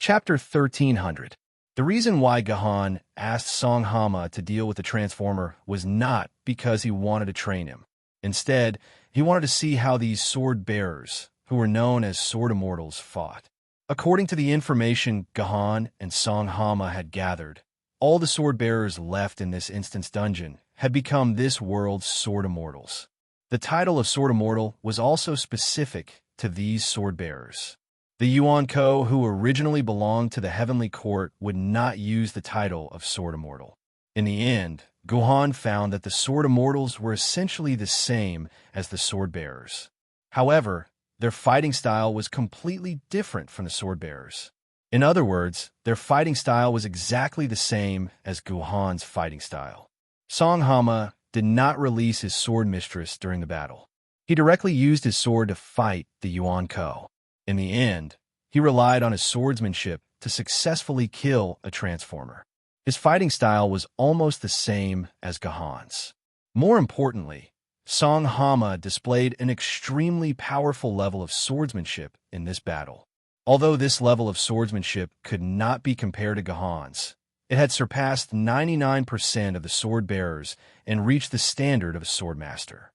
Chapter 1300. The reason why Gahan asked Song Hama to deal with the Transformer was not because he wanted to train him. Instead, he wanted to see how these sword-bearers, who were known as Sword Immortals, fought. According to the information Gahan and Song Hama had gathered, all the sword-bearers left in this instance dungeon had become this world's Sword Immortals. The title of Sword Immortal was also specific to these sword-bearers. The Yuan Ko, who originally belonged to the Heavenly Court, would not use the title of Sword Immortal. In the end, Gohan found that the Sword Immortals were essentially the same as the Sword-Bearers. However, their fighting style was completely different from the Sword-Bearers. In other words, their fighting style was exactly the same as Gohan's fighting style. Song Hama did not release his sword mistress during the battle. He directly used his sword to fight the Yuan Ko. In the end, he relied on his swordsmanship to successfully kill a Transformer. His fighting style was almost the same as Gahan's. More importantly, Song Hama displayed an extremely powerful level of swordsmanship in this battle. Although this level of swordsmanship could not be compared to Gahan's, it had surpassed 99% of the sword-bearers and reached the standard of a swordmaster.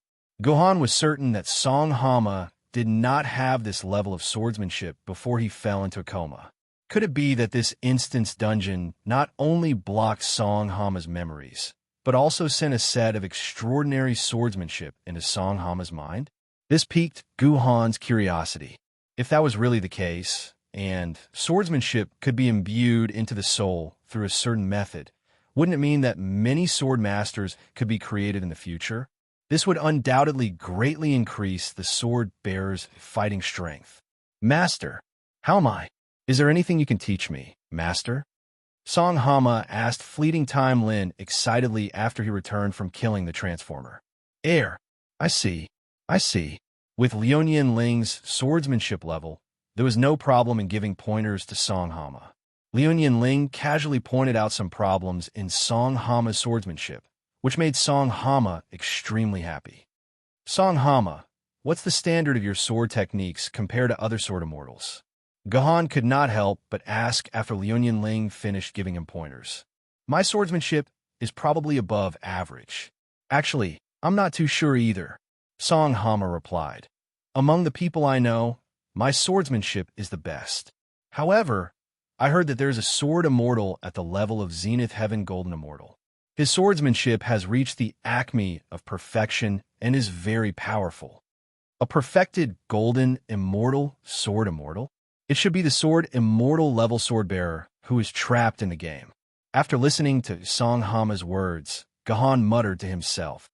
Gohan was certain that Song Hama did not have this level of swordsmanship before he fell into a coma. Could it be that this instance dungeon not only blocked Song Hama's memories, but also sent a set of extraordinary swordsmanship into Song Hama's mind? This piqued Gohan's curiosity. If that was really the case, and swordsmanship could be imbued into the soul through a certain method, wouldn't it mean that many sword masters could be created in the future? This would undoubtedly greatly increase the sword-bearer's fighting strength. Master, how am I? Is there anything you can teach me, Master? Song Hama asked Fleeting Time Lin excitedly after he returned from killing the Transformer. I see. With Liuyan Ling's swordsmanship level, there was no problem in giving pointers to Song Hama. Liuyan Ling casually pointed out some problems in Song Hama's swordsmanship, which made Song Hama extremely happy. Song Hama, what's the standard of your sword techniques compared to other Sword Immortals? Gahan could not help but ask after Liuyan Ling finished giving him pointers. My swordsmanship is probably above average. Actually, I'm not too sure either, Song Hama replied. Among the people I know, my swordsmanship is the best. However, I heard that there's a Sword Immortal at the level of Zenith Heaven Golden Immortal. His swordsmanship has reached the acme of perfection and is very powerful. A perfected Golden Immortal Sword Immortal? It should be the Sword Immortal level sword-bearer who is trapped in the game. After listening to Song Hama's words, Gahan muttered to himself.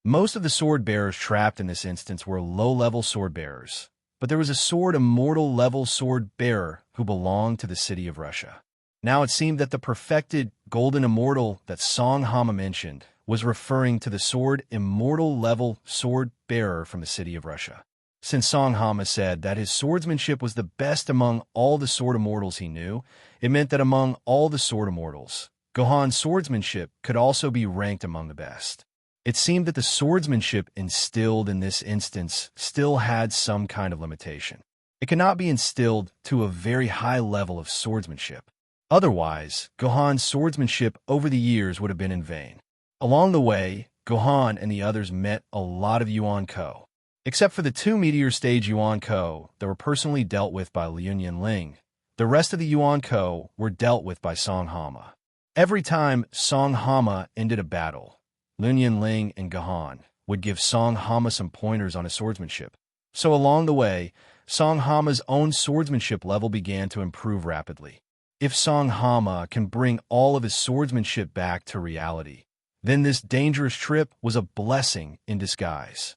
Most of the sword-bearers trapped in this instance were low-level sword-bearers, but there was a Sword Immortal level sword-bearer who belonged to the city of Russia. Now it seemed that the perfected Golden Immortal that Song Hama mentioned was referring to the Sword Immortal level sword-bearer from the city of Russia. Since Song Hama said that his swordsmanship was the best among all the Sword Immortals he knew, it meant that among all the Sword Immortals, Gohan's swordsmanship could also be ranked among the best. It seemed that the swordsmanship instilled in this instance still had some kind of limitation. It could not be instilled to a very high level of swordsmanship. Otherwise, Gohan's swordsmanship over the years would have been in vain. Along the way, Gohan and the others met a lot of Yuan Ko. Except for the 2 meteor stage Yuan Ko that were personally dealt with by Liuyan Ling, the rest of the Yuan Ko were dealt with by Song Hama. Every time Song Hama ended a battle, Liuyan Ling and Gahan would give Song Hama some pointers on his swordsmanship. So along the way, Song Hama's own swordsmanship level began to improve rapidly. If Song Hama can bring all of his swordsmanship back to reality, then this dangerous trip was a blessing in disguise.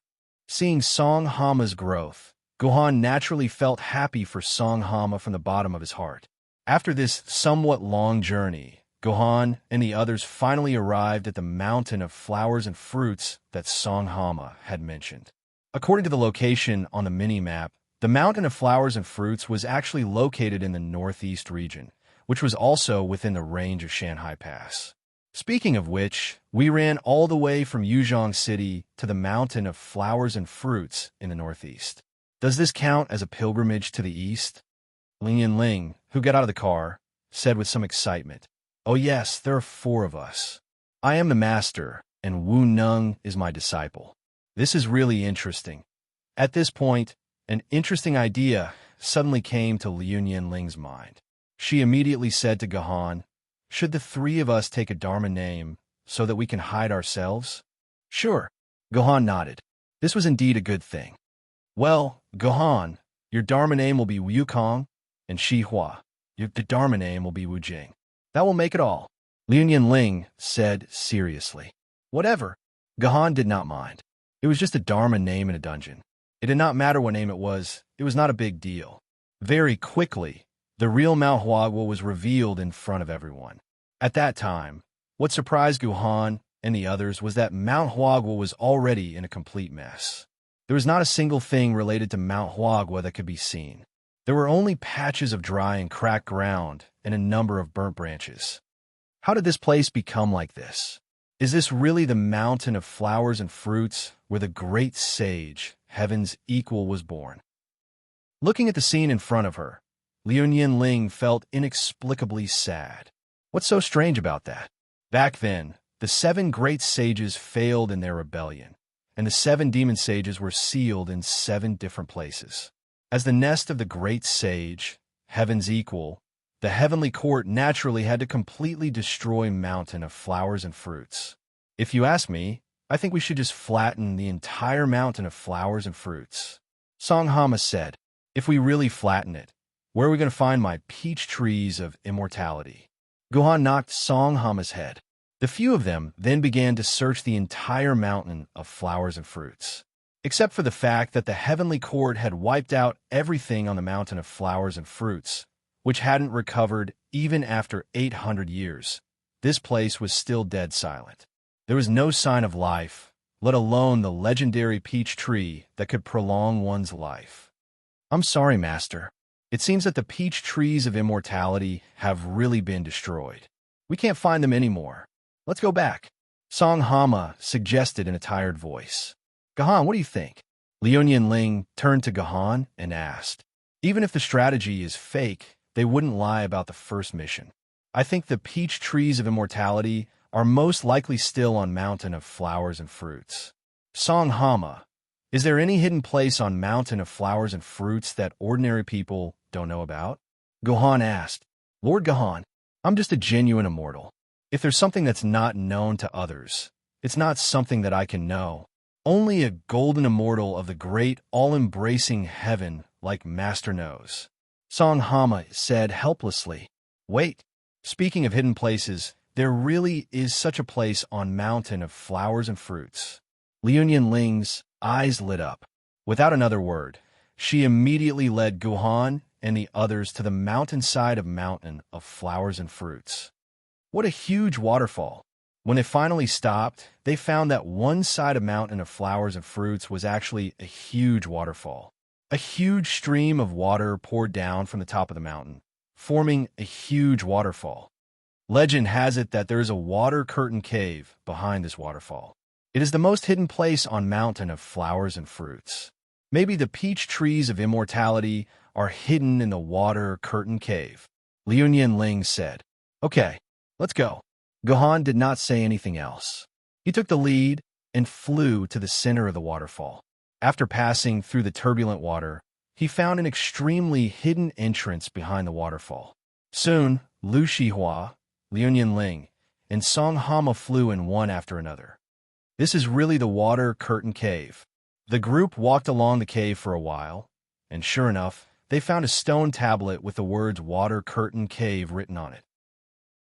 Seeing Song Hama's growth, Gohan naturally felt happy for Song Hama from the bottom of his heart. After this somewhat long journey, Gohan and the others finally arrived at the mountain of flowers and fruits that Song Hama had mentioned. According to the location on the mini-map, the mountain of flowers and fruits was actually located in the northeast region, which was also within the range of Shanghai Pass. Speaking of which, we ran all the way from Yuzhong City to the mountain of flowers and fruits in the northeast. Does this count as a pilgrimage to the east? Lin Ling, who got out of the car, said with some excitement. Oh yes, there are 4 of us. I am the master, and Wu Neng is my disciple. This is really interesting. At this point, an interesting idea suddenly came to Liu Ling's mind. She immediately said to Gahan, should the 3 of us take a Dharma name so that we can hide ourselves? Sure. Gahan nodded. This was indeed a good thing. Well, Gahan, your Dharma name will be Wu Kong, and Shi Hua. Your Dharma name will be Wu Jing. That will make it all. Liu Ling said seriously. Whatever. Gahan did not mind. It was just a Dharma name in a dungeon. It did not matter what name it was not a big deal. Very quickly, the real Mount Huagua was revealed in front of everyone. At that time, what surprised Gahan and the others was that Mount Huagua was already in a complete mess. There was not a single thing related to Mount Huagua that could be seen. There were only patches of dry and cracked ground and a number of burnt branches. How did this place become like this? Is this really the mountain of flowers and fruits where the great sage, heaven's equal, was born? Looking at the scene in front of her, Liu Ling felt inexplicably sad. What's so strange about that? Back then, the 7 great sages failed in their rebellion, and the 7 demon sages were sealed in 7 different places. As the nest of the great sage, heaven's equal, the heavenly court naturally had to completely destroy Mountain of Flowers and Fruits. If you ask me, I think we should just flatten the entire Mountain of Flowers and Fruits. Song Hama said, if we really flatten it, where are we going to find my peach trees of immortality? Guhan knocked Song Hama's head. The few of them then began to search the entire Mountain of Flowers and Fruits. Except for the fact that the heavenly court had wiped out everything on the Mountain of Flowers and Fruits, which hadn't recovered even after 800 years. This place was still dead silent. There was no sign of life, let alone the legendary peach tree that could prolong one's life. I'm sorry, Master. It seems that the peach trees of immortality have really been destroyed. We can't find them anymore. Let's go back. Song Hama suggested in a tired voice. Gahan, what do you think? Liu Ling turned to Gahan and asked. Even if the strategy is fake, they wouldn't lie about the first mission. I think the peach trees of immortality are most likely still on Mountain of Flowers and Fruits. Song Hama, is there any hidden place on Mountain of Flowers and Fruits that ordinary people don't know about? Gahan asked. Lord Gahan, I'm just a genuine immortal. If there's something that's not known to others, it's not something that I can know. Only a golden immortal of the great, all-embracing heaven like Master knows. Song Hama said helplessly. Wait, speaking of hidden places, there really is such a place on Mountain of Flowers and Fruits. Liu Ling's eyes lit up. Without another word, she immediately led Guhan and the others to the mountainside of Mountain of Flowers and Fruits. What a huge waterfall! When they finally stopped, they found that one side of Mountain of Flowers and Fruits was actually a huge waterfall. A huge stream of water poured down from the top of the mountain, forming a huge waterfall. Legend has it that there is a water curtain cave behind this waterfall. It is the most hidden place on Mountain of Flowers and Fruits. Maybe the peach trees of immortality are hidden in the water curtain cave. Liu Ling said, Okay, let's go. Gahan did not say anything else. He took the lead and flew to the center of the waterfall. After passing through the turbulent water, he found an extremely hidden entrance behind the waterfall. Soon, Lu Shihua, Liu Ling, and Song Hama flew in one after another. This is really the water curtain cave. The group walked along the cave for a while, and sure enough, they found a stone tablet with the words Water Curtain Cave written on it.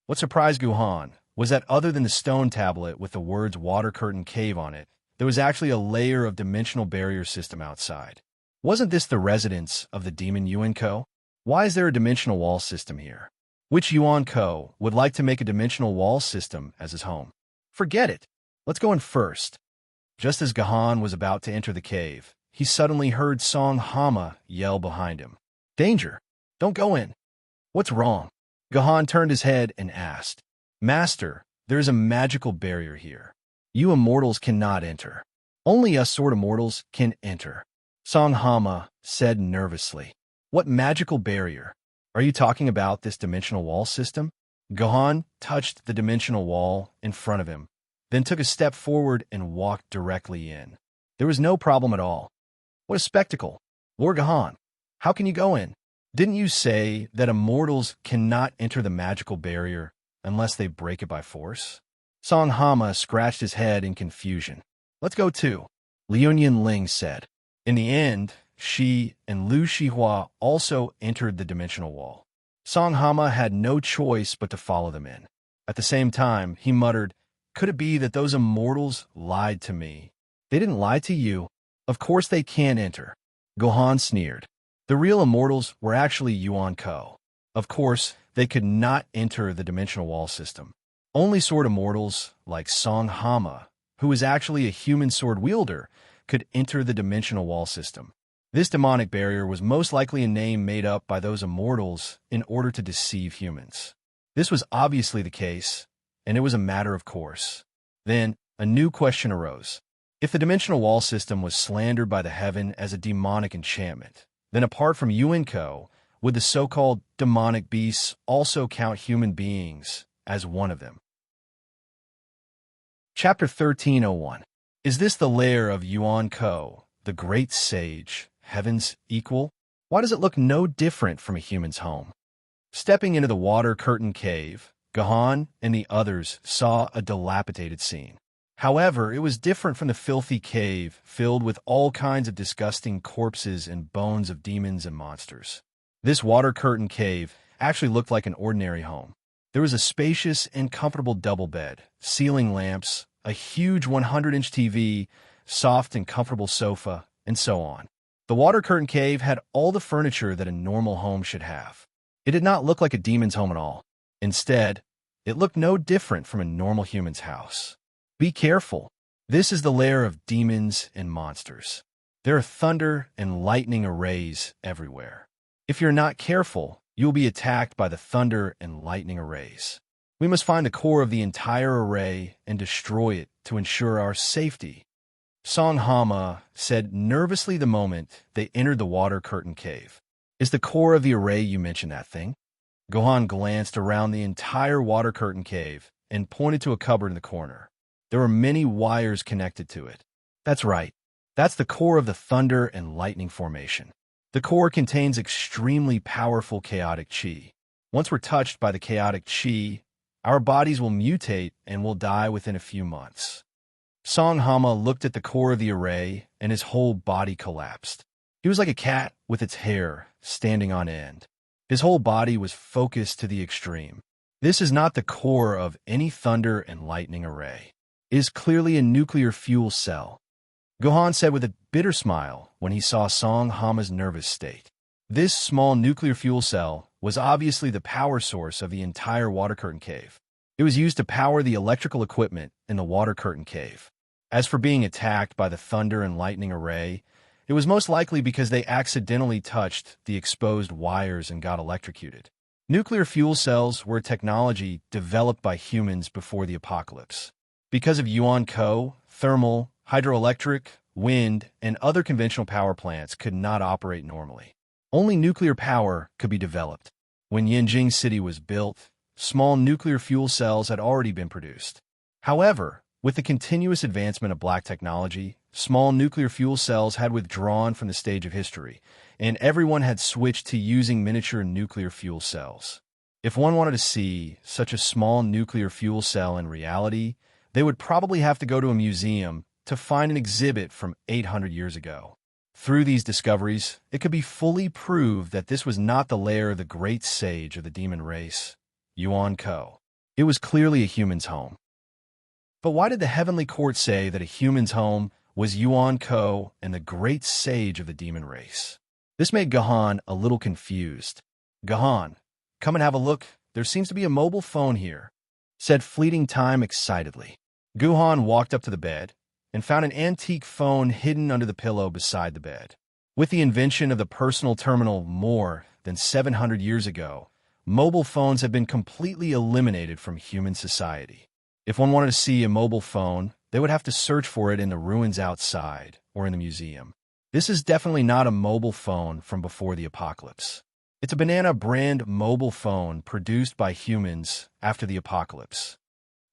What surprised Guhan was that other than the stone tablet with the words Water Curtain Cave on it, there was actually a layer of dimensional barrier system outside. Wasn't this the residence of the demon Yuan Ko? Why is there a dimensional wall system here? Which Yuan Ko would like to make a dimensional wall system as his home? Forget it. Let's go in first. Just as Gahan was about to enter the cave, he suddenly heard Song Hama yell behind him. Danger! Don't go in. What's wrong? Gahan turned his head and asked. Master, there is a magical barrier here. You immortals cannot enter. Only us sword immortals can enter. Song Hama said nervously. What magical barrier? Are you talking about this dimensional wall system? Gohan touched the dimensional wall in front of him, then took a step forward and walked directly in. There was no problem at all. What a spectacle! Lord Gohan, how can you go in? Didn't you say that immortals cannot enter the magical barrier unless they break it by force? Song Hama scratched his head in confusion. Let's go too, Liu Ling said. In the end, she and Lu Shihua also entered the dimensional wall. Song Hama had no choice but to follow them in. At the same time, he muttered, "Could it be that those immortals lied to me?" "They didn't lie to you. Of course they can't enter." Gohan sneered. The real immortals were actually Yuan Ko. Of course, they could not enter the dimensional wall system. Only sword immortals, like Song Hama, who is actually a human sword wielder, could enter the dimensional wall system. This demonic barrier was most likely a name made up by those immortals in order to deceive humans. This was obviously the case, and it was a matter of course. Then, a new question arose. If the dimensional wall system was slandered by the heaven as a demonic enchantment, then apart from Yuanko, would the so-called demonic beasts also count human beings as one of them? Chapter 1301. Is this the lair of Yuanko, the great sage, heaven's equal? Why does it look no different from a human's home? Stepping into the water curtain cave, Gohan and the others saw a dilapidated scene. However, it was different from the filthy cave filled with all kinds of disgusting corpses and bones of demons and monsters. This water curtain cave actually looked like an ordinary home. There was a spacious and comfortable double bed, ceiling lamps, a huge 100-inch TV, soft and comfortable sofa, and so on. The water curtain cave had all the furniture that a normal home should have. It did not look like a demon's home at all. Instead, it looked no different from a normal human's house. Be careful. This is the lair of demons and monsters. There are thunder and lightning arrays everywhere. If you're not careful, you will be attacked by the thunder and lightning arrays. We must find the core of the entire array and destroy it to ensure our safety. Song Hama said nervously the moment they entered the water curtain cave. Is the core of the array you mentioned that thing? Gohan glanced around the entire water curtain cave and pointed to a cupboard in the corner. There were many wires connected to it. That's right. That's the core of the thunder and lightning formation. The core contains extremely powerful chaotic chi. Once we're touched by the chaotic chi, our bodies will mutate and will die within a few months. Song Hama looked at the core of the array and his whole body collapsed. He was like a cat with its hair standing on end. His whole body was focused to the extreme. This is not the core of any thunder and lightning array. It is clearly a nuclear fuel cell. Gohan said with a bitter smile when he saw Song Hama's nervous state. This small nuclear fuel cell was obviously the power source of the entire water curtain cave. It was used to power the electrical equipment in the water curtain cave. As for being attacked by the thunder and lightning array, it was most likely because they accidentally touched the exposed wires and got electrocuted. Nuclear fuel cells were a technology developed by humans before the apocalypse. Because of Yuan Ko, thermal, hydroelectric, wind, and other conventional power plants could not operate normally. Only nuclear power could be developed. When Yinjing City was built, small nuclear fuel cells had already been produced. However, with the continuous advancement of black technology, small nuclear fuel cells had withdrawn from the stage of history, and everyone had switched to using miniature nuclear fuel cells. If one wanted to see such a small nuclear fuel cell in reality, they would probably have to go to a museum to find an exhibit from 800 years ago. Through these discoveries, it could be fully proved that this was not the lair of the great sage of the demon race, Yuan Ko. It was clearly a human's home. But why did the heavenly court say that a human's home was Yuan Ko and the great sage of the demon race? This made Gohan a little confused. Gohan, come and have a look. There seems to be a mobile phone here, said Fleeting Time excitedly. Gohan walked up to the bed and found an antique phone hidden under the pillow beside the bed. With the invention of the personal terminal more than 700 years ago, mobile phones have been completely eliminated from human society. If one wanted to see a mobile phone, they would have to search for it in the ruins outside or in the museum. This is definitely not a mobile phone from before the apocalypse. It's a banana brand mobile phone produced by humans after the apocalypse,"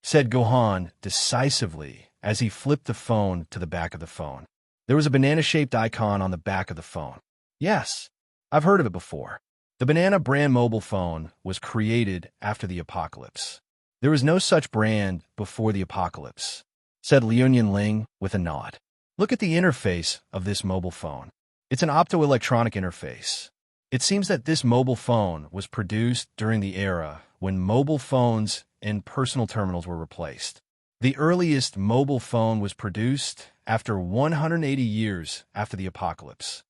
said Gohan decisively as he flipped the phone to the back of the phone. There was a banana-shaped icon on the back of the phone. "Yes, I've heard of it before. The banana brand mobile phone was created after the apocalypse. There was no such brand before the apocalypse," said Liu Ling with a nod. "Look at the interface of this mobile phone. It's an optoelectronic interface. It seems that this mobile phone was produced during the era when mobile phones and personal terminals were replaced. The earliest mobile phone was produced after 180 years after the apocalypse,"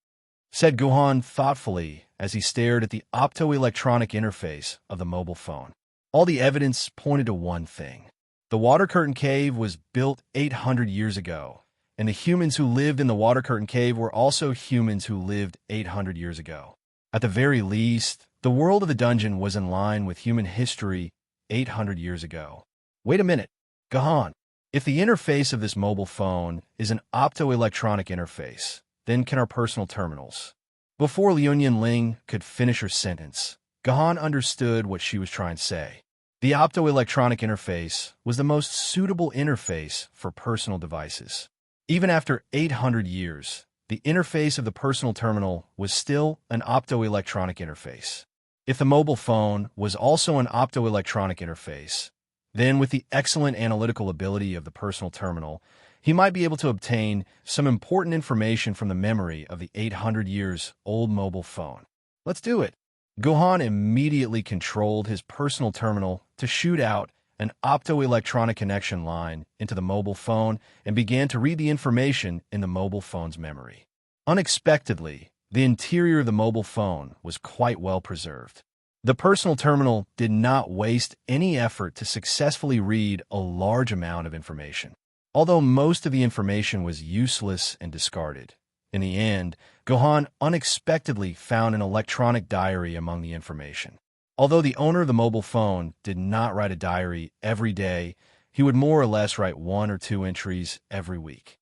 said Gohan thoughtfully as he stared at the optoelectronic interface of the mobile phone. All the evidence pointed to one thing. The Water Curtain Cave was built 800 years ago, and the humans who lived in the Water Curtain Cave were also humans who lived 800 years ago. At the very least, the world of the dungeon was in line with human history 800 years ago. Wait a minute, Gohan. If the interface of this mobile phone is an optoelectronic interface, then can our personal terminals? Before Liu Ling could finish her sentence, Gohan understood what she was trying to say. The optoelectronic interface was the most suitable interface for personal devices. Even after 800 years, the interface of the personal terminal was still an optoelectronic interface. If the mobile phone was also an optoelectronic interface, then with the excellent analytical ability of the personal terminal, he might be able to obtain some important information from the memory of the 800 years old mobile phone. Let's do it. Gohan immediately controlled his personal terminal to shoot out an optoelectronic connection line into the mobile phone and began to read the information in the mobile phone's memory. Unexpectedly, the interior of the mobile phone was quite well preserved. The personal terminal did not waste any effort to successfully read a large amount of information. Although most of the information was useless and discarded, in the end, Gohan unexpectedly found an electronic diary among the information. Although the owner of the mobile phone did not write a diary every day, he would more or less write 1 or 2 entries every week.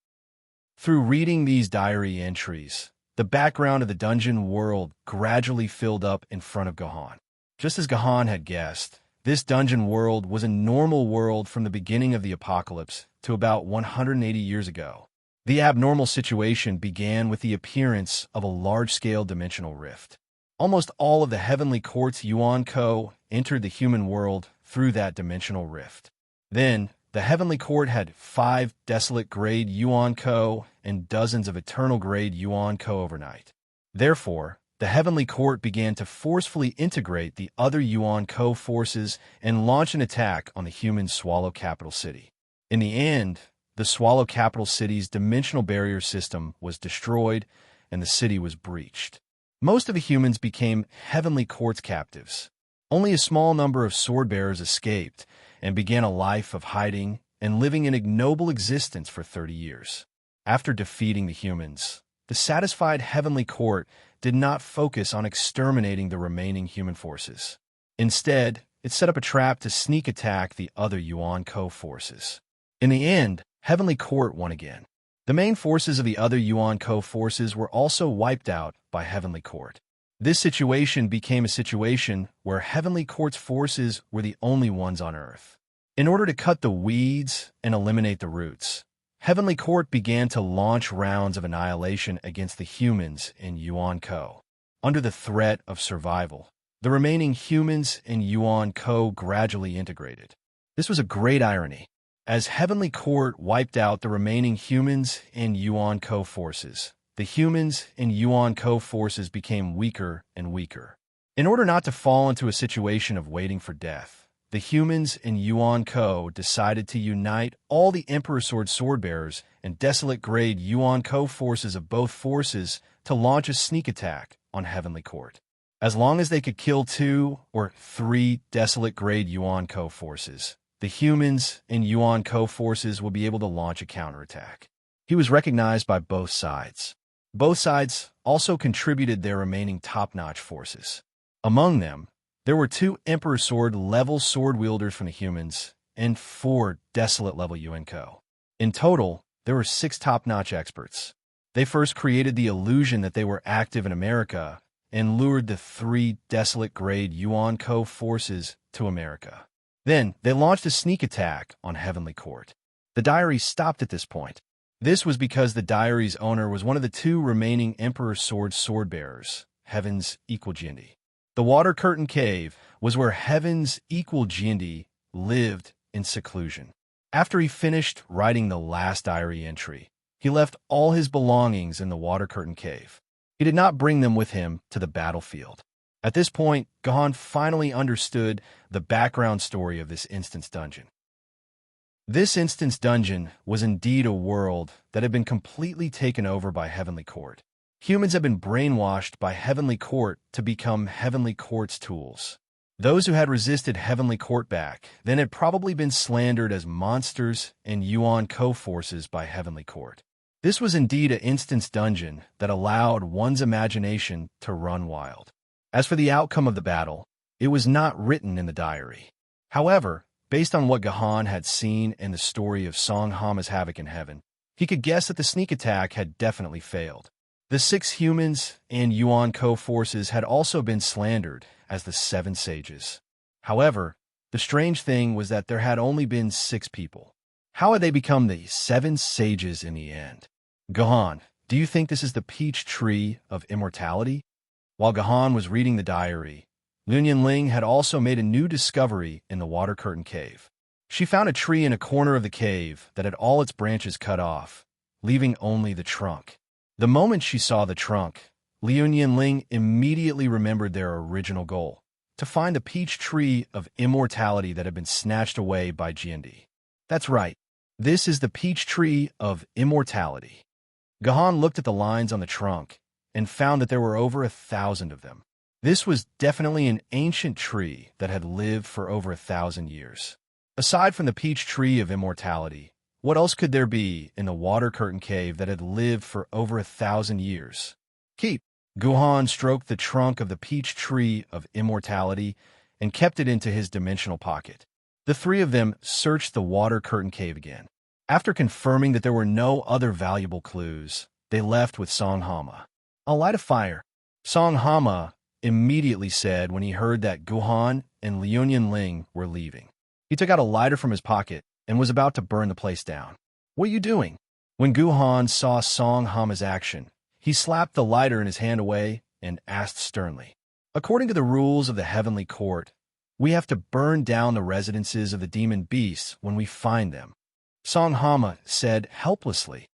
Through reading these diary entries, the background of the dungeon world gradually filled up in front of Gohan. Just as Gohan had guessed, this dungeon world was a normal world from the beginning of the apocalypse to about 180 years ago. The abnormal situation began with the appearance of a large-scale dimensional rift. Almost all of the heavenly court's Yuan-ko entered the human world through that dimensional rift. Then, the heavenly court had 5 desolate-grade Yuan-ko and dozens of eternal-grade Yuan-ko overnight. Therefore, the heavenly court began to forcefully integrate the other Yuan-ko forces and launch an attack on the human Swallow capital city. In the end, the Swallow capital city's dimensional barrier system was destroyed and the city was breached. Most of the humans became heavenly court's captives. Only a small number of sword-bearers escaped and began a life of hiding and living an ignoble existence for 30 years. After defeating the humans, the satisfied heavenly court did not focus on exterminating the remaining human forces. Instead, it set up a trap to sneak attack the other Yuan-ko forces. In the end, heavenly court won again. The main forces of the other Yuan-ko forces were also wiped out by heavenly court. This situation became a situation where heavenly court's forces were the only ones on Earth. In order to cut the weeds and eliminate the roots, heavenly court began to launch rounds of annihilation against the humans in Yuan-ko. Under the threat of survival, the remaining humans in Yuan-ko gradually integrated. This was a great irony. As heavenly court wiped out the remaining humans in Yuan-ko forces, the humans in Yuan-ko forces became weaker and weaker. In order not to fall into a situation of waiting for death, the humans in Yuan-ko decided to unite all the Emperor Sword swordbearers and desolate-grade Yuan-ko forces of both forces to launch a sneak attack on heavenly court. As long as they could kill 2 or 3 desolate-grade Yuan-ko forces, the humans in Yuan-ko forces will be able to launch a counterattack. He was recognized by both sides. Both sides also contributed their remaining top-notch forces. Among them, there were 2 Emperor Sword-level sword wielders from the humans and 4 Desolate-level Yuan-ko. In total, there were 6 top-notch experts. They first created the illusion that they were active in America and lured the three desolate grade Yuan-Ko forces to America. Then they launched a sneak attack on Heavenly Court. The diary stopped at this point. This was because the diary's owner was one of the two remaining Emperor sword-bearers, Heaven's equal Jindy. The Water Curtain Cave was where Heaven's equal Jindy lived in seclusion. After he finished writing the last diary entry, he left all his belongings in the Water Curtain Cave. He did not bring them with him to the battlefield. At this point, Gahan finally understood the background story of this instance dungeon. This instance dungeon was indeed a world that had been completely taken over by Heavenly Court. Humans had been brainwashed by Heavenly Court to become Heavenly Court's tools. Those who had resisted Heavenly Court back then had probably been slandered as monsters and Yuan-Ko forces by Heavenly Court. This was indeed an instance dungeon that allowed one's imagination to run wild. As for the outcome of the battle, it was not written in the diary. However, based on what Gahan had seen in the story of Song Hama's Havoc in Heaven, he could guess that the sneak attack had definitely failed. The 6 humans and Yuan-Ko forces had also been slandered as the 7 sages. However, the strange thing was that there had only been 6 people. How had they become the 7 sages in the end? Gahan, do you think this is the peach tree of immortality? While Gahan was reading the diary, Lunyan Ling had also made a new discovery in the Water Curtain Cave. She found a tree in a corner of the cave that had all its branches cut off, leaving only the trunk. The moment she saw the trunk, Lunyan Ling immediately remembered their original goal, to find the peach tree of immortality that had been snatched away by Jindy. That's right, this is the peach tree of immortality. Gahan looked at the lines on the trunk and found that there were over 1,000 of them. This was definitely an ancient tree that had lived for over 1,000 years. Aside from the peach tree of immortality, what else could there be in the Water Curtain Cave that had lived for over 1,000 years? Keep. Gahan stroked the trunk of the peach tree of immortality and kept it into his dimensional pocket. The 3 of them searched the Water Curtain Cave again. After confirming that there were no other valuable clues, they left with Song Hama. "I'll light a fire," Song Hama immediately said when he heard that Gahan and Lunyan Ling were leaving. He took out a lighter from his pocket and was about to burn the place down. "What are you doing?" When Gahan saw Song Hama's action, he slapped the lighter in his hand away and asked sternly, "According to the rules of the Heavenly Court, we have to burn down the residences of the demon beasts when we find them," Song Hama said helplessly.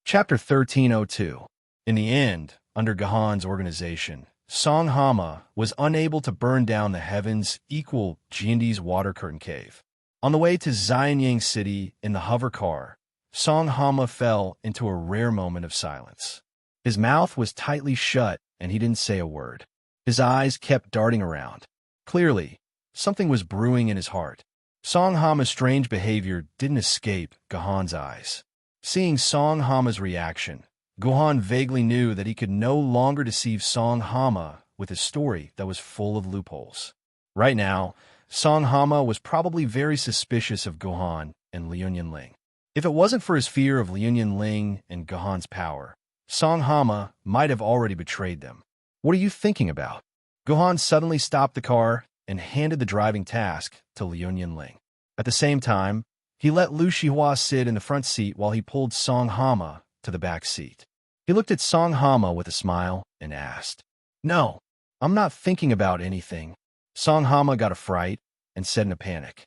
Chapter 1302. In the end, under Gahan's organization, Song Hama was unable to burn down the Heaven's equal Jindy's Water Curtain Cave. On the way to Xianyang City in the hover car, Song Hama fell into a rare moment of silence. His mouth was tightly shut and he didn't say a word. His eyes kept darting around. Clearly, something was brewing in his heart. Song Hama's strange behavior didn't escape Gahan's eyes. Seeing Song Hama's reaction, Gahan vaguely knew that he could no longer deceive Song Hama with a story that was full of loopholes. Right now, Song Hama was probably very suspicious of Gahan and Lunyan Ling. If it wasn't for his fear of Lunyan Ling and Gahan's power, Song Hama might have already betrayed them. "What are you thinking about?" Gahan suddenly stopped the car and handed the driving task to Lunyan Ling. At the same time, he let Lu Shihua sit in the front seat while he pulled Song Hama to the back seat. He looked at Song Hama with a smile and asked, "No, I'm not thinking about anything." Song Hama got a fright and said in a panic,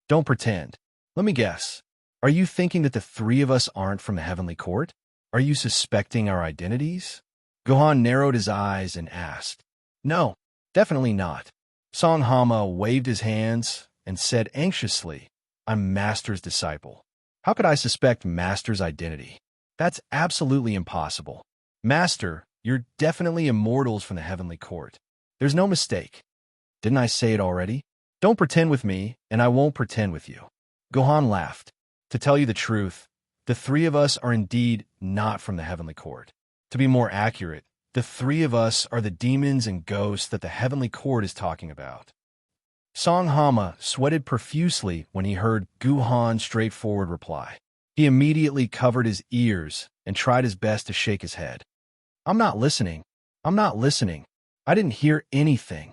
"Don't pretend. Let me guess. Are you thinking that the 3 of us aren't from the Heavenly Court? Are you suspecting our identities?" Gahan narrowed his eyes and asked, "No, definitely not." Song Hama waved his hands and said anxiously, "I'm Master's disciple. How could I suspect Master's identity? That's absolutely impossible. Master, you're definitely immortals from the Heavenly Court. There's no mistake. Didn't I say it already? Don't pretend with me, and I won't pretend with you." Gahan laughed. "To tell you the truth, the 3 of us are indeed not from the Heavenly Court. To be more accurate, the 3 of us are the demons and ghosts that the Heavenly Court is talking about." Song Hama sweated profusely when he heard Gahan's straightforward reply. He immediately covered his ears and tried his best to shake his head. I'm not listening. I'm not listening. I didn't hear anything.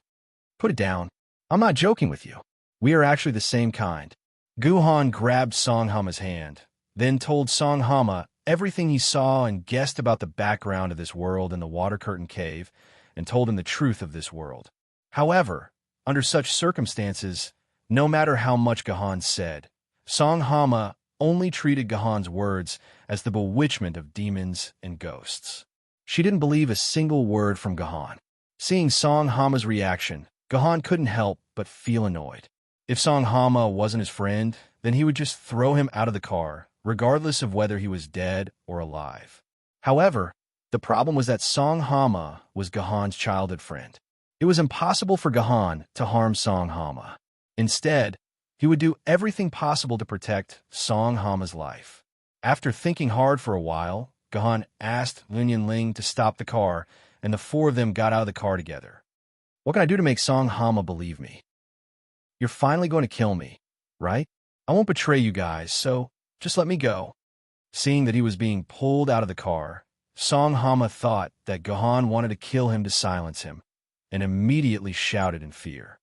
Put it down. I'm not joking with you. We are actually the same kind. Guhan grabbed Songhama's hand, then told Songhama everything he saw and guessed about the background of this world in the water curtain cave, and told him the truth of this world. However, under such circumstances, no matter how much Gahan said, Songhama only treated Gahan's words as the bewitchment of demons and ghosts. She didn't believe a single word from Gahan. Seeing Songhama's reaction, Gahan couldn't help but feel annoyed. If Songhama wasn't his friend, then he would just throw him out of the car, regardless of whether he was dead or alive. However, the problem was that Songhama was Gahan's childhood friend. It was impossible for Gahan to harm Songhama. Instead, he would do everything possible to protect Songhama's life. After thinking hard for a while, Gahan asked Lin Yinling to stop the car, and the four of them got out of the car together. What can I do to make Songhama believe me? You're finally going to kill me, right? I won't betray you guys, so just let me go. Seeing that he was being pulled out of the car, Songhama thought that Gahan wanted to kill him to silence him, and immediately shouted in fear.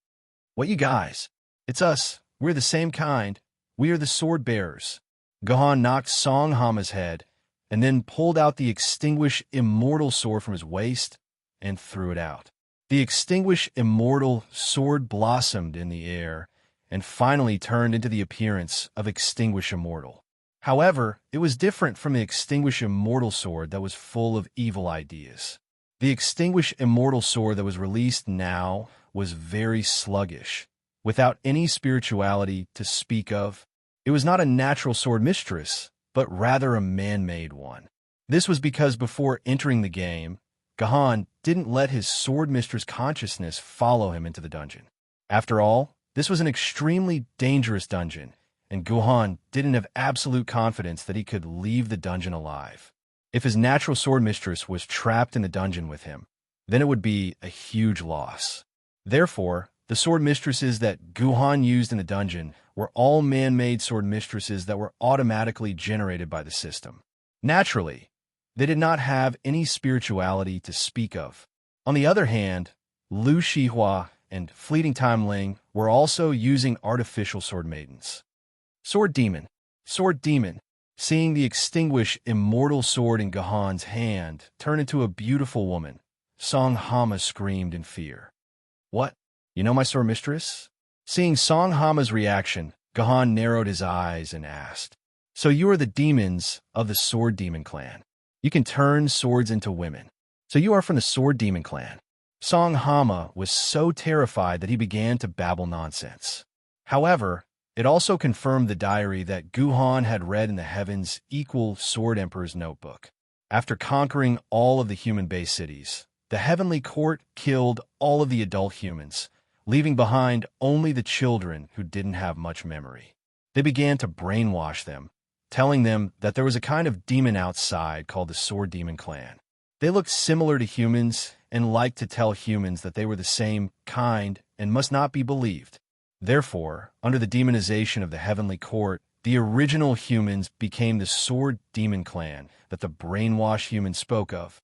What you guys? It's us. We're the same kind. We are the sword bearers. Gahan knocked Songhama's head, and then pulled out the extinguished immortal sword from his waist and threw it out. The extinguished immortal sword blossomed in the air and finally turned into the appearance of extinguished immortal. However, it was different from the extinguished immortal sword that was full of evil ideas. The extinguished immortal sword that was released now was very sluggish, without any spirituality to speak of. It was not a natural sword mistress, but rather a man-made one. This was because before entering the game, Gahan didn't let his sword mistress consciousness follow him into the dungeon. After all, this was an extremely dangerous dungeon, and Gahan didn't have absolute confidence that he could leave the dungeon alive. If his natural sword mistress was trapped in the dungeon with him, then it would be a huge loss. Therefore, the sword mistresses that Gahan used in the dungeon were all man-made sword mistresses that were automatically generated by the system. Naturally, they did not have any spirituality to speak of. On the other hand, Lu Shihua and Fleeting Time Ling were also using artificial sword maidens. Sword demon, sword demon. Seeing the extinguished immortal sword in Gahan's hand turn into a beautiful woman, Songhama screamed in fear. What? You know my sword mistress? Seeing Songhama's reaction, Gahan narrowed his eyes and asked, So you are the demons of the Sword Demon Clan. You can turn swords into women. So you are from the Sword Demon Clan. Songhama was so terrified that he began to babble nonsense. However, it also confirmed the diary that Gahan had read in the heavens equal Sword Emperor's notebook. After conquering all of the human-based cities, the Heavenly Court killed all of the adult humans, leaving behind only the children who didn't have much memory. They began to brainwash them, telling them that there was a kind of demon outside called the Sword Demon Clan. They looked similar to humans and liked to tell humans that they were the same kind and must not be believed. Therefore, under the demonization of the Heavenly Court, the original humans became the Sword Demon Clan that the brainwashed humans spoke of.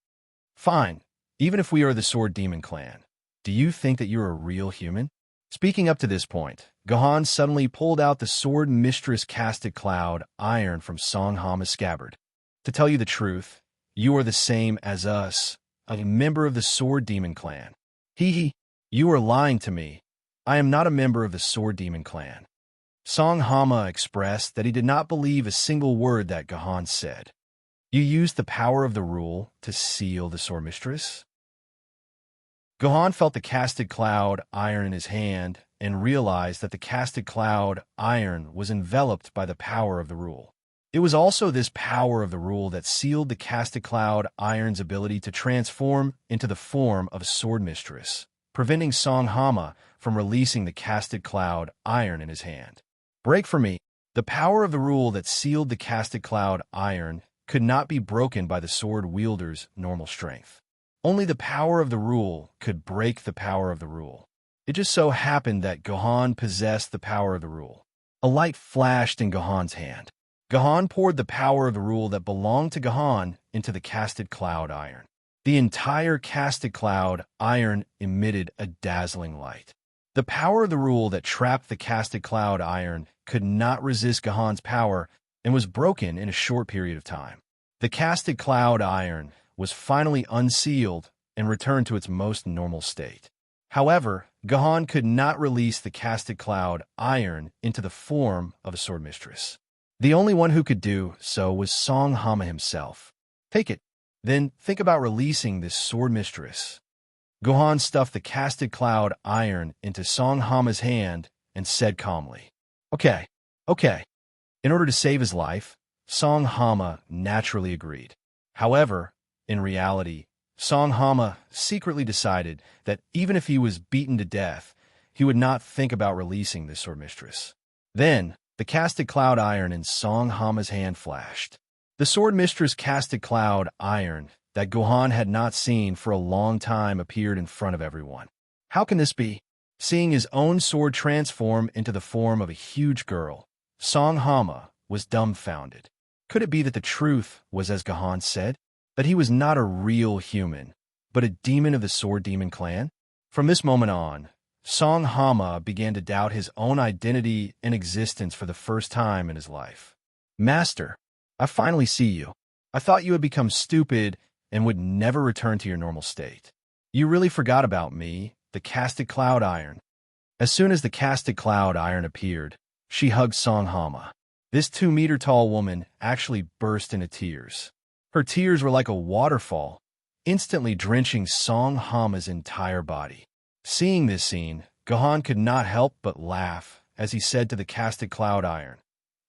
Fine, even if we are the Sword Demon Clan, do you think that you're a real human? Speaking up to this point, Gahan suddenly pulled out the Sword Mistress Casted Cloud iron from Songhama's scabbard. To tell you the truth, you are the same as us, a member of the Sword Demon Clan. You are lying to me. I am not a member of the Sword Demon Clan. Songhama expressed that he did not believe a single word that Gahan said. You used the power of the rule to seal the Sword Mistress? Gahan felt the casted cloud iron in his hand and realized that the casted cloud iron was enveloped by the power of the rule. It was also this power of the rule that sealed the casted cloud iron's ability to transform into the form of a sword mistress, preventing Songhama from releasing the casted cloud iron in his hand. Break for me. The power of the rule that sealed the casted cloud iron could not be broken by the sword wielder's normal strength. Only the power of the rule could break the power of the rule. It just so happened that Gahan possessed the power of the rule. A light flashed in Gahan's hand. Gahan poured the power of the rule that belonged to Gahan into the casted cloud iron. The entire casted cloud iron emitted a dazzling light. The power of the rule that trapped the casted cloud iron could not resist Gahan's power and was broken in a short period of time. The casted cloud iron was finally unsealed and returned to its most normal state. However, Gahan could not release the casted cloud iron into the form of a sword mistress. The only one who could do so was Song Hama himself. Take it. Then think about releasing this sword mistress. Gahan stuffed the casted cloud iron into Song Hama's hand and said calmly, Okay. In order to save his life, Song Hama naturally agreed. However, in reality, Song Hama secretly decided that even if he was beaten to death, he would not think about releasing this sword mistress. Then, the casted cloud iron in Song Hama's hand flashed. The sword mistress casted cloud iron that Gahan had not seen for a long time appeared in front of everyone. How can this be? Seeing his own sword transform into the form of a huge girl, Song Hama was dumbfounded. Could it be that the truth was as Gahan said? That he was not a real human, but a demon of the Sword Demon clan? From this moment on, Song Hama began to doubt his own identity and existence for the first time in his life. Master, I finally see you. I thought you had become stupid and would never return to your normal state. You really forgot about me, the casted cloud iron. As soon as the casted cloud iron appeared, she hugged Song Hama. This 2-meter-tall woman actually burst into tears. Her tears were like a waterfall, instantly drenching Song Hama's entire body. Seeing this scene, Gahan could not help but laugh as he said to the casted cloud iron,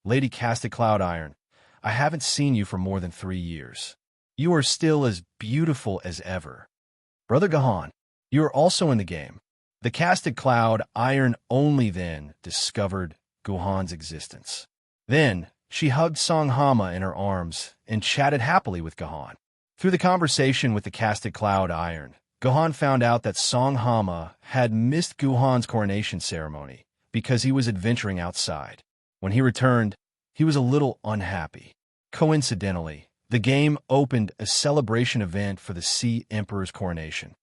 Lady Casted Cloud Iron, I haven't seen you for more than 3 years. You are still as beautiful as ever. Brother Gahan, you are also in the game. The casted cloud iron only then discovered Gahan's existence. Then, she hugged Song Hama in her arms and chatted happily with Gahan. Through the conversation with the casted cloud iron, Gahan found out that Song Hama had missed Gahan's coronation ceremony because he was adventuring outside. When he returned, he was a little unhappy. Coincidentally, the game opened a celebration event for the Sea Emperor's coronation.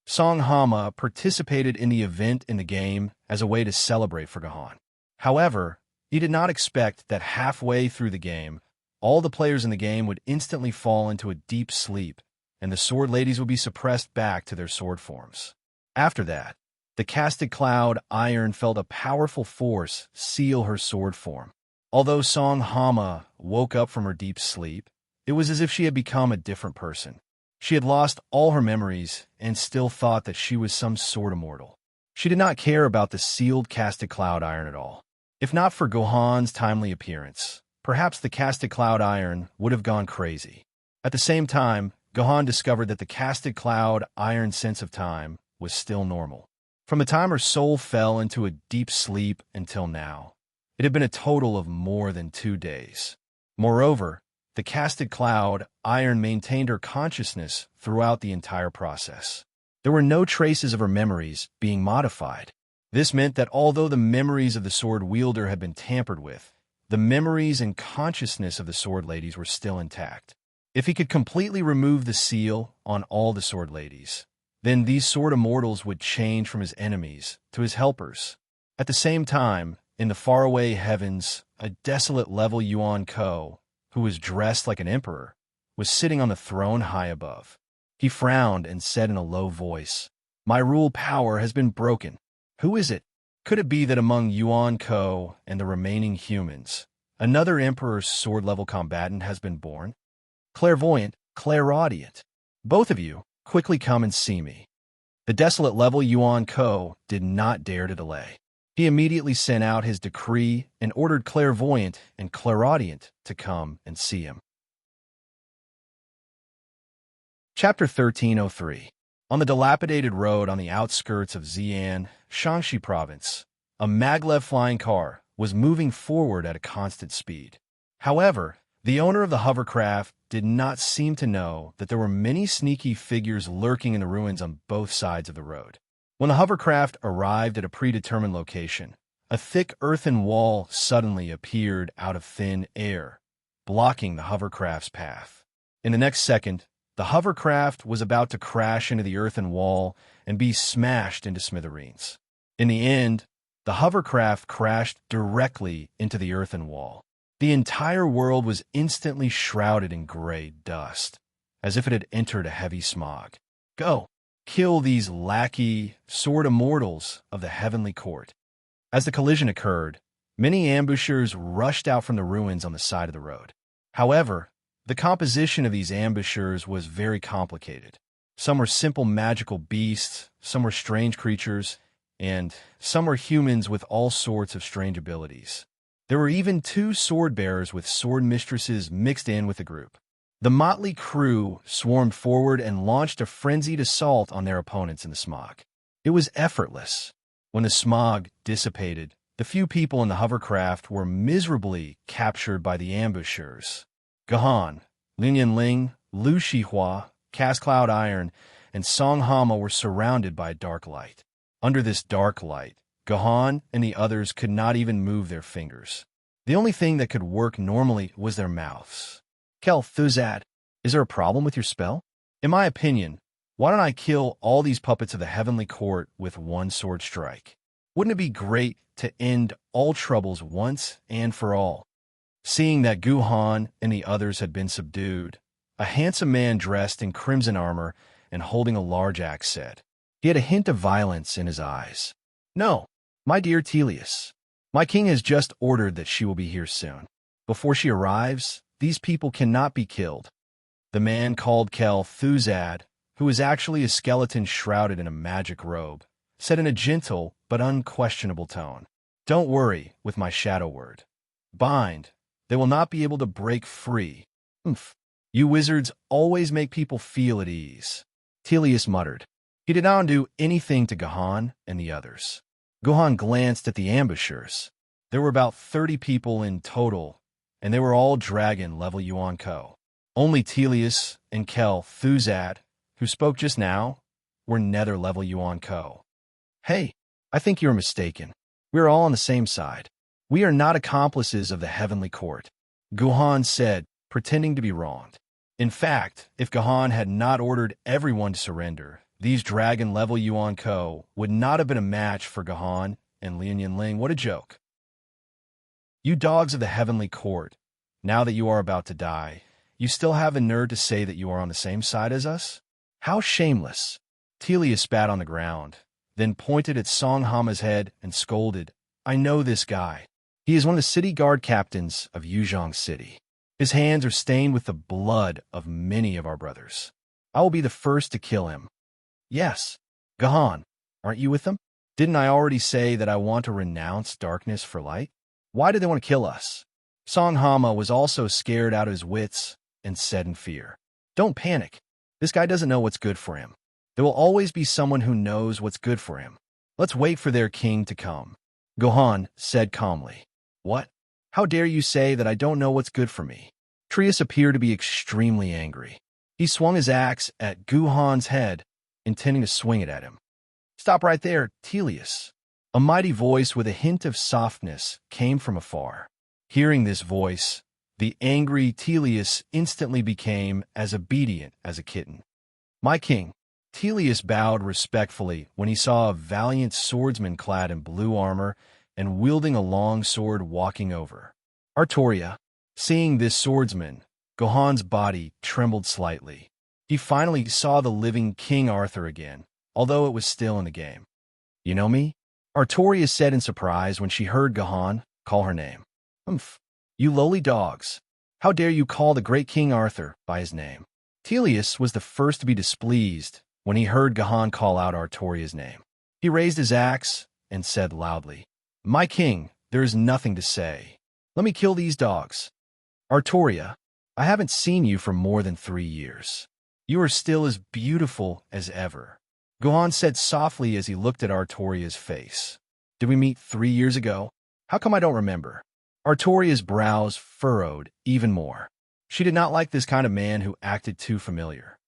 Song Hama participated in the event in the game as a way to celebrate for Gahan. However, he did not expect that halfway through the game, all the players in the game would instantly fall into a deep sleep, and the sword ladies would be suppressed back to their sword forms. After that, the casted cloud iron felt a powerful force seal her sword form. Although Song Hama woke up from her deep sleep, it was as if she had become a different person. She had lost all her memories and still thought that she was some sort of mortal. She did not care about the sealed casted cloud iron at all. If not for Gahan's timely appearance, perhaps the casted cloud iron would have gone crazy. At the same time, Gahan discovered that the casted cloud iron's sense of time was still normal. From the time her soul fell into a deep sleep until now, it had been a total of more than 2 days. Moreover, the casted cloud iron maintained her consciousness throughout the entire process. There were no traces of her memories being modified. This meant that although the memories of the sword wielder had been tampered with, the memories and consciousness of the sword ladies were still intact. If he could completely remove the seal on all the sword ladies, then these sword immortals would change from his enemies to his helpers. At the same time, in the faraway heavens, a desolate level Yuan Ko, who was dressed like an emperor, was sitting on the throne high above. He frowned and said in a low voice, My rule power has been broken. Who is it? Could it be that among Yuan Ko and the remaining humans, another emperor's sword-level combatant has been born? Clairvoyant, clairaudient. Both of you, quickly come and see me. The desolate level Yuan Ko did not dare to delay. He immediately sent out his decree and ordered clairvoyant and clairaudient to come and see him. Chapter 1303. On the dilapidated road on the outskirts of Xi'an, Shaanxi Province, a maglev flying car was moving forward at a constant speed. However, the owner of the hovercraft did not seem to know that there were many sneaky figures lurking in the ruins on both sides of the road. When the hovercraft arrived at a predetermined location, a thick earthen wall suddenly appeared out of thin air, blocking the hovercraft's path. In the next second, The hovercraft was about to crash into the earthen wall and be smashed into smithereens. In the end, the hovercraft crashed directly into the earthen wall. The entire world was instantly shrouded in gray dust, as if it had entered a heavy smog. Go, kill these lackey, sword immortals of the heavenly court. As the collision occurred, many ambushers rushed out from the ruins on the side of the road. However, the composition of these ambushers was very complicated. Some were simple magical beasts, some were strange creatures, and some were humans with all sorts of strange abilities. There were even 2 sword-bearers with sword mistresses mixed in with the group. The motley crew swarmed forward and launched a frenzied assault on their opponents in the smog. It was effortless. When the smog dissipated, the few people in the hovercraft were miserably captured by the ambushers. Gahan, Lin Yanling, Lu Shihua, Cast Cloud Iron, and Song Hama were surrounded by a dark light. Under this dark light, Gahan and the others could not even move their fingers. The only thing that could work normally was their mouths. Kel Thuzad, is there a problem with your spell? In my opinion, why don't I kill all these puppets of the heavenly court with one sword strike? Wouldn't it be great to end all troubles once and for all? Seeing that Guhan and the others had been subdued, a handsome man dressed in crimson armor and holding a large axe said. He had a hint of violence in his eyes. No, my dear Telius, my king has just ordered that she will be here soon. Before she arrives, these people cannot be killed. The man called Kel Thuzad, who was actually a skeleton shrouded in a magic robe, said in a gentle but unquestionable tone, Don't worry with my shadow word. Bind. They will not be able to break free. Oomph. You wizards always make people feel at ease. Telius muttered. He did not do anything to Gahan and the others. Gahan glanced at the ambushers. There were about 30 people in total, and they were all dragon level Yuan Ko. Only Telius and Kel Thuzad, who spoke just now, were nether level Yuan Ko. Hey, I think you're mistaken. We're all on the same side. We are not accomplices of the heavenly court, Guhan said, pretending to be wronged. In fact, if Gahan had not ordered everyone to surrender, these dragon-level Yuan Ko would not have been a match for Gahan and Lin Yanling. What a joke. You dogs of the heavenly court, now that you are about to die, you still have the nerve to say that you are on the same side as us? How shameless. Telia spat on the ground, then pointed at Song Hama's head and scolded, I know this guy. He is one of the city guard captains of Yuzhong City. His hands are stained with the blood of many of our brothers. I will be the first to kill him. Yes, Gahan, aren't you with them? Didn't I already say that I want to renounce darkness for light? Why do they want to kill us? Song Hama was also scared out of his wits and said in fear, Don't panic. This guy doesn't know what's good for him. There will always be someone who knows what's good for him. Let's wait for their king to come. Gahan said calmly, What? How dare you say that I don't know what's good for me? Trius appeared to be extremely angry. He swung his axe at Guhan's head, intending to swing it at him. Stop right there, Telius. A mighty voice with a hint of softness came from afar. Hearing this voice, the angry Telius instantly became as obedient as a kitten. My king, Telius bowed respectfully when he saw a valiant swordsman clad in blue armor and wielding a long sword walking over. Artoria, seeing this swordsman, Gahan's body trembled slightly. He finally saw the living King Arthur again, although it was still in the game. You know me? Artoria said in surprise when she heard Gahan call her name. Humph, you lowly dogs. How dare you call the great King Arthur by his name? Telius was the first to be displeased when he heard Gahan call out Artoria's name. He raised his axe and said loudly, My king, there is nothing to say. Let me kill these dogs. Artoria, I haven't seen you for more than 3 years. You are still as beautiful as ever. Gahan said softly as he looked at Artoria's face. Did we meet 3 years ago? How come I don't remember? Artoria's brows furrowed even more. She did not like this kind of man who acted too familiar.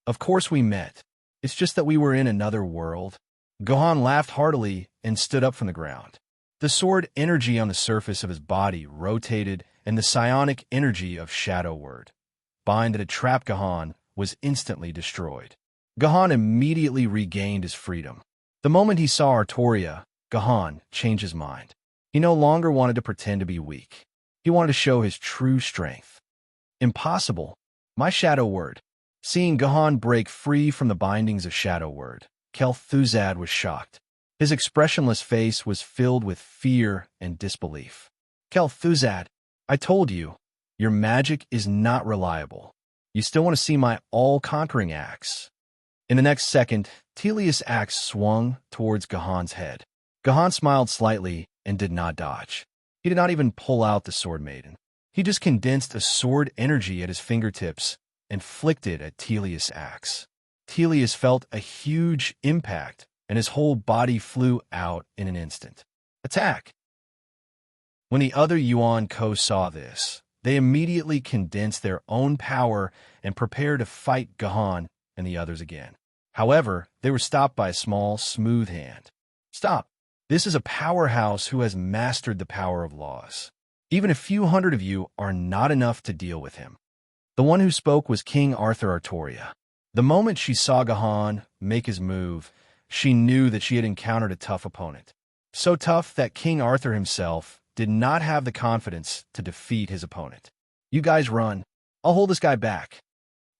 Of course we met. It's just that we were in another world. Gahan laughed heartily and stood up from the ground. The sword energy on the surface of his body rotated, and the psionic energy of Shadow Word, bind that had trapped Gahan, was instantly destroyed. Gahan immediately regained his freedom. The moment he saw Artoria, Gahan changed his mind. He no longer wanted to pretend to be weak. He wanted to show his true strength. Impossible. My shadow word. Seeing Gahan break free from the bindings of shadow word, Kel'Thuzad was shocked. His expressionless face was filled with fear and disbelief. Kel'Thuzad, I told you, your magic is not reliable. You still want to see my all-conquering axe. In the next second, Telius' axe swung towards Gahan's head. Gahan smiled slightly and did not dodge. He did not even pull out the Sword Maiden. He just condensed a sword energy at his fingertips and flicked it at Telius' axe. Telius felt a huge impact, and his whole body flew out in an instant. Attack! When the other Yuan-Ko saw this, they immediately condensed their own power and prepared to fight Gahan and the others again. However, they were stopped by a small, smooth hand. Stop! This is a powerhouse who has mastered the power of laws. Even a few hundred of you are not enough to deal with him. The one who spoke was King Arthur Artoria. The moment she saw Gahan make his move, she knew that she had encountered a tough opponent. So tough that King Arthur himself did not have the confidence to defeat his opponent. You guys run. I'll hold this guy back.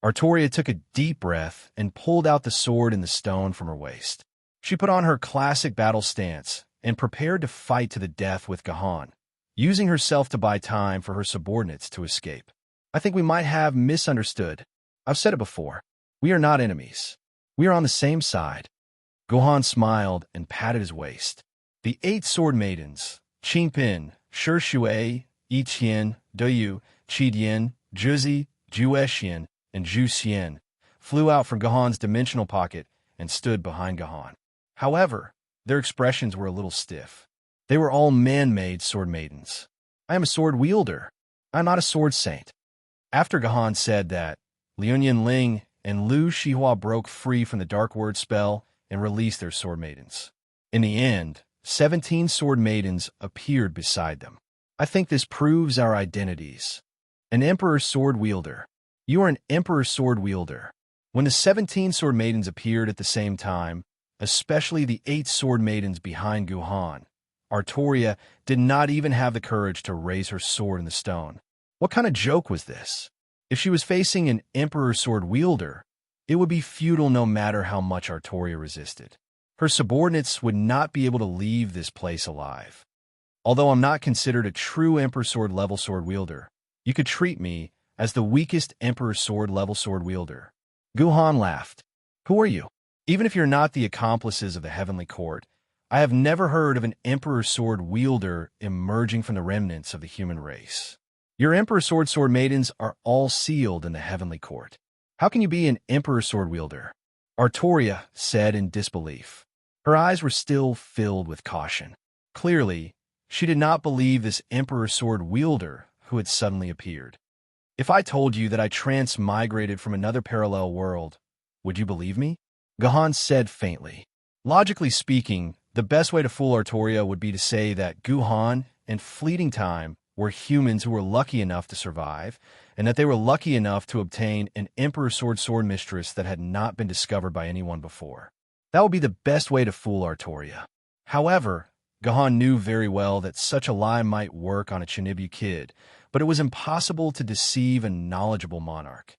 Artoria took a deep breath and pulled out the sword in the stone from her waist. She put on her classic battle stance and prepared to fight to the death with Gahan, using herself to buy time for her subordinates to escape. I think we might have misunderstood. I've said it before. We are not enemies. We are on the same side. Gahan smiled and patted his waist. The 8 sword maidens, Qingpin, Shishue, Yiqian, Doyu, Qidian, Zhuzi, Juexian, and Zhu Xian, flew out from Gahan's dimensional pocket and stood behind Gahan. However, their expressions were a little stiff. They were all man-made sword maidens. I am a sword wielder. I am not a sword saint. After Gahan said that, Liuyan Ling and Lu Shihua broke free from the Dark Word spell and released their sword maidens. In the end, 17 sword maidens appeared beside them. I think this proves our identities. An Emperor sword wielder. You are an Emperor sword wielder. When the 17 sword maidens appeared at the same time, especially the 8 sword maidens behind Gahan, Artoria did not even have the courage to raise her sword in the stone. What kind of joke was this? If she was facing an Emperor sword wielder, it would be futile no matter how much Artoria resisted. Her subordinates would not be able to leave this place alive. Although I'm not considered a true Emperor sword level sword wielder, you could treat me as the weakest Emperor sword level sword wielder. Gahan laughed. Who are you? Even if you're not the accomplices of the Heavenly Court, I have never heard of an Emperor sword wielder emerging from the remnants of the human race. Your Emperor sword maidens are all sealed in the Heavenly Court. How can you be an Emperor sword wielder? Artoria said in disbelief. Her eyes were still filled with caution. Clearly, she did not believe this Emperor sword wielder who had suddenly appeared. If I told you that I transmigrated from another parallel world, would you believe me? Gahan said faintly. Logically speaking, the best way to fool Artoria would be to say that Gahan and Fleeting Time were humans who were lucky enough to survive, and that they were lucky enough to obtain an Emperor sword mistress that had not been discovered by anyone before. That would be the best way to fool Artoria. However, Gahan knew very well that such a lie might work on a Chinibu kid, but it was impossible to deceive a knowledgeable monarch.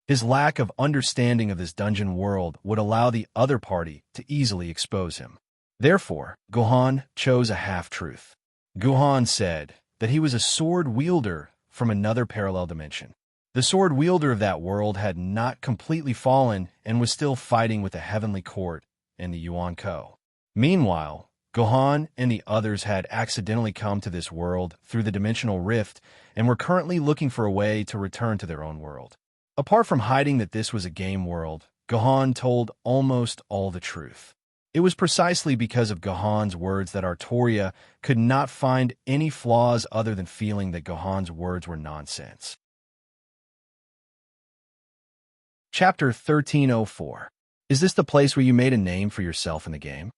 His lack of understanding of this dungeon world would allow the other party to easily expose him. Therefore, Gahan chose a half-truth. Gahan said that he was a sword wielder from another parallel dimension. The sword wielder of that world had not completely fallen and was still fighting with the Heavenly Court and the Yuan-Ko. Meanwhile, Gahan and the others had accidentally come to this world through the dimensional rift and were currently looking for a way to return to their own world. Apart from hiding that this was a game world, Gahan told almost all the truth. It was precisely because of Gahan's words that Artoria could not find any flaws other than feeling that Gahan's words were nonsense. Chapter 1304. Is this the place where you made a name for yourself in the game?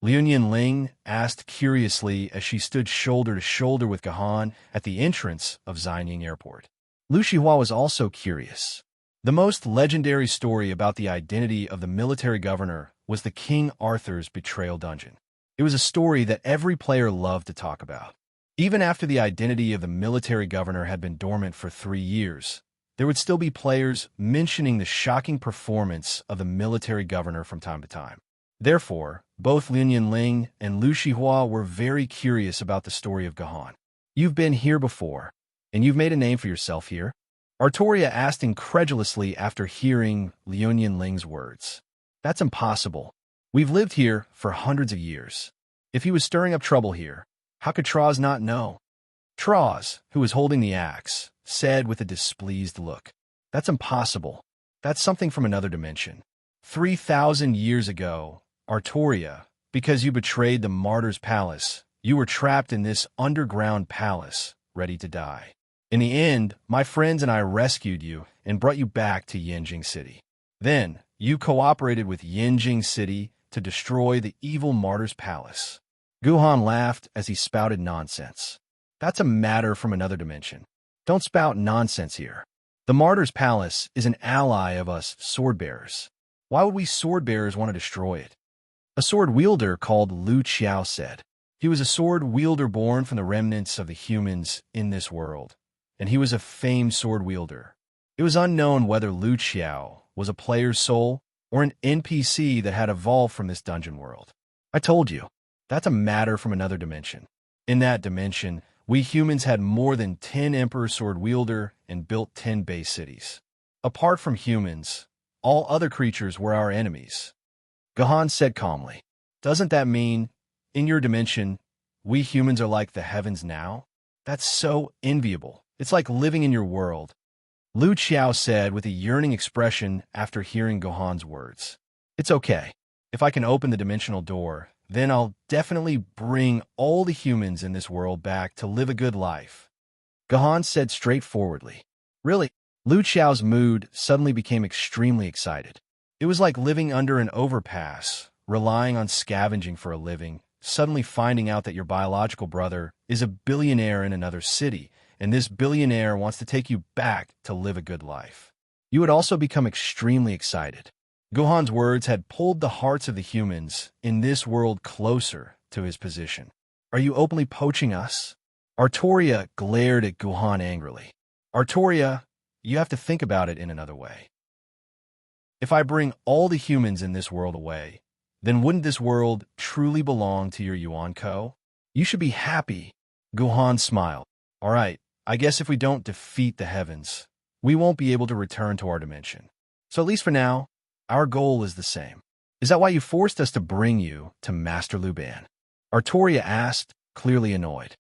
Liuyan Ling asked curiously as she stood shoulder to shoulder with Gahan at the entrance of Xinying Airport. Lu Shihua was also curious. The most legendary story about the identity of the military governor was the King Arthur's betrayal dungeon. It was a story that every player loved to talk about. Even after the identity of the military governor had been dormant for 3 years, there would still be players mentioning the shocking performance of the military governor from time to time. Therefore, both Lin Yinling and Lu Shihua were very curious about the story of Gahan. "You've been here before, and you've made a name for yourself here?" Artoria asked incredulously after hearing Liu Yinling's words. "That's impossible. We've lived here for hundreds of years. If he was stirring up trouble here, how could Traz not know?" Traz, who was holding the axe, said with a displeased look, "That's impossible. That's something from another dimension. 3,000 years ago, Artoria, because you betrayed the Martyr's Palace, you were trapped in this underground palace, ready to die. In the end, my friends and I rescued you and brought you back to Yanjing City. Then, you cooperated with Yanjing City to destroy the evil Martyr's Palace." Guhan laughed as he spouted nonsense. "That's a matter from another dimension. Don't spout nonsense here. The Martyr's Palace is an ally of us sword-bearers. Why would we sword-bearers want to destroy it?" A sword-wielder called Lu Qiao said. He was a sword-wielder born from the remnants of the humans in this world, and he was a famed sword-wielder. It was unknown whether Lu Qiao was a player's soul or an NPC that had evolved from this dungeon world. "I told you, that's a matter from another dimension. In that dimension, we humans had more than 10 Emperor sword-wielder and built 10 base cities. Apart from humans, all other creatures were our enemies." Gahan said calmly, "Doesn't that mean, in your dimension, we humans are like the heavens now? That's so enviable. It's like living in your world." Lu Qiao said with a yearning expression after hearing Gohan's words. "It's okay. If I can open the dimensional door, then I'll definitely bring all the humans in this world back to live a good life." Gahan said straightforwardly. "Really?" Lu Qiao's mood suddenly became extremely excited. It was like living under an overpass, relying on scavenging for a living, suddenly finding out that your biological brother is a billionaire in another city, and this billionaire wants to take you back to live a good life. You would also become extremely excited. Gohan's words had pulled the hearts of the humans in this world closer to his position. "Are you openly poaching us?" Artoria glared at Gohan angrily. "Artoria, you have to think about it in another way. If I bring all the humans in this world away, then wouldn't this world truly belong to your Yuan Co? You should be happy." Gohan smiled. "All right, I guess if we don't defeat the heavens, we won't be able to return to our dimension. So at least for now, our goal is the same. Is that why you forced us to bring you to Master Lu Ban?" Artoria asked, clearly annoyed.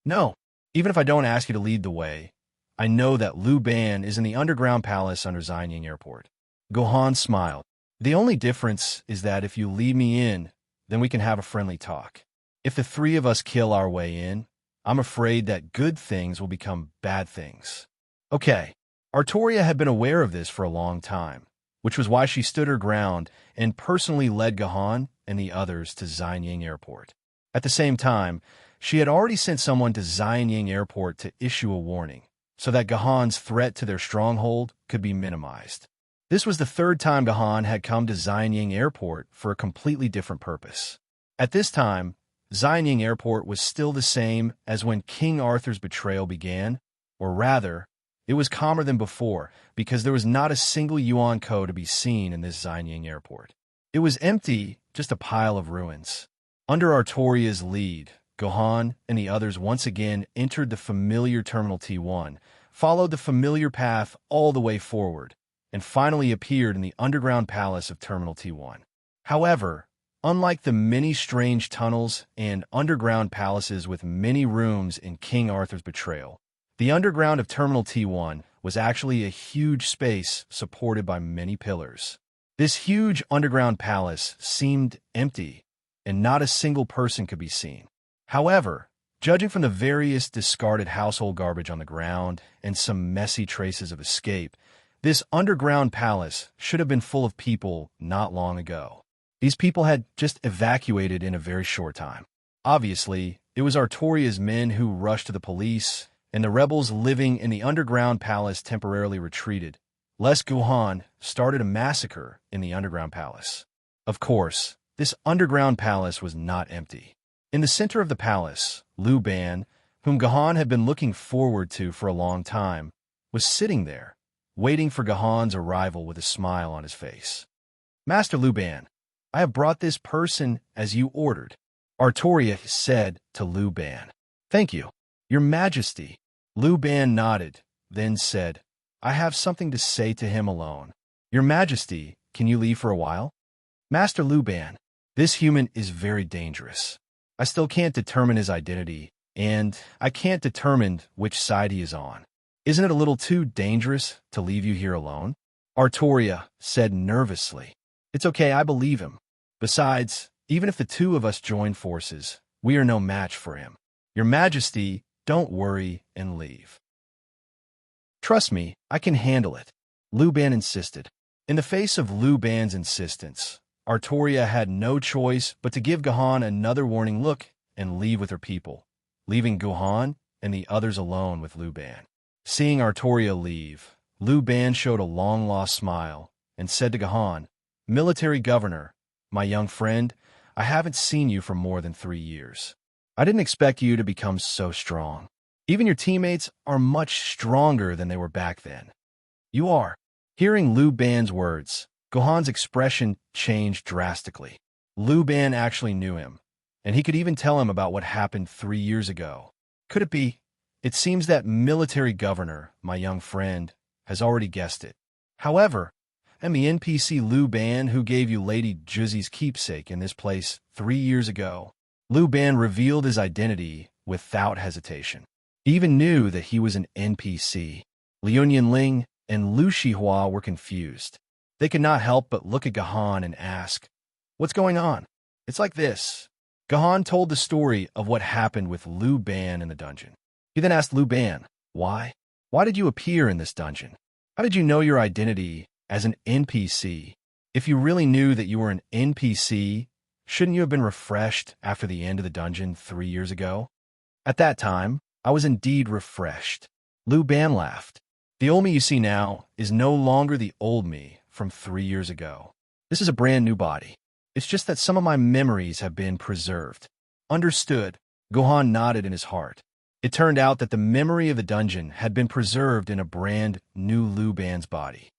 "No, even if I don't ask you to lead the way, I know that Lu Ban is in the underground palace under Xianying Airport." Gohan smiled. "The only difference is that if you lead me in, then we can have a friendly talk. If the 3 of us kill our way in, I'm afraid that good things will become bad things." Okay, Artoria had been aware of this for a long time, which was why she stood her ground and personally led Gahan and the others to Xianying Airport. At the same time, she had already sent someone to Xianying Airport to issue a warning, so that Gahan's threat to their stronghold could be minimized. This was the 3rd time Gahan had come to Xianying Airport for a completely different purpose. At this time, Xianying Airport was still the same as when King Arthur's betrayal began, or rather, it was calmer than before because there was not a single Yuan Co to be seen in this Xianying Airport. It was empty, just a pile of ruins. Under Artoria's lead, Gohan and the others once again entered the familiar Terminal T1, followed the familiar path all the way forward, and finally appeared in the underground palace of Terminal T1. However, unlike the many strange tunnels and underground palaces with many rooms in King Arthur's betrayal, the underground of Terminal T1 was actually a huge space supported by many pillars. This huge underground palace seemed empty, and not a single person could be seen. However, judging from the various discarded household garbage on the ground and some messy traces of escape, this underground palace should have been full of people not long ago. These people had just evacuated in a very short time. Obviously, it was Artoria's men who rushed to the police, and the rebels living in the underground palace temporarily retreated, lest Guhan started a massacre in the underground palace. Of course, this underground palace was not empty. In the center of the palace, Lu Ban, whom Guhan had been looking forward to for a long time, was sitting there, waiting for Guhan's arrival with a smile on his face. "Master Lu Ban, I have brought this person as you ordered," Artoria said to Lu Ban. "Thank you, Your Majesty." Lu Ban nodded, then said, "I have something to say to him alone. Your Majesty, can you leave for a while?" "Master Lu Ban, this human is very dangerous. I still can't determine his identity, and I can't determine which side he is on. Isn't it a little too dangerous to leave you here alone?" Artoria said nervously. "It's okay, I believe him. Besides, even if the two of us join forces, we are no match for him. Your Majesty, don't worry and leave." "Trust me, I can handle it," Lu Ban insisted. In the face of Lu Ban's insistence, Artoria had no choice but to give Guhan another warning look and leave with her people, leaving Guhan and the others alone with Lu Ban. Seeing Artoria leave, Lu Ban showed a long-lost smile and said to Guhan, "Military Governor, my young friend, I haven't seen you for more than 3 years. I didn't expect you to become so strong. Even your teammates are much stronger than they were back then. You are." Hearing Lu Ban's words, Guhan's expression changed drastically. Lu Ban actually knew him, and he could even tell him about what happened 3 years ago. Could it be? It seems that Military Governor, my young friend, has already guessed it. However, I'm the NPC Lu Ban who gave you Lady Juzi's keepsake in this place 3 years ago. Lu Ban revealed his identity without hesitation. He even knew that he was an NPC. Liu Ling and Lu Shihua were confused. They could not help but look at Guhan and ask, "What's going on?" "It's like this." Guhan told the story of what happened with Lu Ban in the dungeon. He then asked Lu Ban, "Why? Why did you appear in this dungeon? How did you know your identity as an NPC? If you really knew that you were an NPC, shouldn't you have been refreshed after the end of the dungeon 3 years ago?" "At that time, I was indeed refreshed." Lu Ban laughed. "The old me you see now is no longer the old me from 3 years ago. This is a brand new body. It's just that some of my memories have been preserved." "Understood." Guhan nodded in his heart. It turned out that the memory of the dungeon had been preserved in a brand new Lu Ban's body.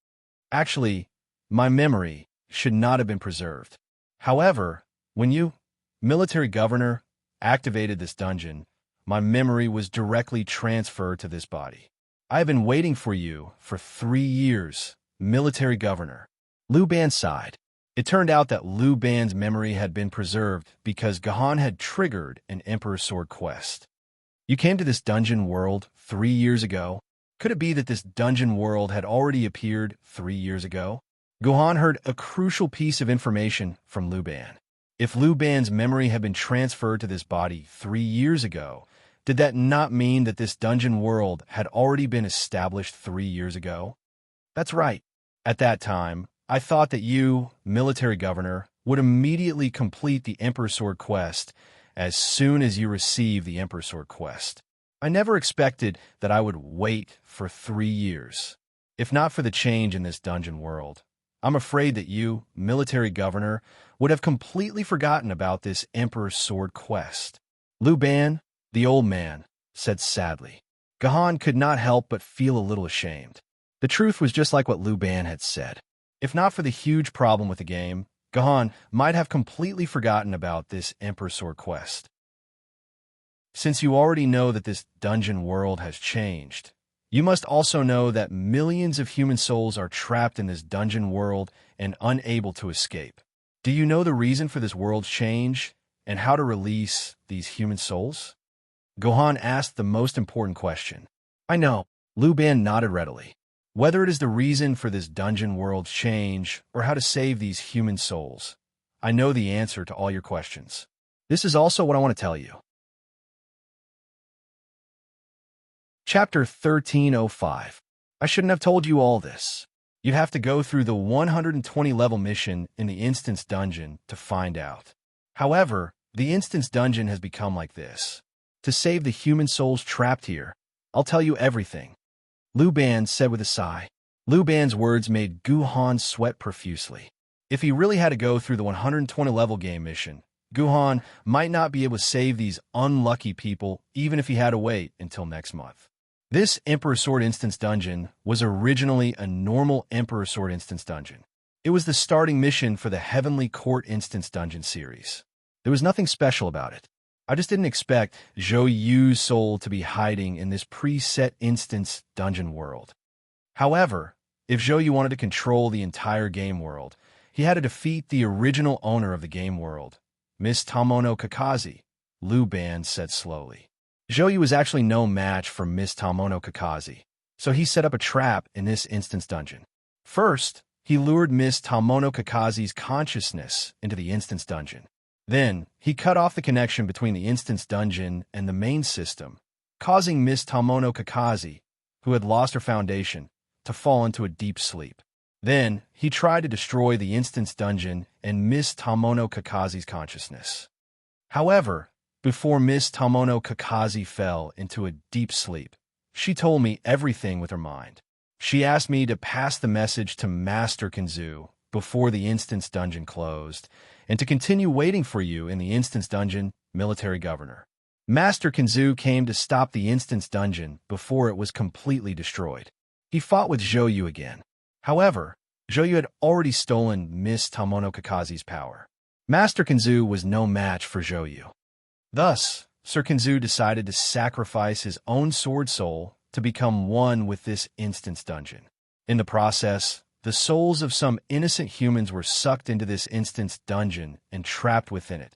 "Actually, my memory should not have been preserved. However, when you, Military Governor, activated this dungeon, my memory was directly transferred to this body. I have been waiting for you for 3 years, Military Governor." Lu Ban sighed. It turned out that Lu Ban's memory had been preserved because Guhan had triggered an Emperor's Sword quest. "You came to this dungeon world 3 years ago. Could it be that this dungeon world had already appeared 3 years ago?" Guhan heard a crucial piece of information from Lu Ban. If Lu Ban's memory had been transferred to this body 3 years ago, did that not mean that this dungeon world had already been established 3 years ago? "That's right. At that time, I thought that you, Military Governor, would immediately complete the Emperor's Sword quest as soon as you receive the Emperor's Sword quest. I never expected that I would wait for 3 years. If not for the change in this dungeon world, I'm afraid that you, Military Governor, would have completely forgotten about this Emperor's Sword quest." Lu Ban, the old man, said sadly. Guhan could not help but feel a little ashamed. The truth was just like what Lu Ban had said. If not for the huge problem with the game, Guhan might have completely forgotten about this Emperor's Sword quest. Since you already know that this dungeon world has changed, you must also know that millions of human souls are trapped in this dungeon world and unable to escape. Do you know the reason for this world's change and how to release these human souls? Guhan asked the most important question. "I know." Lu Ban nodded readily. "Whether it is the reason for this dungeon world's change or how to save these human souls, I know the answer to all your questions. This is also what I want to tell you." Chapter 1305. I shouldn't have told you all this. You have to go through the 120 level mission in the Instance Dungeon to find out. However, the Instance Dungeon has become like this. To save the human souls trapped here, I'll tell you everything," Lu Ban said with a sigh. Liu Ban's words made Guhan sweat profusely. If he really had to go through the 120-level game mission, Guhan might not be able to save these unlucky people even if he had to wait until next month. This Emperor Sword Instance Dungeon was originally a normal Emperor Sword Instance Dungeon. It was the starting mission for the Heavenly Court Instance Dungeon series. There was nothing special about it. I just didn't expect Zhou Yu's soul to be hiding in this preset instance dungeon world. However, if Zhou Yu wanted to control the entire game world, he had to defeat the original owner of the game world, Miss Tomono Kakaze, Liu Ban said slowly. Zhou Yu was actually no match for Miss Tomono Kakaze, so he set up a trap in this instance dungeon. First, he lured Miss Tomono Kakaze's consciousness into the instance dungeon. Then, he cut off the connection between the instance dungeon and the main system, causing Miss Tomono Kakaze, who had lost her foundation, to fall into a deep sleep. Then, he tried to destroy the instance dungeon and Miss Tomono Kakaze's consciousness. However, before Miss Tomono Kakaze fell into a deep sleep, she told me everything with her mind. She asked me to pass the message to Master Kinzu before the instance dungeon closed, and to continue waiting for you in the instance dungeon, Military Governor. Master Kinzu came to stop the instance dungeon before it was completely destroyed. He fought with Zhou Yu again. However, Zhou Yu had already stolen Miss Tomono Kakaze's power. Master Kinzu was no match for Zhou Yu. Thus, Sir Kinzu decided to sacrifice his own sword soul to become one with this instance dungeon. In the process, the souls of some innocent humans were sucked into this instance dungeon and trapped within it.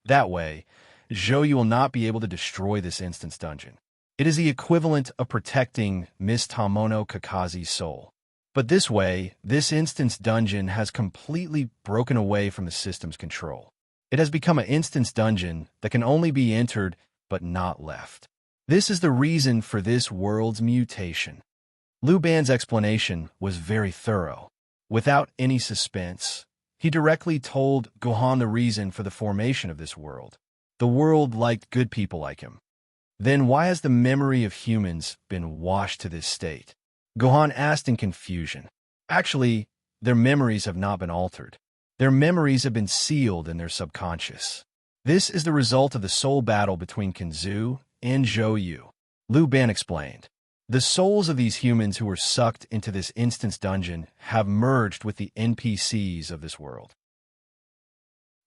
That way, Zhou Yu will not be able to destroy this instance dungeon. It is the equivalent of protecting Miss Tomono Kakaze's soul. But this way, this instance dungeon has completely broken away from the system's control. It has become an instance dungeon that can only be entered but not left. This is the reason for this world's mutation. Liu Ban's explanation was very thorough. Without any suspense, he directly told Gohan the reason for the formation of this world. The world liked good people like him. Then why has the memory of humans been washed to this state? Gohan asked in confusion. Actually, their memories have not been altered. Their memories have been sealed in their subconscious. This is the result of the soul battle between Kinzu and Zhou Yu. Liu Ban explained. The souls of these humans who were sucked into this instance dungeon have merged with the NPCs of this world.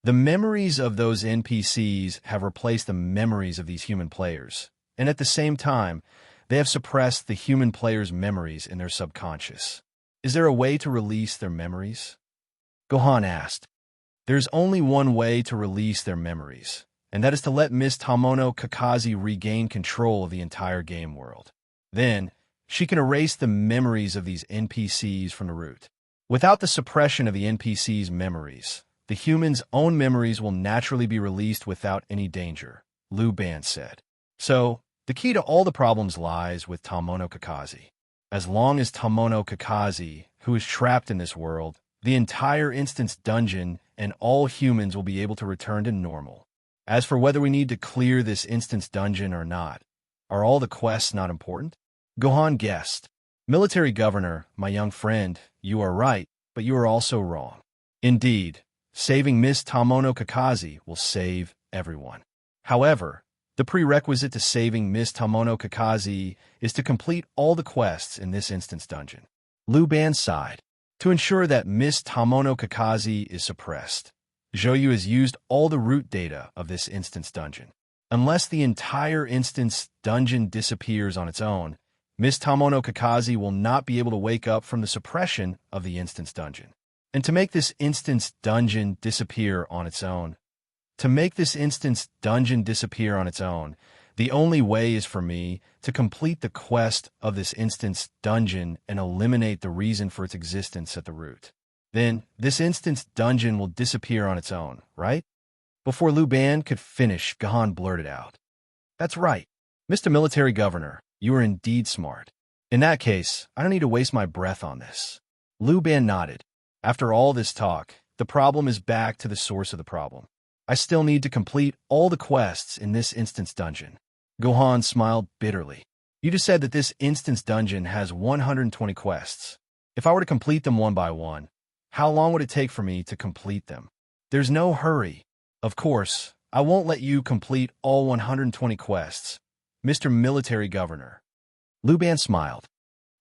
The memories of those NPCs have replaced the memories of these human players, and at the same time, they have suppressed the human players' memories in their subconscious. Is there a way to release their memories? Gohan asked. There's only one way to release their memories, and that is to let Miss Tomono Kakaze regain control of the entire game world. Then, she can erase the memories of these NPCs from the root. Without the suppression of the NPCs' memories, the humans' own memories will naturally be released without any danger, Liu Ban said. So, the key to all the problems lies with Tomono Kakaze. As long as Tomono Kakaze, who is trapped in this world, the entire instance dungeon and all humans will be able to return to normal. As for whether we need to clear this instance dungeon or not, are all the quests not important? Gohan guessed. Military Governor, my young friend, you are right, but you are also wrong. Indeed, saving Miss Tomono Kakaze will save everyone. However, the prerequisite to saving Miss Tomono Kakaze is to complete all the quests in this instance dungeon. Liu Ban sighed. To ensure that Miss Tomono Kakaze is suppressed, Zhou Yu has used all the root data of this instance dungeon. Unless the entire instance dungeon disappears on its own, Miss Tomono Kakaze will not be able to wake up from the suppression of the instance dungeon. And to make this instance dungeon disappear on its own, the only way is for me to complete the quest of this instance dungeon and eliminate the reason for its existence at the root. Then, this instance dungeon will disappear on its own, right? Before Liu Ban could finish, Gohan blurted out. That's right. Mr. Military Governor, you are indeed smart. In that case, I don't need to waste my breath on this. Liu Ban nodded. After all this talk, the problem is back to the source of the problem. I still need to complete all the quests in this instance dungeon. Gohan smiled bitterly. You just said that this instance dungeon has 120 quests. If I were to complete them one by one, how long would it take for me to complete them? There's no hurry. Of course, I won't let you complete all 120 quests, Mr. Military Governor. Lu Ban smiled.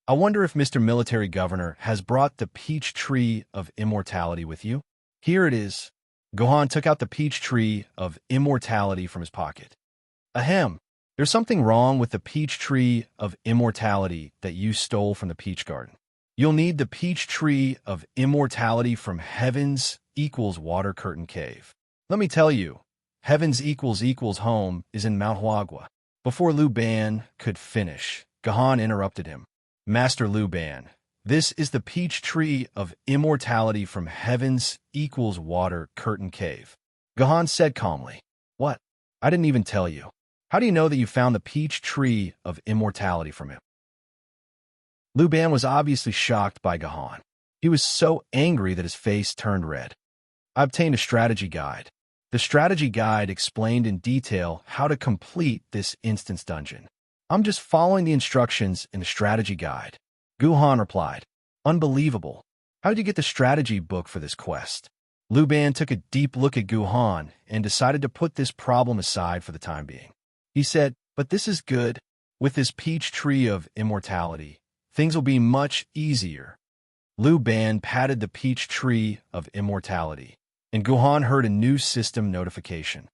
I wonder if Mr. Military Governor has brought the peach tree of immortality with you? Here it is. Gohan took out the peach tree of immortality from his pocket. Ahem. There's something wrong with the peach tree of immortality that you stole from the peach garden. You'll need the peach tree of immortality from Heavens equals Water Curtain Cave. Let me tell you, Heavens equals home is in Mount Huagua. Before Lu Ban could finish, Gohan interrupted him. Master Lu Ban, this is the peach tree of immortality from Heavens equals Water Curtain Cave. Gohan said calmly. What? I didn't even tell you. How do you know that you found the peach tree of immortality from him? Lu Ban was obviously shocked by Gohan. He was so angry that his face turned red. I obtained a strategy guide. The strategy guide explained in detail how to complete this instance dungeon. I'm just following the instructions in the strategy guide. Gohan replied. Unbelievable. How did you get the strategy book for this quest? Lu Ban took a deep look at Gohan and decided to put this problem aside for the time being. He said, but this is good. With this peach tree of immortality, things will be much easier. Lu Ban patted the peach tree of immortality, and Gohan heard a new system notification.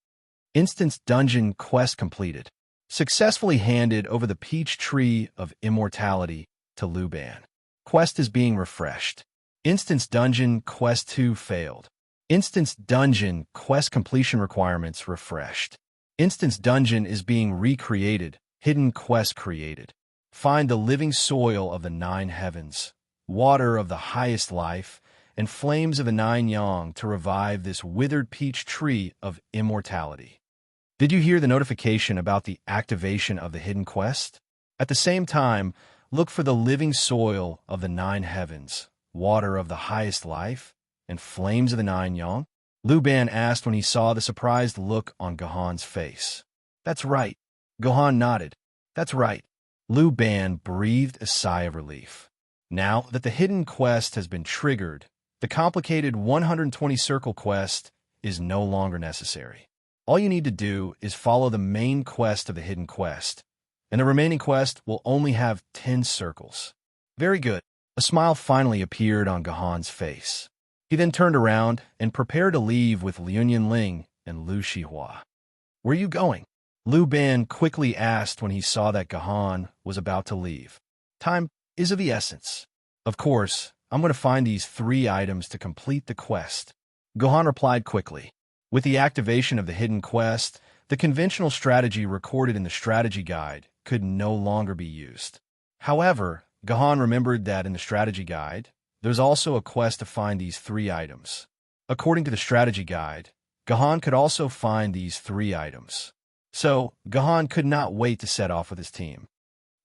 Instance dungeon quest completed. Successfully handed over the peach tree of immortality to Lu Ban. Quest is being refreshed. Instance dungeon quest 2 failed. Instance dungeon quest completion requirements refreshed. Instance dungeon is being recreated. Hidden quest created. Find the living soil of the 9 heavens, water of the highest life, and flames of the 9 yang to revive this withered peach tree of immortality. Did you hear the notification about the activation of the hidden quest? At the same time, look for the living soil of the 9 heavens, water of the highest life, and flames of the 9 yang? Lu Ban asked when he saw the surprised look on Gohan's face. That's right. Gohan nodded. That's right. Lu Ban breathed a sigh of relief. Now that the hidden quest has been triggered, the complicated 120 circle quest is no longer necessary. All you need to do is follow the main quest of the hidden quest, and the remaining quest will only have 10 circles. Very good. A smile finally appeared on Gohan's face. He then turned around and prepared to leave with Liu Ling and Lu Shihua. Where are you going? Lu Ban quickly asked when he saw that Gohan was about to leave. Time is of the essence. Of course, I'm going to find these 3 items to complete the quest. Gohan replied quickly. With the activation of the hidden quest, the conventional strategy recorded in the strategy guide could no longer be used. However, Gohan remembered that in the strategy guide, there's also a quest to find these 3 items. According to the strategy guide, Gohan could also find these 3 items. So, Gohan could not wait to set off with his team.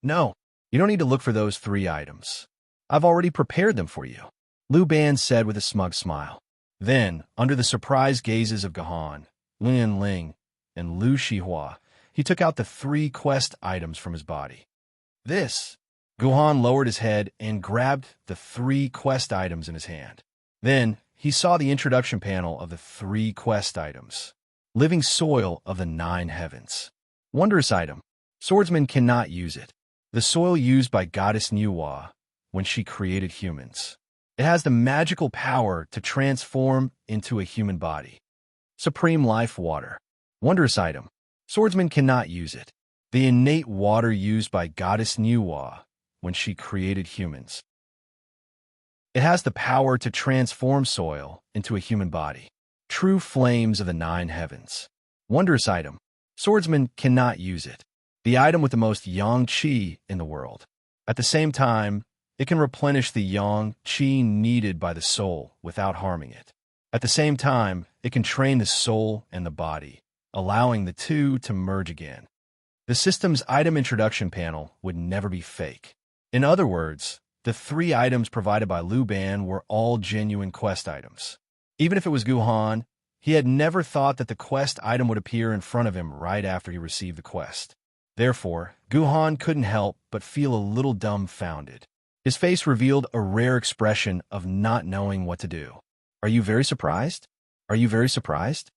No, you don't need to look for those 3 items. I've already prepared them for you, Lu Ban said with a smug smile. Then, under the surprised gazes of Gohan, Liu Ling, and Lu Shihua, he took out the 3 quest items from his body. This, Gohan lowered his head and grabbed the 3 quest items in his hand. Then, he saw the introduction panel of the 3 quest items. Living soil of the 9 heavens. Wondrous item. Swordsman cannot use it. The soil used by Goddess Nuwa when she created humans. It has the magical power to transform into a human body. Supreme life water. Wondrous item. Swordsman cannot use it. The innate water used by Goddess Nuwa when she created humans. It has the power to transform soil into a human body. True flames of the 9 heavens. Wondrous item. Swordsman cannot use it. The item with the most yang qi in the world. At the same time, it can replenish the yang qi needed by the soul without harming it. At the same time, it can train the soul and the body, allowing the 2 to merge again. The system's item introduction panel would never be fake. In other words, the 3 items provided by Lu Ban were all genuine quest items. Even if it was Gohan, he had never thought that the quest item would appear in front of him right after he received the quest. Therefore, Gohan couldn't help but feel a little dumbfounded. His face revealed a rare expression of not knowing what to do. Are you very surprised? Are you very surprised?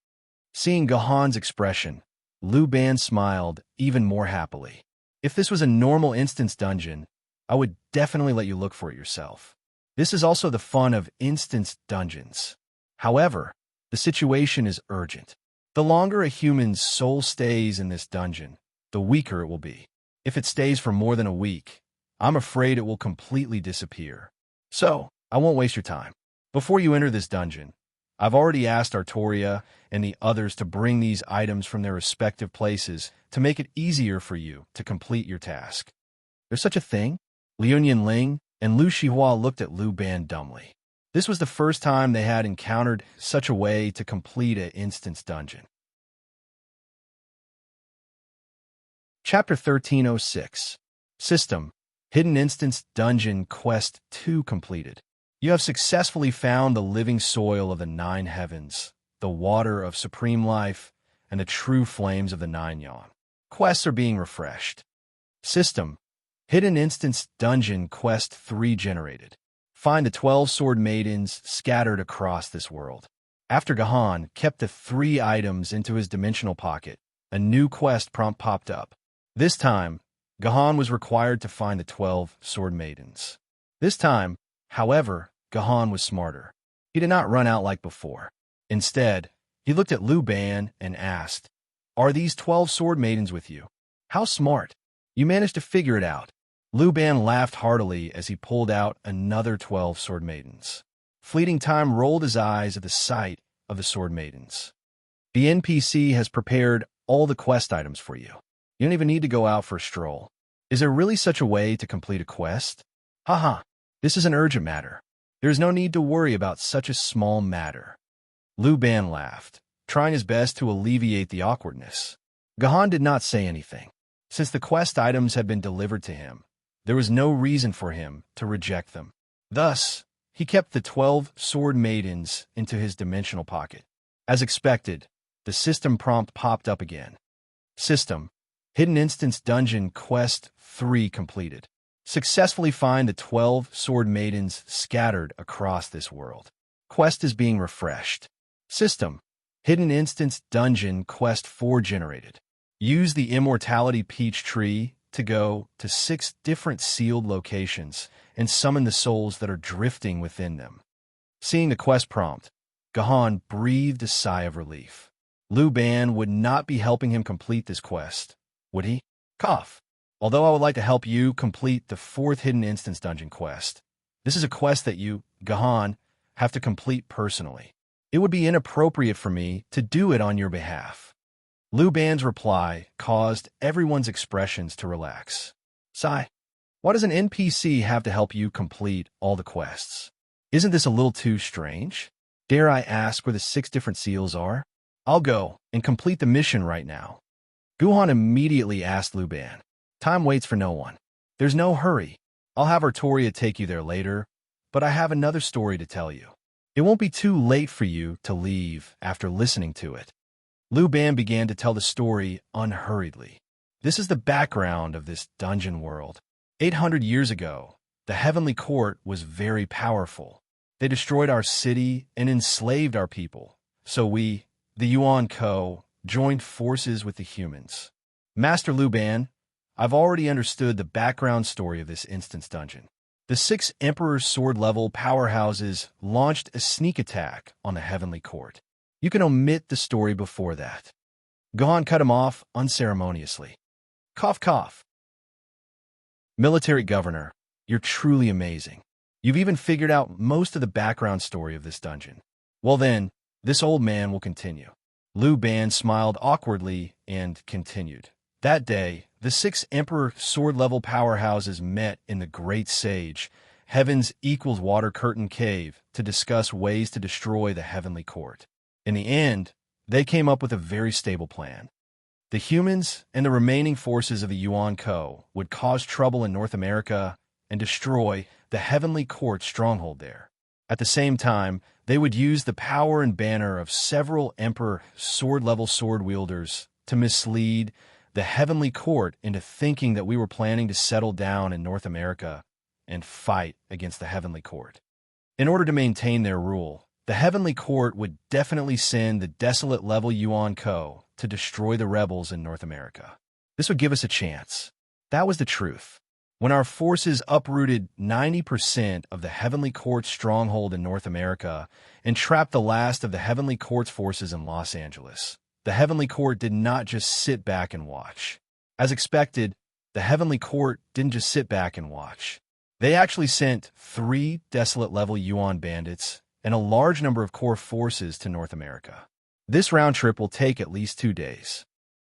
Seeing Gahan's expression, Lu Ban smiled even more happily. If this was a normal instance dungeon, I would definitely let you look for it yourself. This is also the fun of instance dungeons. However, the situation is urgent. The longer a human's soul stays in this dungeon, the weaker it will be. If it stays for more than a week, I'm afraid it will completely disappear. So, I won't waste your time. Before you enter this dungeon, I've already asked Artoria and the others to bring these items from their respective places to make it easier for you to complete your task. There's such a thing? Liu Ling and Lu Shihua looked at Lu Ban dumbly. This was the first time they had encountered such a way to complete an instance dungeon. Chapter 1306. System. Hidden Instance Dungeon Quest 2 completed. You have successfully found the living soil of the nine heavens, the water of supreme life, and the true flames of the nine yon. Quests are being refreshed. System. Hidden Instance Dungeon Quest 3 generated. Find the 12 sword maidens scattered across this world. After Gahan kept the 3 items into his dimensional pocket, a new quest prompt popped up. This time, Gahan was required to find the 12 sword maidens. This time, however, Gahan was smarter. He did not run out like before. Instead, he looked at Lu Ban and asked, "Are these 12 sword maidens with you?" "How smart. You managed to figure it out." Lu Ban laughed heartily as he pulled out another 12 sword maidens. Fleeting Time rolled his eyes at the sight of the sword maidens. The NPC has prepared all the quest items for you. You don't even need to go out for a stroll. Is there really such a way to complete a quest? Haha, this is an urgent matter. There is no need to worry about such a small matter. Lu Ban laughed, trying his best to alleviate the awkwardness. Gahan did not say anything. Since the quest items had been delivered to him, there was no reason for him to reject them. Thus, he kept the 12 sword maidens into his dimensional pocket. As expected, the system prompt popped up again. System. Hidden Instance Dungeon Quest 3 completed. Successfully find the 12 sword maidens scattered across this world. Quest is being refreshed. System. Hidden Instance Dungeon Quest 4 generated. Use the Immortality Peach Tree to go to 6 different sealed locations and summon the souls that are drifting within them. Seeing the quest prompt, Gahan breathed a sigh of relief. Lu Ban would not be helping him complete this quest, would he? Cough. Although I would like to help you complete the 4th Hidden Instance Dungeon quest, this is a quest that you, Gahan, have to complete personally. It would be inappropriate for me to do it on your behalf. Lu Ban's reply caused everyone's expressions to relax. Sigh. Why does an NPC have to help you complete all the quests? Isn't this a little too strange? Dare I ask where the 6 different seals are? I'll go and complete the mission right now. Guhan immediately asked Lu Ban. Time waits for no one. There's no hurry. I'll have Artoria take you there later, but I have another story to tell you. It won't be too late for you to leave after listening to it. Lu Ban began to tell the story unhurriedly. This is the background of this dungeon world. 800 years ago, the Heavenly Court was very powerful. They destroyed our city and enslaved our people. So we, the Yuan Ko, joined forces with the humans. Master Lu Ban, I've already understood the background story of this instance dungeon. The 6 Emperor's sword-level powerhouses launched a sneak attack on the Heavenly Court. You can omit the story before that. Gahan cut him off unceremoniously. Cough, cough. Military Governor, you're truly amazing. You've even figured out most of the background story of this dungeon. Well then, this old man will continue. Lu Ban smiled awkwardly and continued. That day, the 6 Emperor sword-level powerhouses met in the Great Sage, Heaven's equals Water Curtain Cave, to discuss ways to destroy the Heavenly Court. In the end, they came up with a very stable plan. The humans and the remaining forces of the Yuan Ko would cause trouble in North America and destroy the Heavenly Court stronghold there. At the same time, they would use the power and banner of several Emperor sword-level sword wielders to mislead the Heavenly Court into thinking that we were planning to settle down in North America and fight against the Heavenly Court. In order to maintain their rule, the Heavenly Court would definitely send the desolate level Yuan Ko to destroy the rebels in North America. This would give us a chance. That was the truth. When our forces uprooted 90% of the Heavenly Court's stronghold in North America and trapped the last of the Heavenly Court's forces in Los Angeles, the Heavenly Court did not just sit back and watch. As expected, the Heavenly Court didn't just sit back and watch. They actually sent 3 desolate level Yuan bandits and a large number of core forces to North America. This round trip will take at least 2 days.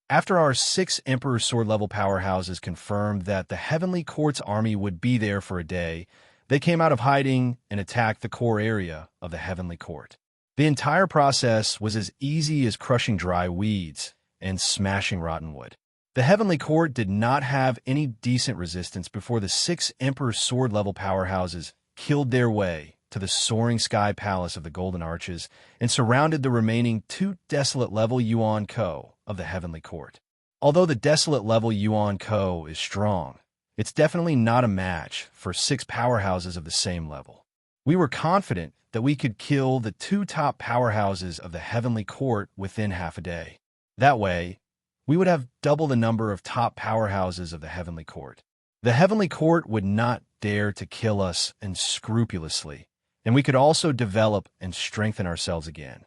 After our 6 Emperor sword-level powerhouses confirmed that the Heavenly Court's army would be there for a day, they came out of hiding and attacked the core area of the Heavenly Court. The entire process was as easy as crushing dry weeds and smashing rotten wood. The Heavenly Court did not have any decent resistance before the 6 Emperor sword-level powerhouses killed their way to the soaring sky palace of the Golden Arches and surrounded the remaining 2 desolate level Yuan Ko of the Heavenly Court. Although the desolate level Yuan Ko is strong, it's definitely not a match for 6 powerhouses of the same level. We were confident that we could kill the 2 top powerhouses of the Heavenly Court within half a day. That way, we would have double the number of top powerhouses of the Heavenly Court. The Heavenly Court would not dare to kill us unscrupulously, and we could also develop and strengthen ourselves again.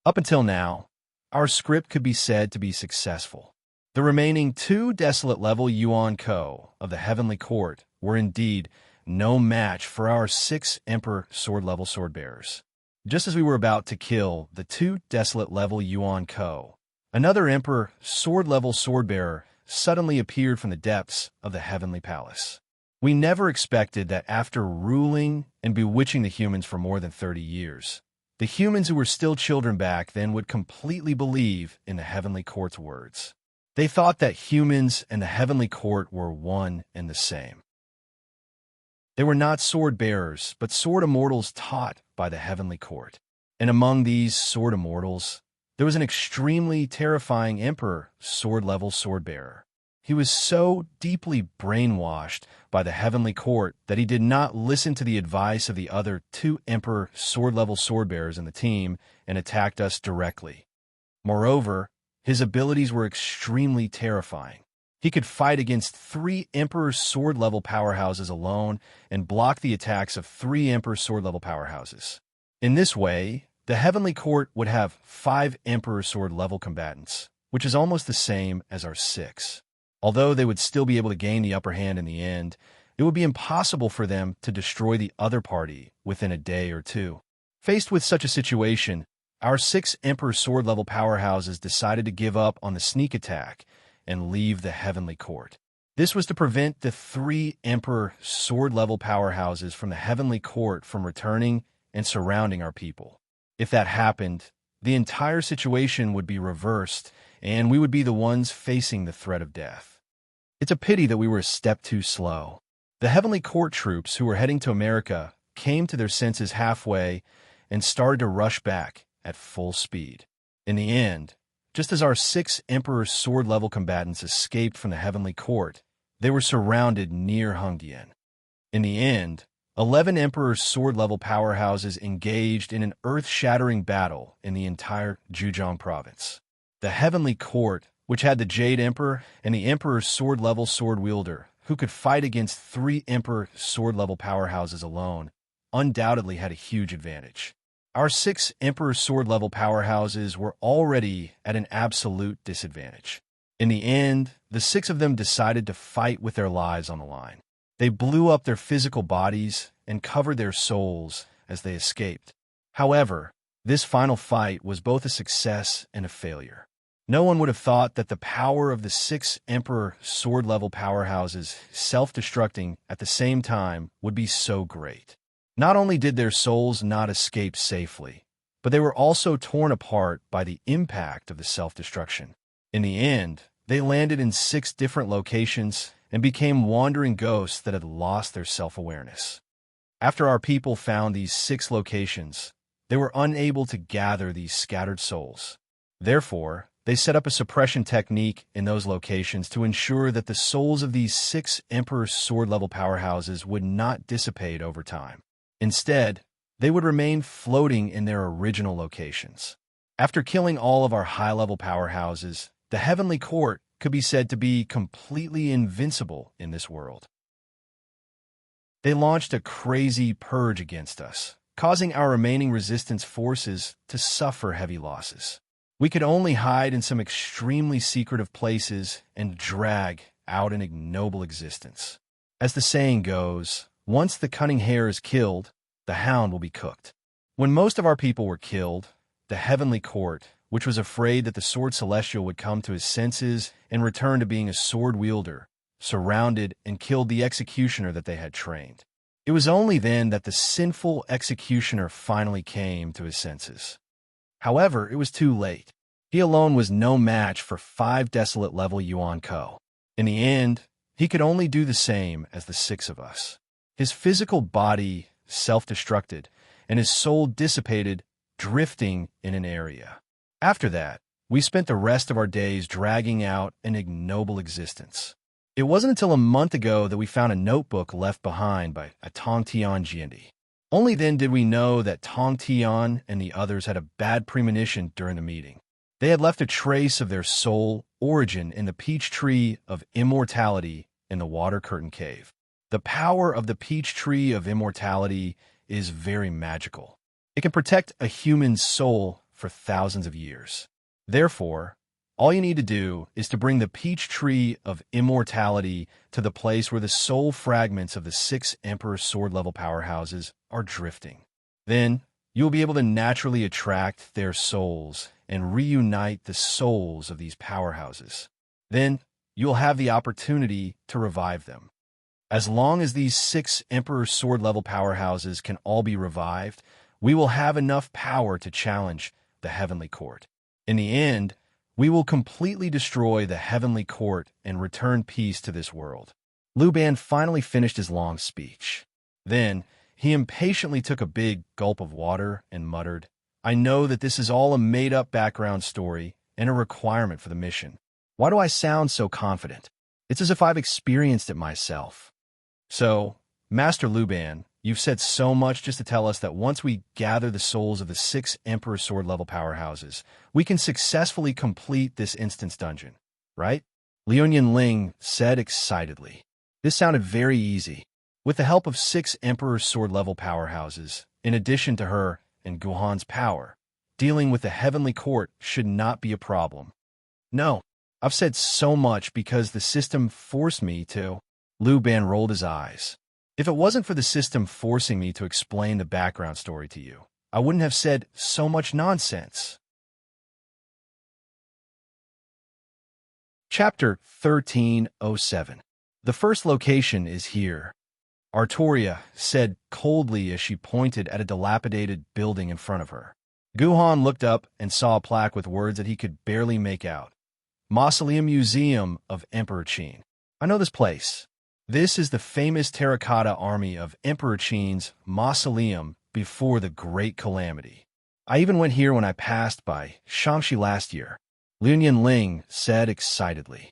Up until now, our script could be said to be successful. The remaining 2 desolate level Yuan Ko of the Heavenly Court were indeed no match for our 6 Emperor sword-level sword-bearers. Just as we were about to kill the 2 desolate level Yuan Ko, another Emperor sword-level sword-bearer suddenly appeared from the depths of the Heavenly Palace. We never expected that after ruling and bewitching the humans for more than 30 years, the humans who were still children back then would completely believe in the Heavenly Court's words. They thought that humans and the Heavenly Court were one and the same. They were not sword-bearers, but sword immortals taught by the Heavenly Court. And among these sword immortals, there was an extremely terrifying Emperor sword-level sword-bearer. He was so deeply brainwashed by the Heavenly Court that he did not listen to the advice of the other 2 Emperor sword-level sword-bearers in the team and attacked us directly. Moreover, his abilities were extremely terrifying. He could fight against 3 Emperor sword-level powerhouses alone and block the attacks of 3 Emperor sword-level powerhouses. In this way, the Heavenly Court would have 5 Emperor sword-level combatants, which is almost the same as our 6. Although they would still be able to gain the upper hand in the end, it would be impossible for them to destroy the other party within a day or 2. Faced with such a situation, our 6 Emperor sword-level powerhouses decided to give up on the sneak attack and leave the Heavenly Court. This was to prevent the 3 Emperor sword-level powerhouses from the Heavenly Court from returning and surrounding our people. If that happened, the entire situation would be reversed, and we would be the ones facing the threat of death. It's a pity that we were a step too slow. The Heavenly Court troops who were heading to America came to their senses halfway and started to rush back at full speed. In the end, just as our 6 Emperor sword-level combatants escaped from the Heavenly Court, they were surrounded near Hongdian. In the end, 11 Emperor sword-level powerhouses engaged in an earth-shattering battle in the entire Zhejiang province. The Heavenly Court, which had the Jade Emperor and the Emperor sword-level sword-wielder, who could fight against 3 Emperor sword-level powerhouses alone, undoubtedly had a huge advantage. Our 6 Emperor sword-level powerhouses were already at an absolute disadvantage. In the end, the 6 of them decided to fight with their lives on the line. They blew up their physical bodies and covered their souls as they escaped. However, this final fight was both a success and a failure. No one would have thought that the power of the 6 Emperor sword-level powerhouses self-destructing at the same time would be so great. Not only did their souls not escape safely, but they were also torn apart by the impact of the self-destruction. In the end, they landed in 6 different locations and became wandering ghosts that had lost their self-awareness. After our people found these 6 locations, they were unable to gather these scattered souls. Therefore, they set up a suppression technique in those locations to ensure that the souls of these 6 Emperor sword-level powerhouses would not dissipate over time. Instead, they would remain floating in their original locations. After killing all of our high-level powerhouses, the Heavenly Court could be said to be completely invincible in this world. They launched a crazy purge against us, causing our remaining resistance forces to suffer heavy losses. We could only hide in some extremely secretive places and drag out an ignoble existence. As the saying goes, once the cunning hare is killed, the hound will be cooked. When most of our people were killed, the Heavenly Court, which was afraid that the Sword Celestial would come to his senses and return to being a sword wielder, surrounded and killed the executioner that they had trained. It was only then that the sinful executioner finally came to his senses. However, it was too late. He alone was no match for 5 desolate level Yuan Ko. In the end, he could only do the same as the 6 of us. His physical body self-destructed, and his soul dissipated, drifting in an area. After that, we spent the rest of our days dragging out an ignoble existence. It wasn't until a month ago that we found a notebook left behind by a Tong Tian Jiandi. Only then did we know that Tong Tian and the others had a bad premonition during the meeting. They had left a trace of their soul origin in the peach tree of immortality in the Water Curtain Cave. The power of the peach tree of immortality is very magical. It can protect a human's soul for thousands of years. Therefore, all you need to do is to bring the peach tree of immortality to the place where the soul fragments of the 6 Emperor sword-level powerhouses are drifting. Then, you'll be able to naturally attract their souls and reunite the souls of these powerhouses. Then, you'll have the opportunity to revive them. As long as these 6 Emperor sword-level powerhouses can all be revived, we will have enough power to challenge the Heavenly Court. In the end, we will completely destroy the Heavenly Court and return peace to this world. Lu Ban finally finished his long speech. Then, he impatiently took a big gulp of water and muttered, "I know that this is all a made-up background story and a requirement for the mission. Why do I sound so confident? It's as if I've experienced it myself." So, Master Lu Ban, you've said so much just to tell us that once we gather the souls of the 6 Emperor sword-level powerhouses, we can successfully complete this instance dungeon, right? Liu Ling said excitedly. This sounded very easy. With the help of 6 Emperor sword-level powerhouses, in addition to her and Guhan's power, dealing with the Heavenly Court should not be a problem. No, I've said so much because the system forced me to. Lu Ban rolled his eyes. If it wasn't for the system forcing me to explain the background story to you, I wouldn't have said so much nonsense. Chapter 1307. The first location is here, Artoria said coldly as she pointed at a dilapidated building in front of her. Guhan looked up and saw a plaque with words that he could barely make out. Mausoleum Museum of Emperor Qin. I know this place. This is the famous terracotta army of Emperor Qin's mausoleum before the Great Calamity. I even went here when I passed by Shangxi last year, Liu Ling said excitedly.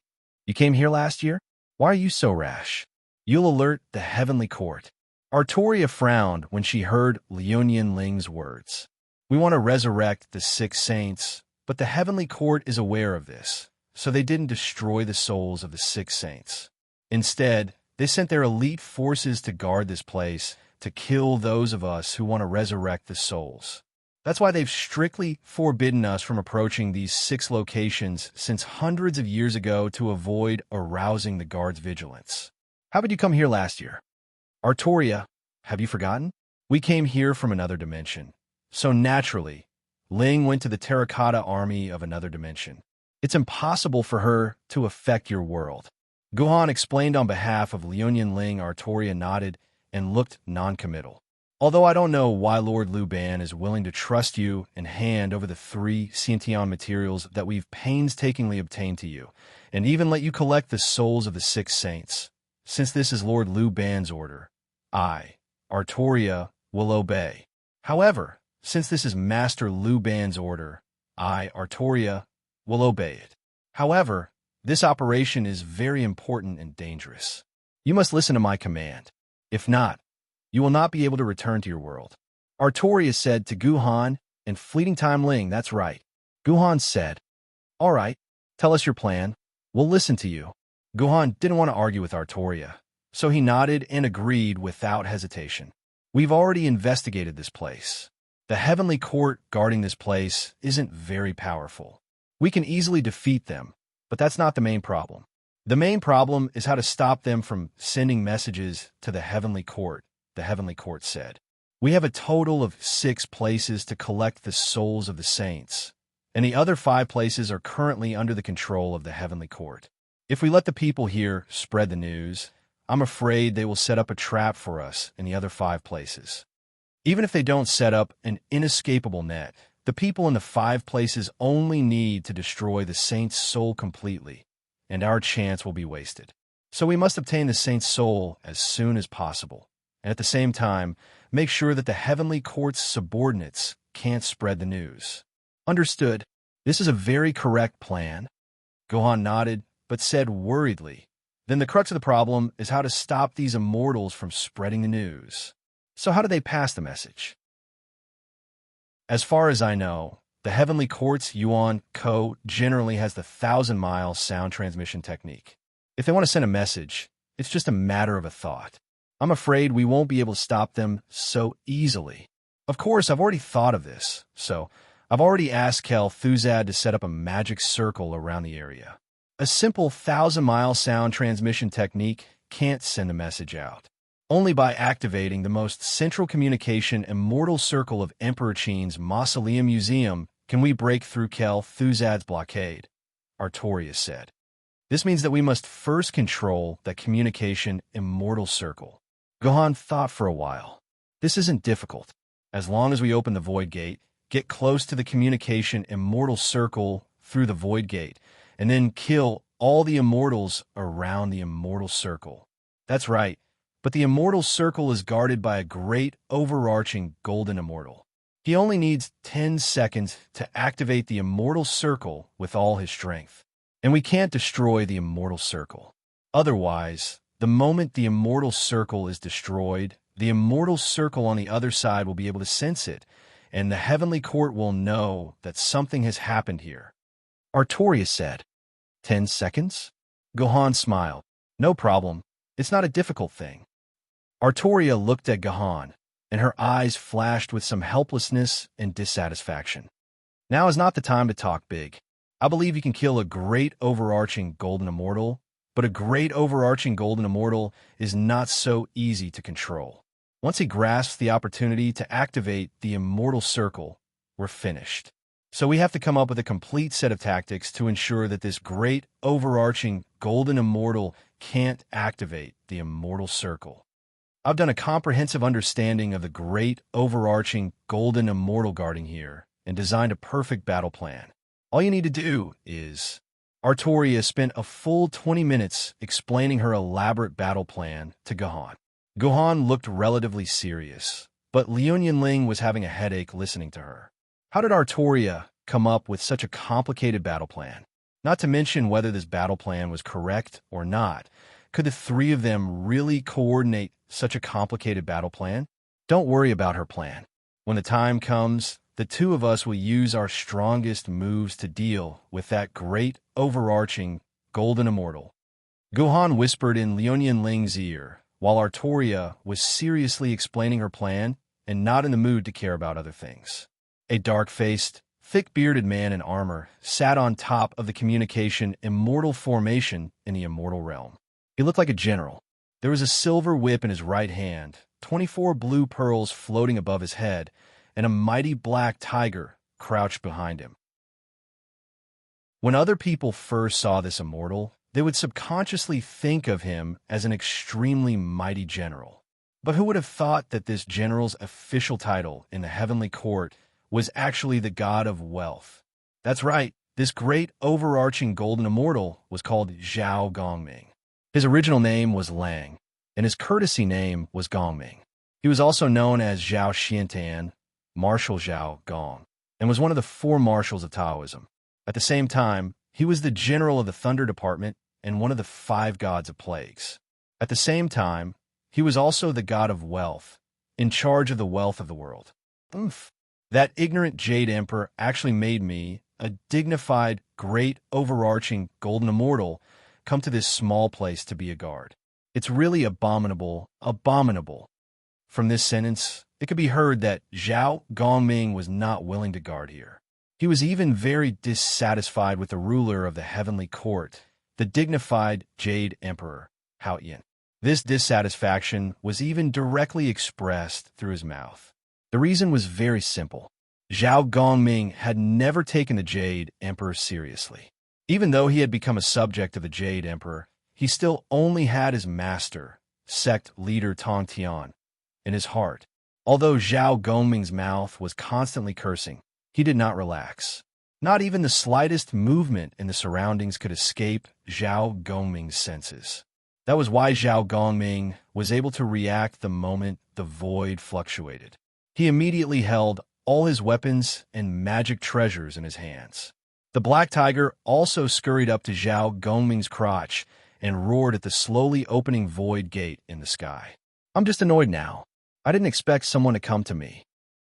You came here last year? Why are you so rash? You'll alert the Heavenly Court. Artoria frowned when she heard Liu Ling's words. We want to resurrect the 6 saints, but the Heavenly Court is aware of this, so they didn't destroy the souls of the 6 saints. Instead, they sent their elite forces to guard this place, to kill those of us who want to resurrect the souls. That's why they've strictly forbidden us from approaching these 6 locations since hundreds of years ago to avoid arousing the guards' vigilance. How did you come here last year? Artoria, have you forgotten? We came here from another dimension. So naturally, Ling went to the terracotta army of another dimension. It's impossible for her to affect your world. Guhan explained on behalf of Liu Ling. Artoria nodded and looked non-committal. Although I don't know why Lord Lu Ban is willing to trust you and hand over the 3 Xintian materials that we've painstakingly obtained to you, and even let you collect the souls of the 6 saints. Since this is Lord Lu Ban's order, I, Artoria, will obey. However, since this is Master Lu Ban's order, I, Artoria, will obey it. However, this operation is very important and dangerous. You must listen to my command. If not, you will not be able to return to your world. Artorias said to Guhan and Fleeting Time Ling, that's right. Guhan said, all right, tell us your plan. We'll listen to you. Guhan didn't want to argue with Artoria, so he nodded and agreed without hesitation. We've already investigated this place. The heavenly court guarding this place isn't very powerful. We can easily defeat them, but that's not the main problem. The main problem is how to stop them from sending messages to the heavenly court, the heavenly court said. We have a total of 6 places to collect the souls of the saints, and the other 5 places are currently under the control of the heavenly court. If we let the people here spread the news, I'm afraid they will set up a trap for us in the other 5 places. Even if they don't set up an inescapable net, the people in the 5 places only need to destroy the saint's soul completely, and our chance will be wasted. So we must obtain the saint's soul as soon as possible, and at the same time, make sure that the heavenly court's subordinates can't spread the news. Understood. This is a very correct plan. Gohan nodded, but said worriedly, then the crux of the problem is how to stop these immortals from spreading the news. So how do they pass the message? As far as I know, the heavenly court's Yuan Ko generally has the 1,000-mile sound transmission technique. If they want to send a message, it's just a matter of a thought. I'm afraid we won't be able to stop them so easily. Of course, I've already thought of this, so I've already asked Kel Thuzad to set up a magic circle around the area. A simple 1,000-mile sound transmission technique can't send a message out. Only by activating the most central communication immortal circle of Emperor Qin's Mausoleum Museum can we break through Kel Thuzad's blockade, Artorias said. This means that we must first control that communication immortal circle. Gohan thought for a while. This isn't difficult. As long as we open the Void Gate, get close to the communication immortal circle through the Void Gate, and then kill all the immortals around the immortal circle. That's right, but the immortal circle is guarded by a great overarching golden immortal. He only needs 10 seconds to activate the immortal circle with all his strength. And we can't destroy the immortal circle. Otherwise, the moment the immortal circle is destroyed, the immortal circle on the other side will be able to sense it, and the heavenly court will know that something has happened here. Artorias said, 10 seconds? Gohan smiled. No problem. It's not a difficult thing. Artoria looked at Gohan, and her eyes flashed with some helplessness and dissatisfaction. Now is not the time to talk big. I believe you can kill a great overarching golden immortal, but a great overarching golden immortal is not so easy to control. Once he grasps the opportunity to activate the immortal circle, we're finished. So we have to come up with a complete set of tactics to ensure that this great overarching golden immortal can't activate the immortal circle. I've done a comprehensive understanding of the great overarching golden immortal guarding here and designed a perfect battle plan. All you need to do is... Artoria spent a full 20 minutes explaining her elaborate battle plan to Gohan. Gohan looked relatively serious, but Liu Ling was having a headache listening to her. How did Artoria come up with such a complicated battle plan? Not to mention whether this battle plan was correct or not. Could the 3 of them really coordinate such a complicated battle plan? Don't worry about her plan. When the time comes, the 2 of us will use our strongest moves to deal with that great overarching golden immortal. Gohan whispered in Liu Ling's ear, while Artoria was seriously explaining her plan and not in the mood to care about other things. A dark-faced, thick-bearded man in armor sat on top of the communication immortal formation in the immortal realm. He looked like a general. There was a silver whip in his right hand, 24 blue pearls floating above his head, and a mighty black tiger crouched behind him. When other people first saw this immortal, they would subconsciously think of him as an extremely mighty general. But who would have thought that this general's official title in the heavenly court was actually the god of wealth? That's right, this great overarching golden immortal was called Zhao Gongming. His original name was Lang, and his courtesy name was Gongming. He was also known as Zhao Xiantan, Marshal Zhao Gong, and was one of the 4 marshals of Taoism. At the same time, he was the general of the Thunder Department and one of the 5 gods of plagues. At the same time, he was also the god of wealth, in charge of the wealth of the world. Oof. That ignorant Jade Emperor actually made me, a dignified, great, overarching golden immortal, come to this small place to be a guard. It's really abominable, abominable. From this sentence, it could be heard that Zhao Gongming was not willing to guard here. He was even very dissatisfied with the ruler of the heavenly court, the dignified Jade Emperor, Hao Yin. This dissatisfaction was even directly expressed through his mouth. The reason was very simple. Zhao Gongming had never taken the Jade Emperor seriously. Even though he had become a subject of the Jade Emperor, he still only had his master, sect leader Tong Tian, in his heart. Although Zhao Gongming's mouth was constantly cursing, he did not relax. Not even the slightest movement in the surroundings could escape Zhao Gongming's senses. That was why Zhao Gongming was able to react the moment the void fluctuated. He immediately held all his weapons and magic treasures in his hands. The black tiger also scurried up to Zhao Gongming's crotch and roared at the slowly opening void gate in the sky. I'm just annoyed now. I didn't expect someone to come to me.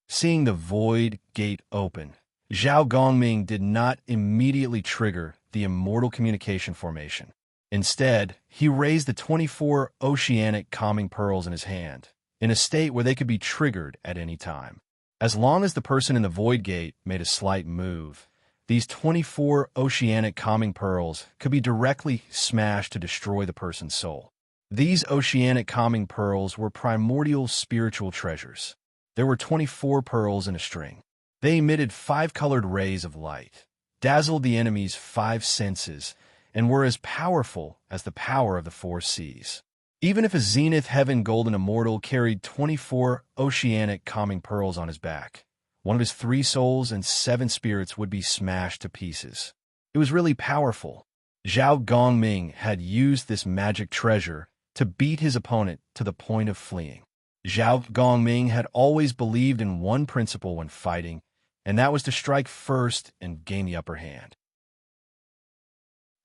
Seeing the void gate open, Zhao Gongming did not immediately trigger the immortal communication formation. Instead, he raised the 24 oceanic calming pearls in his hand, in a state where they could be triggered at any time. As long as the person in the void gate made a slight move, these 24 oceanic calming pearls could be directly smashed to destroy the person's soul. These oceanic calming pearls were primordial spiritual treasures. There were 24 pearls in a string. They emitted 5-colored rays of light, dazzled the enemy's 5 senses, and were as powerful as the power of the 4 seas. Even if a Zenith Heaven Golden Immortal carried 24 oceanic calming pearls on his back, one of his 3 souls and 7 spirits would be smashed to pieces. It was really powerful. Zhao Gongming had used this magic treasure to beat his opponent to the point of fleeing. Zhao Gongming had always believed in one principle when fighting, and that was to strike first and gain the upper hand.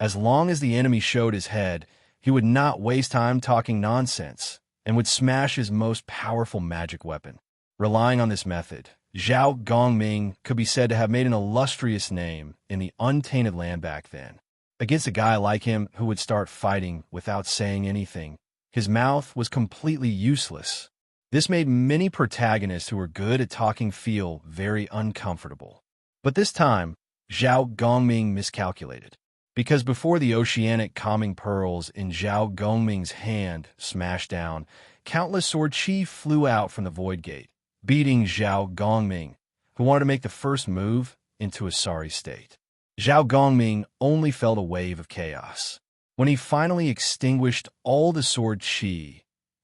As long as the enemy showed his head, he would not waste time talking nonsense and would smash his most powerful magic weapon. Relying on this method, Zhao Gongming could be said to have made an illustrious name in the untainted land back then. Against a guy like him who would start fighting without saying anything, his mouth was completely useless. This made many protagonists who were good at talking feel very uncomfortable. But this time, Zhao Gongming miscalculated. Because before the oceanic calming pearls in Zhao Gongming's hand smashed down, countless sword chi flew out from the void gate, beating Zhao Gongming, who wanted to make the first move, into a sorry state. Zhao Gongming only felt a wave of chaos. When he finally extinguished all the sword chi,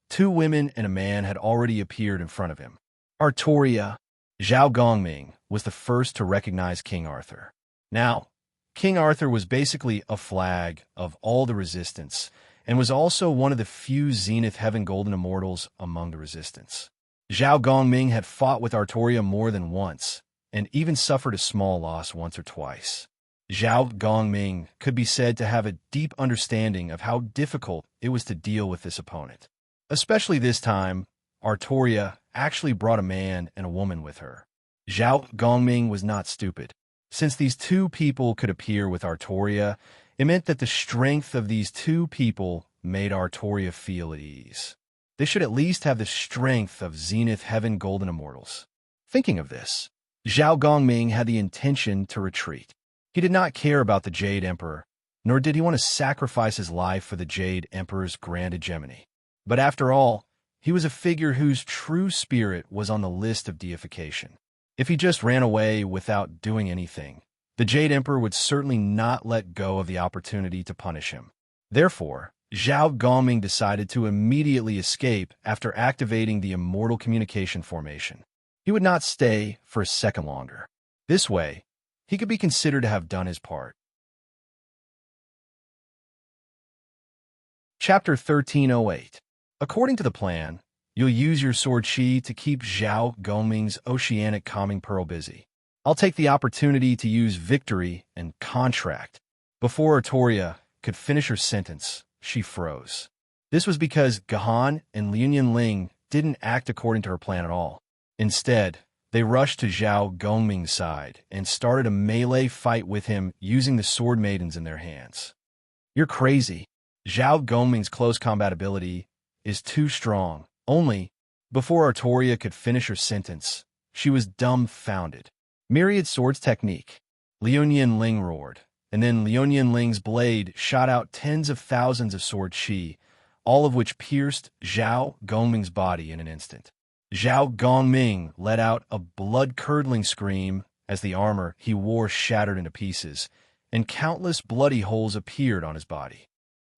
2 women and a man had already appeared in front of him. Artoria. Zhao Gongming was the first to recognize King Arthur. Now, King Arthur was basically a flag of all the resistance, and was also one of the few Zenith Heaven Golden Immortals among the resistance. Zhao Gongming had fought with Artoria more than once, and even suffered a small loss once or twice. Zhao Gongming could be said to have a deep understanding of how difficult it was to deal with this opponent. Especially this time, Artoria actually brought a man and a woman with her. Zhao Gongming was not stupid. Since these 2 people could appear with Artoria, it meant that the strength of these 2 people made Artoria feel at ease. They should at least have the strength of Zenith Heaven Golden Immortals. Thinking of this, Zhao Gongming had the intention to retreat. He did not care about the Jade Emperor, nor did he want to sacrifice his life for the Jade Emperor's grand hegemony. But after all, he was a figure whose true spirit was on the list of deification. If he just ran away without doing anything, the Jade Emperor would certainly not let go of the opportunity to punish him. Therefore, Zhao Gongming decided to immediately escape after activating the immortal communication formation. He would not stay for a second longer. This way, he could be considered to have done his part. Chapter 1308. According to the plan, you'll use your sword chi to keep Zhao Gongming's oceanic calming pearl busy. I'll take the opportunity to use victory and contract. Before Artoria could finish her sentence, she froze. This was because Gahan and Liuyan Ling didn't act according to her plan at all. Instead, they rushed to Zhao Gongming's side and started a melee fight with him using the sword maidens in their hands. You're crazy. Zhao Gongming's close combat ability is too strong. Only, before Artoria could finish her sentence, she was dumbfounded. Myriad Swords Technique. Liuyan Ling roared, and then Liuyan Ling's blade shot out tens of thousands of sword chi, all of which pierced Zhao Gongming's body in an instant. Zhao Gongming let out a blood-curdling scream as the armor he wore shattered into pieces, and countless bloody holes appeared on his body.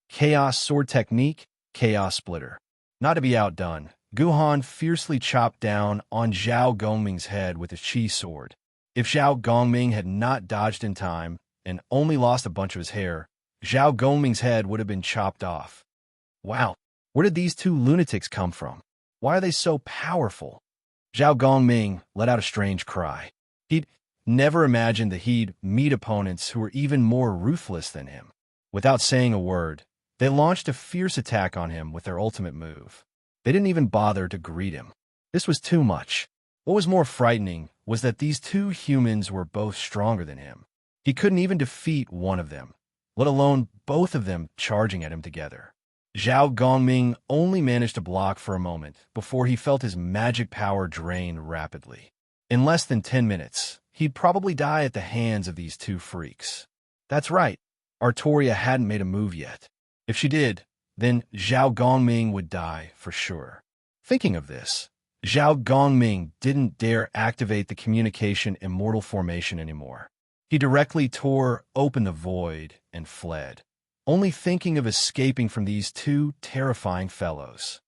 Chaos Sword Technique, Chaos Splitter. Not to be outdone, Guhan fiercely chopped down on Zhao Gongming's head with his chi sword. If Zhao Gongming had not dodged in time and only lost a bunch of his hair, Zhao Gongming's head would have been chopped off. Wow, where did these two lunatics come from? Why are they so powerful? Zhao Gongming let out a strange cry. He'd never imagined that he'd meet opponents who were even more ruthless than him. Without saying a word, they launched a fierce attack on him with their ultimate move. They didn't even bother to greet him. This was too much. What was more frightening was that these two humans were both stronger than him. He couldn't even defeat one of them, let alone both of them charging at him together. Zhao Gongming only managed to block for a moment before he felt his magic power drain rapidly. In less than 10 minutes, he'd probably die at the hands of these two freaks. That's right, Artoria hadn't made a move yet. If she did, then Zhao Gongming would die for sure. Thinking of this, Zhao Gongming didn't dare activate the communication immortal formation anymore. He directly tore open the void and fled, only thinking of escaping from these two terrifying fellows.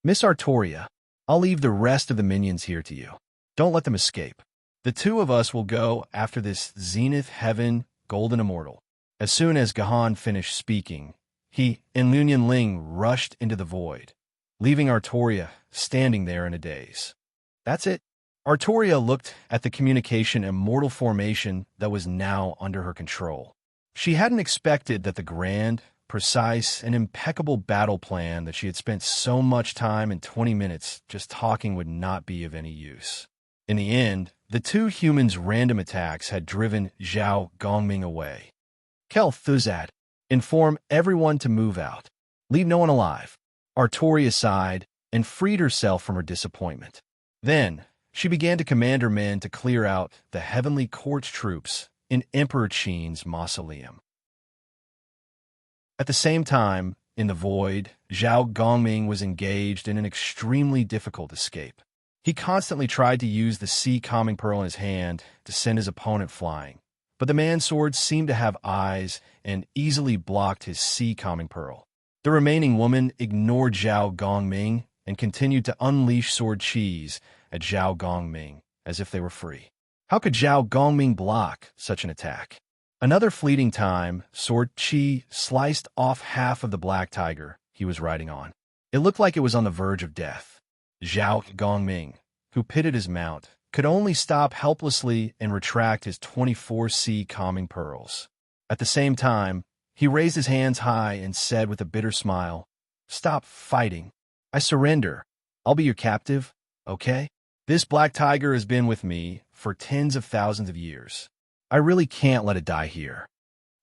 Miss Artoria, I'll leave the rest of the minions here to you. Don't let them escape. The two of us will go after this Zenith Heaven Golden Immortal. As soon as Gahan finished speaking, he and Liuyan Ling rushed into the void, leaving Artoria standing there in a daze. That's it. Artoria looked at the communication immortal formation that was now under her control. She hadn't expected that the grand, precise, and impeccable battle plan that she had spent so much time and 20 minutes just talking would not be of any use. In the end, the two humans' random attacks had driven Zhao Gongming away. Kel Thuzad, inform everyone to move out. Leave no one alive. Artoria sighed and freed herself from her disappointment. Then, she began to command her men to clear out the Heavenly Court's troops in Emperor Qin's mausoleum. At the same time, in the void, Zhao Gongming was engaged in an extremely difficult escape. He constantly tried to use the sea calming pearl in his hand to send his opponent flying, but the man's sword seemed to have eyes and easily blocked his sea calming pearl. The remaining woman ignored Zhao Gongming and continued to unleash sword chis at Zhao Gongming as if they were free. How could Zhao Gongming block such an attack? Another fleeting time, sword chi sliced off half of the black tiger he was riding on. It looked like it was on the verge of death. Zhao Gongming, who pitted his mount, could only stop helplessly and retract his 24 sea calming pearls. At the same time, he raised his hands high and said with a bitter smile, "Stop fighting. I surrender. I'll be your captive, okay? This black tiger has been with me for tens of thousands of years. I really can't let it die here."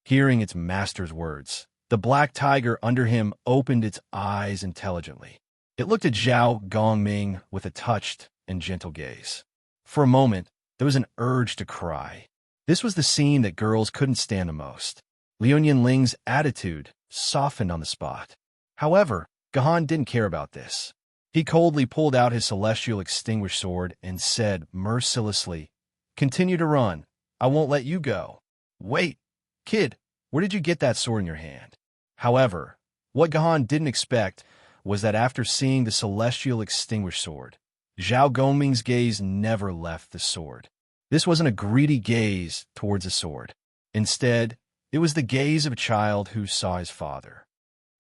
Hearing its master's words, the black tiger under him opened its eyes intelligently. It looked at Zhao Gongming with a touched and gentle gaze. For a moment, there was an urge to cry. This was the scene that girls couldn't stand the most. Liuyan Ling's attitude softened on the spot. However, Gahan didn't care about this. He coldly pulled out his celestial extinguished sword and said mercilessly, "Continue to run. I won't let you go." "Wait, kid, where did you get that sword in your hand?" However, what Gahan didn't expect was that after seeing the celestial extinguished sword, Zhao Gongming's gaze never left the sword. This wasn't a greedy gaze towards a sword. Instead, it was the gaze of a child who saw his father.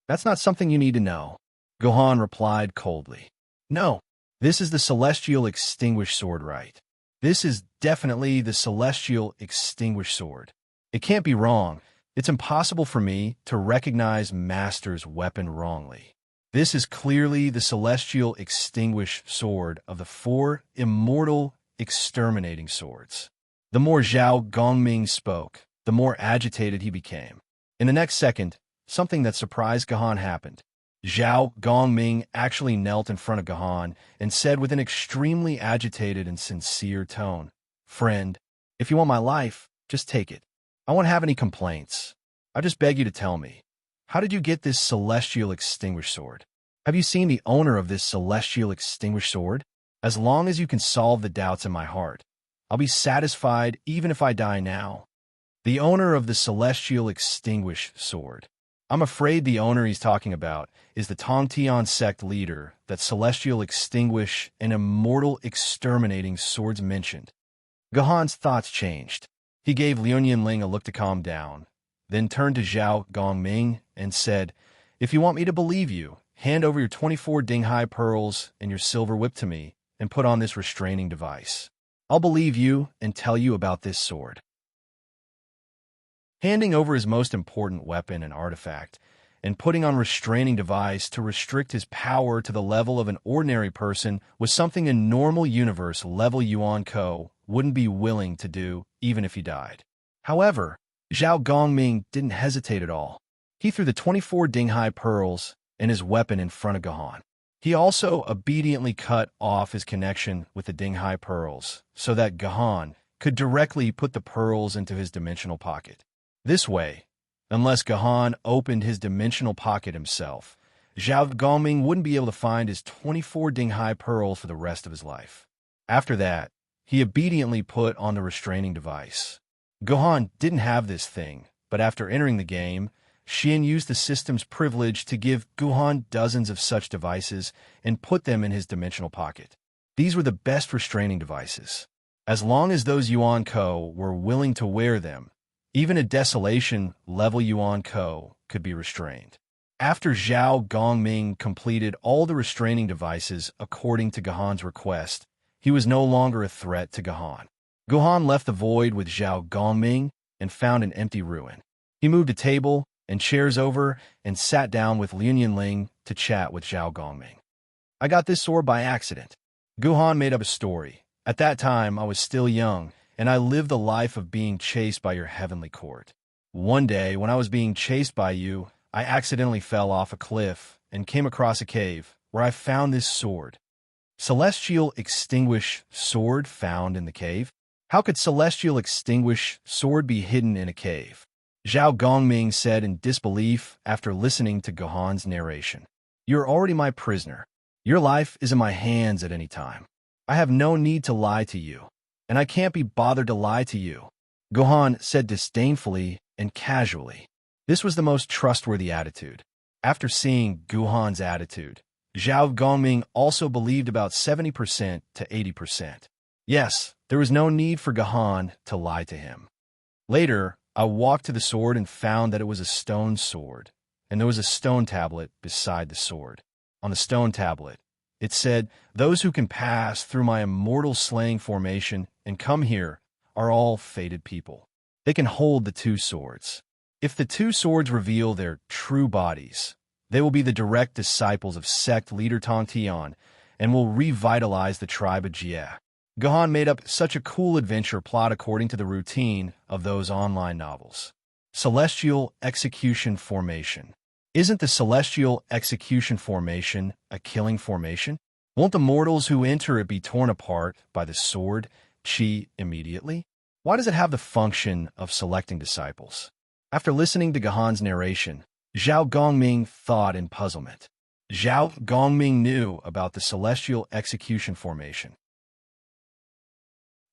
"That's not something you need to know," Gahan replied coldly. "No, this is the celestial extinguished sword, right? This is definitely the celestial extinguished sword. It can't be wrong. It's impossible for me to recognize Master's weapon wrongly. This is clearly the celestial extinguished sword of the four immortal exterminating swords. The more Zhao Gongming spoke, the more agitated he became. In the next second, something that surprised Gahan happened. Zhao Gongming actually knelt in front of Gahan and said with an extremely agitated and sincere tone, "Friend, if you want my life, just take it. I won't have any complaints. I just beg you to tell me, how did you get this celestial extinguished sword? Have you seen the owner of this celestial extinguished sword? As long as you can solve the doubts in my heart, I'll be satisfied even if I die now." The owner of the celestial extinguished sword. I'm afraid the owner he's talking about is the Tongtian sect leader that celestial extinguish and immortal exterminating swords mentioned. Gahan's thoughts changed. He gave Liu Yinling a look to calm down, then turned to Zhao Gongming and said, "If you want me to believe you, hand over your 24 Dinghai pearls and your silver whip to me and put on this restraining device. I'll believe you and tell you about this sword." Handing over his most important weapon and artifact, and putting on restraining device to restrict his power to the level of an ordinary person was something a normal universe level Yuan Ko wouldn't be willing to do even if he died. However, Zhao Gongming didn't hesitate at all. He threw the 24 Dinghai pearls and his weapon in front of Gahan. He also obediently cut off his connection with the Dinghai pearls so that Gahan could directly put the pearls into his dimensional pocket. This way, unless Gahan opened his dimensional pocket himself, Zhao Gongming wouldn't be able to find his 24 Dinghai pearls for the rest of his life. After that, he obediently put on the restraining device. Gahan didn't have this thing, but after entering the game, Xian used the system's privilege to give Gahan dozens of such devices and put them in his dimensional pocket. These were the best restraining devices. As long as those Yuan Ko were willing to wear them, even a desolation level Yuan Ko could be restrained. After Zhao Gongming completed all the restraining devices according to Gahan's request, he was no longer a threat to Gahan. Gahan left the void with Zhao Gongming and found an empty ruin. He moved a table and chairs over and sat down with Liu Yinling to chat with Zhao Gongming. "I got this sword by accident." Gahan made up a story. "At that time, I was still young, and I lived the life of being chased by your heavenly court. One day, when I was being chased by you, I accidentally fell off a cliff and came across a cave where I found this sword." Celestial extinguish sword found in the cave? How could celestial extinguish sword be hidden in a cave? Zhao Gongming said in disbelief after listening to Gahan's narration. "You're already my prisoner. Your life is in my hands at any time. I have no need to lie to you, and I can't be bothered to lie to you," Gahan said disdainfully and casually. This was the most trustworthy attitude. After seeing Gahan's attitude, Zhao Gongming also believed about 70% to 80%. Yes, there was no need for Gahan to lie to him. Later, I walked to the sword and found that it was a stone sword, and there was a stone tablet beside the sword. On the stone tablet, it said, "Those who can pass through my immortal slaying formation and come here are all fated people. They can hold the two swords. If the two swords reveal their true bodies, they will be the direct disciples of sect leader Tongtian and will revitalize the tribe of Jie." Gahan made up such a cool adventure plot according to the routine of those online novels. Celestial Execution Formation. Isn't the Celestial Execution Formation a killing formation? Won't the mortals who enter it be torn apart by the sword, Qi, immediately? Why does it have the function of selecting disciples? After listening to Gahan's narration, Zhao Gongming thought in puzzlement. Zhao Gongming knew about the Celestial Execution Formation.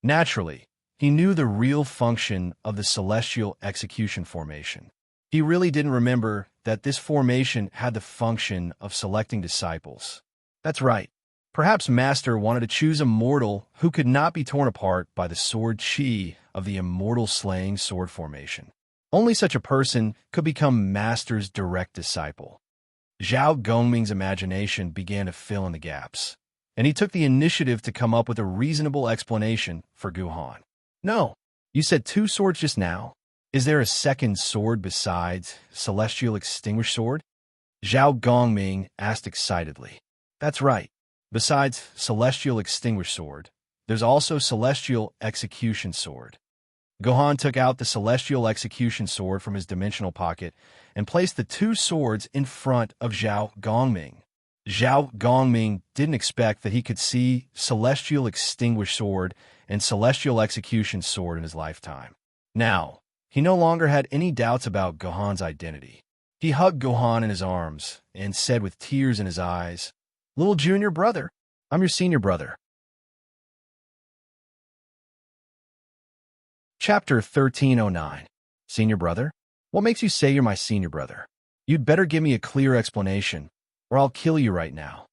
Naturally, he knew the real function of the Celestial Execution Formation. He really didn't remember that this formation had the function of selecting disciples. That's right. Perhaps Master wanted to choose a mortal who could not be torn apart by the sword Qi of the immortal slaying sword formation. Only such a person could become Master's direct disciple. Zhao Gongming's imagination began to fill in the gaps. and he took the initiative to come up with a reasonable explanation for Guhan. No, you said 2 swords just now. Is there a second sword besides Celestial Extinguished Sword? Zhao Gongming asked excitedly. That's right. Besides Celestial Extinguished Sword, there's also Celestial Execution Sword. Guhan took out the Celestial Execution Sword from his dimensional pocket and placed the 2 swords in front of Zhao Gongming. Zhao Gongming didn't expect that he could see Celestial Extinguished Sword and Celestial Execution Sword in his lifetime. Now, he no longer had any doubts about Guhan's identity. He hugged Guhan in his arms and said with tears in his eyes, "Little junior brother, I'm your senior brother." Chapter 1309. Senior brother? What makes you say you're my senior brother? You'd better give me a clear explanation, or I'll kill you right now.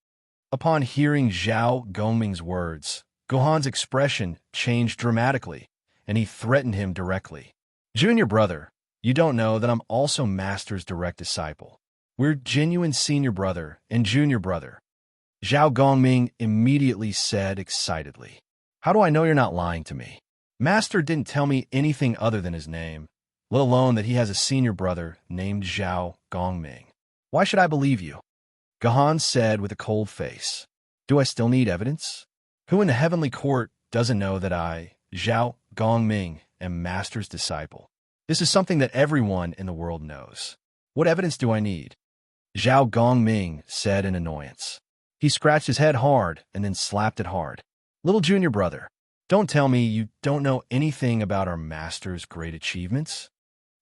Upon hearing Zhao Gongming's words, Guhan's expression changed dramatically, and he threatened him directly. Junior brother, you don't know that I'm also Master's direct disciple. We're genuine senior brother and junior brother. Zhao Gongming immediately said excitedly. How do I know you're not lying to me? Master didn't tell me anything other than his name, let alone that he has a senior brother named Zhao Gongming. Why should I believe you? Guhan said with a cold face. Do I still need evidence? Who in the heavenly court doesn't know that I, Zhao Gongming, am Master's disciple? This is something that everyone in the world knows. What evidence do I need? Zhao Gongming said in annoyance. He scratched his head hard and then slapped it hard. Little junior brother, don't tell me you don't know anything about our Master's great achievements.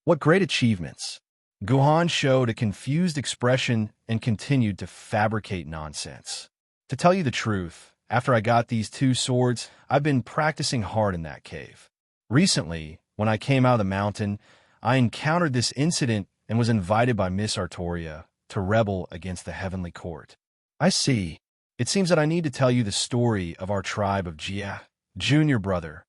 What great achievements? Guhan showed a confused expression and continued to fabricate nonsense. To tell you the truth, after I got these 2 swords, I've been practicing hard in that cave. Recently, when I came out of the mountain, I encountered this incident and was invited by Miss Artoria to rebel against the heavenly court. I see. It seems that I need to tell you the story of our tribe of Jia, junior brother.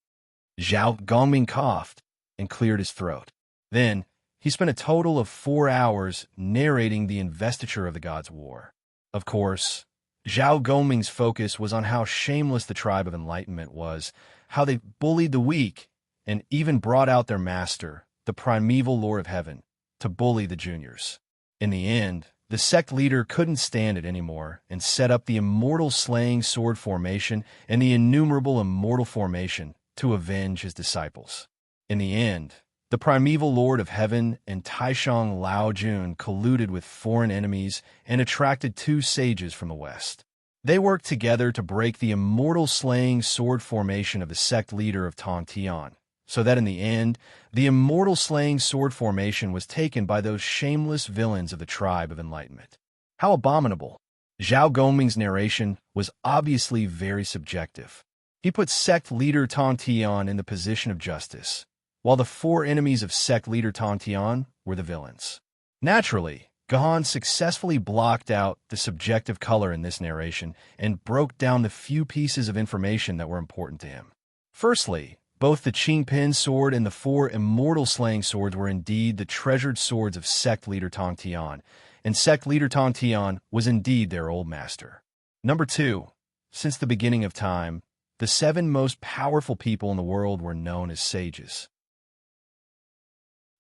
Zhao Gongming coughed and cleared his throat. Then, he spent a total of 4 hours narrating the investiture of the Gods' War. Of course, Zhao Gongming's focus was on how shameless the tribe of enlightenment was, how they bullied the weak, and even brought out their master, the primeval Lord of Heaven, to bully the juniors. In the end, the sect leader couldn't stand it anymore and set up the immortal slaying sword formation and the innumerable immortal formation to avenge his disciples. In the end, the primeval Lord of Heaven and Taishang Laojun colluded with foreign enemies and attracted 2 sages from the west. They worked together to break the immortal slaying sword formation of the sect leader of Tongtian, so that in the end, the immortal slaying sword formation was taken by those shameless villains of the tribe of enlightenment. How abominable! Zhao Gongming's narration was obviously very subjective. He put sect leader Tongtian in the position of justice, while the 4 enemies of sect leader Tongtian were the villains. Naturally, Guhan successfully blocked out the subjective color in this narration and broke down the few pieces of information that were important to him. Firstly, both the Qingpin sword and the 4 immortal slaying swords were indeed the treasured swords of sect leader Tongtian, and sect leader Tongtian was indeed their old master. Number 2, since the beginning of time, the 7 most powerful people in the world were known as sages.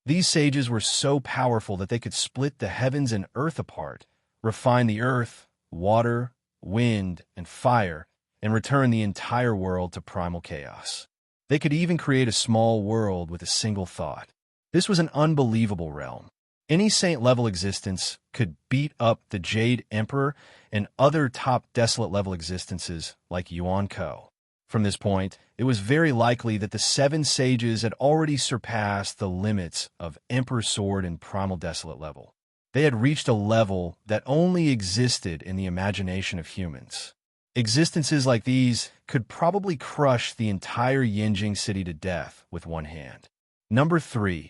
These sages were so powerful that they could split the heavens and earth apart, refine the earth, water, wind, and fire, and return the entire world to primal chaos. They could even create a small world with a single thought. This was an unbelievable realm. Any saint-level existence could beat up the Jade Emperor and other top desolate-level existences like Yuan Ko. From this point, it was very likely that the 7 sages had already surpassed the limits of Emperor Sword and Primal Desolate level. They had reached a level that only existed in the imagination of humans. Existences like these could probably crush the entire Yinjing city to death with one hand. Number 3.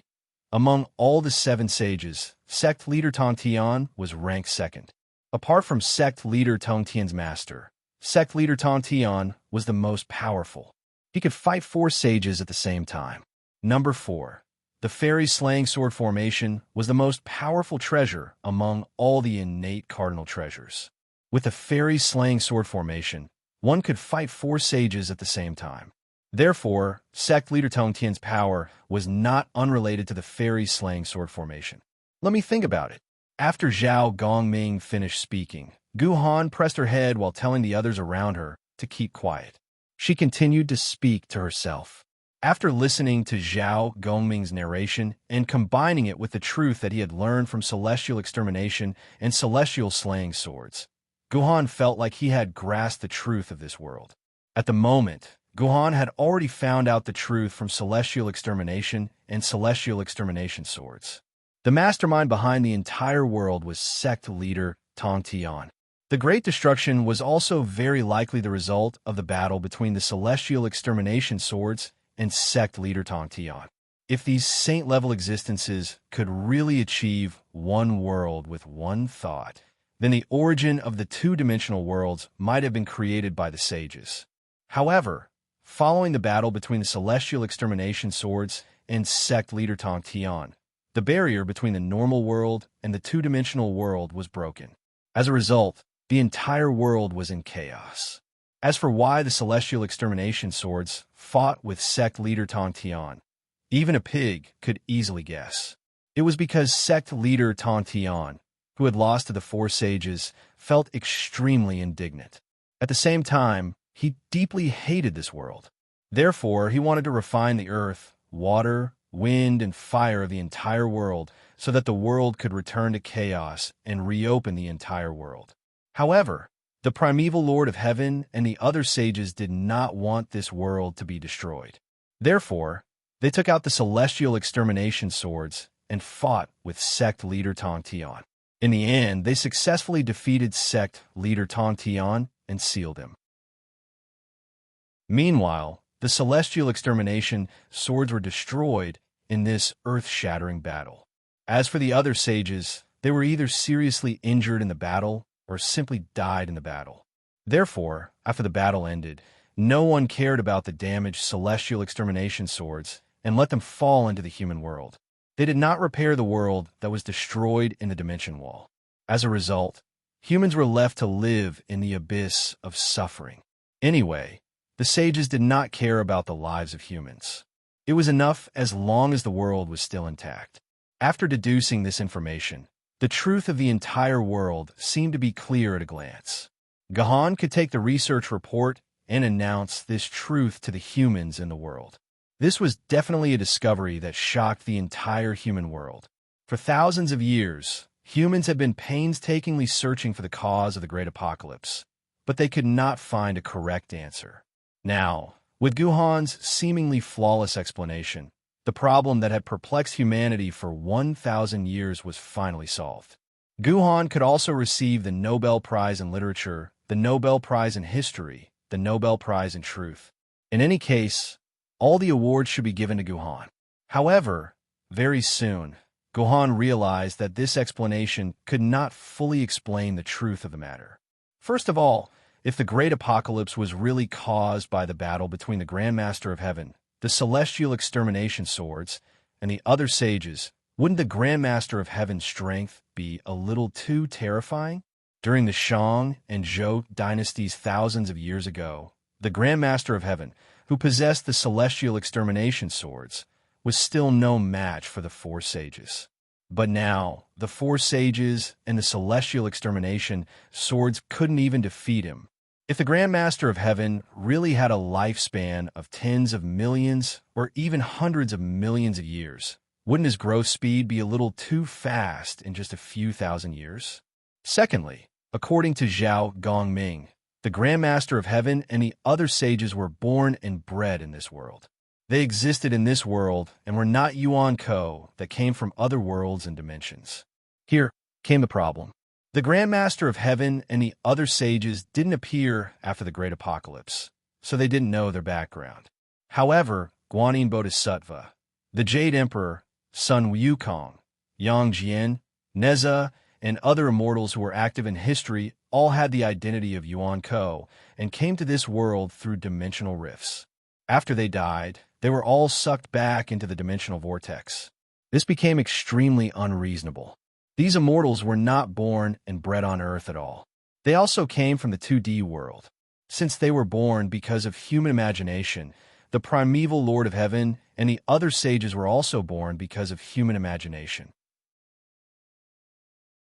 Among all the 7 sages, sect leader Tongtian was ranked 2nd. Apart from sect leader Tongtian's master, sect leader Tongtian was the most powerful. He could fight 4 sages at the same time. Number 4. The fairy slaying sword formation was the most powerful treasure among all the innate cardinal treasures. With the fairy slaying sword formation, one could fight 4 sages at the same time. Therefore, sect leader Tong Tian's power was not unrelated to the fairy slaying sword formation. Let me think about it. After Zhao Gongming finished speaking, Gu Han pressed her head while telling the others around her to keep quiet. She continued to speak to herself. After listening to Zhao Gongming's narration and combining it with the truth that he had learned from celestial extermination and celestial slaying swords, Gu Han felt like he had grasped the truth of this world. At the moment, Gu Han had already found out the truth from celestial extermination and celestial extermination swords. The mastermind behind the entire world was sect leader Tong Tian. The Great Destruction was also very likely the result of the battle between the celestial extermination swords and sect leader Tong Tian. If these saint-level existences could really achieve one world with one thought, then the origin of the two-dimensional worlds might have been created by the sages. However, following the battle between the celestial extermination swords and sect leader Tong Tian, the barrier between the normal world and the two-dimensional world was broken. As a result, the entire world was in chaos. As for why the celestial extermination swords fought with sect leader Tong Tian, even a pig could easily guess. It was because sect leader Tong Tian, who had lost to the 4 sages, felt extremely indignant. At the same time, he deeply hated this world. Therefore, he wanted to refine the earth, water, wind, and fire of the entire world so that the world could return to chaos and reopen the entire world. However, the primeval Lord of Heaven and the other sages did not want this world to be destroyed. Therefore, they took out the celestial extermination swords and fought with sect leader Tong Tian. In the end, they successfully defeated sect leader Tong Tian and sealed him. Meanwhile, the celestial extermination swords were destroyed in this earth-shattering battle. As for the other sages, they were either seriously injured in the battle or simply died in the battle. Therefore, after the battle ended, no one cared about the damaged celestial extermination swords and let them fall into the human world. They did not repair the world that was destroyed in the dimension wall. As a result, humans were left to live in the abyss of suffering. Anyway, the sages did not care about the lives of humans. It was enough as long as the world was still intact. After deducing this information, the truth of the entire world seemed to be clear at a glance. Gu Han could take the research report and announce this truth to the humans in the world. This was definitely a discovery that shocked the entire human world. For thousands of years, humans have been painstakingly searching for the cause of the Great Apocalypse, but they could not find a correct answer. Now, with Gu Han's seemingly flawless explanation, the problem that had perplexed humanity for 1,000 years was finally solved. Gu Han could also receive the Nobel Prize in Literature, the Nobel Prize in History, the Nobel Prize in Truth. In any case, all the awards should be given to Gu Han. However, very soon, Gu Han realized that this explanation could not fully explain the truth of the matter. First of all, if the Great Apocalypse was really caused by the battle between the Grand Master of Heaven, the celestial extermination swords, and the other sages, wouldn't the Grand Master of Heaven's strength be a little too terrifying? During the Shang and Zhou dynasties thousands of years ago, the Grand Master of Heaven, who possessed the celestial extermination swords, was still no match for the 4 sages. But now, the 4 sages and the celestial extermination swords couldn't even defeat him. If the Grand Master of Heaven really had a lifespan of tens of millions or even hundreds of millions of years, wouldn't his growth speed be a little too fast in just a few thousand years? Secondly, according to Zhao Gongming, the Grand Master of Heaven and the other sages were born and bred in this world. They existed in this world and were not Yuan Ko that came from other worlds and dimensions. Here came the problem. The Grand Master of Heaven and the other sages didn't appear after the Great Apocalypse, so they didn't know their background. However, Guanyin Bodhisattva, the Jade Emperor, Sun Wukong, Yang Jian, Neza, and other immortals who were active in history all had the identity of Yuan Ko and came to this world through dimensional rifts. After they died, they were all sucked back into the dimensional vortex. This became extremely unreasonable. These immortals were not born and bred on Earth at all. They also came from the 2D world. Since they were born because of human imagination, the primeval Lord of Heaven and the other sages were also born because of human imagination.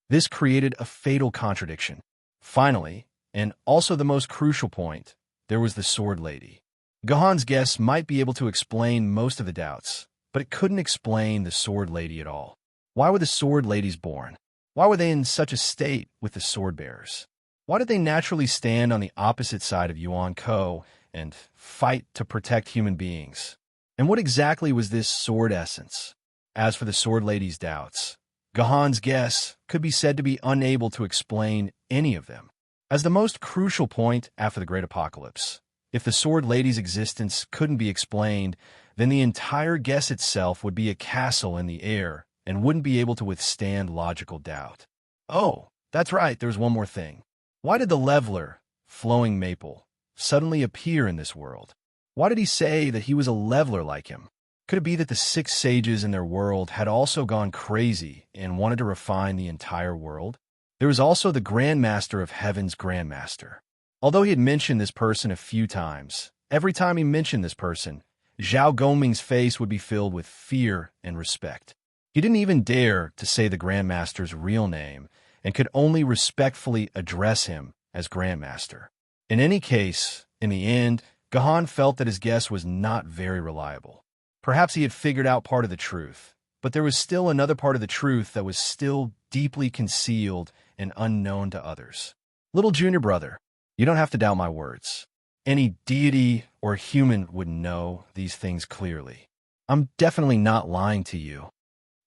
This created a fatal contradiction. Finally, and also the most crucial point, there was the Sword Lady. Gahan's guess might be able to explain most of the doubts, but it couldn't explain the Sword Lady at all. Why were the Sword Ladies born? Why were they in such a state with the sword bearers? Why did they naturally stand on the opposite side of Yuan Ko and fight to protect human beings? And what exactly was this sword essence? As for the Sword Lady's doubts, Gahan's guess could be said to be unable to explain any of them. As the most crucial point after the Great Apocalypse, if the Sword Lady's existence couldn't be explained, then the entire guess itself would be a castle in the air and wouldn't be able to withstand logical doubt. Oh, that's right, there's one more thing. Why did the leveler, Flowing Maple, suddenly appear in this world? Why did he say that he was a leveler like him? Could it be that the 6 sages in their world had also gone crazy and wanted to refine the entire world? There was also the Grandmaster of Heaven's Grandmaster. Although he had mentioned this person a few times, every time he mentioned this person, Zhao Gongming's face would be filled with fear and respect. He didn't even dare to say the Grandmaster's real name and could only respectfully address him as Grandmaster. In any case, in the end, Gahan felt that his guess was not very reliable. Perhaps he had figured out part of the truth, but there was still another part of the truth that was still deeply concealed and unknown to others. Little junior brother, you don't have to doubt my words. Any deity or human would know these things clearly. I'm definitely not lying to you.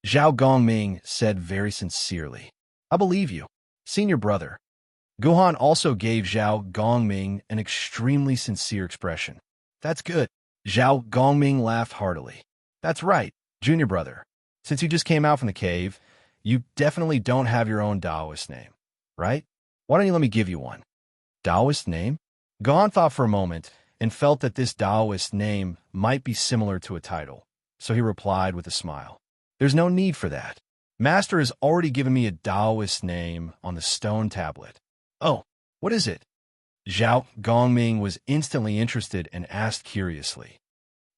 Zhao Gongming said very sincerely. I believe you, senior brother. Guhan also gave Zhao Gongming an extremely sincere expression. That's good. Zhao Gongming laughed heartily. That's right, junior brother. Since you just came out from the cave, you definitely don't have your own Taoist name, right? Why don't you let me give you one? Taoist name? Guhan thought for a moment and felt that this Taoist name might be similar to a title, so he replied with a smile. There's no need for that. Master has already given me a Taoist name on the stone tablet. Oh, what is it? Zhao Gongming was instantly interested and asked curiously.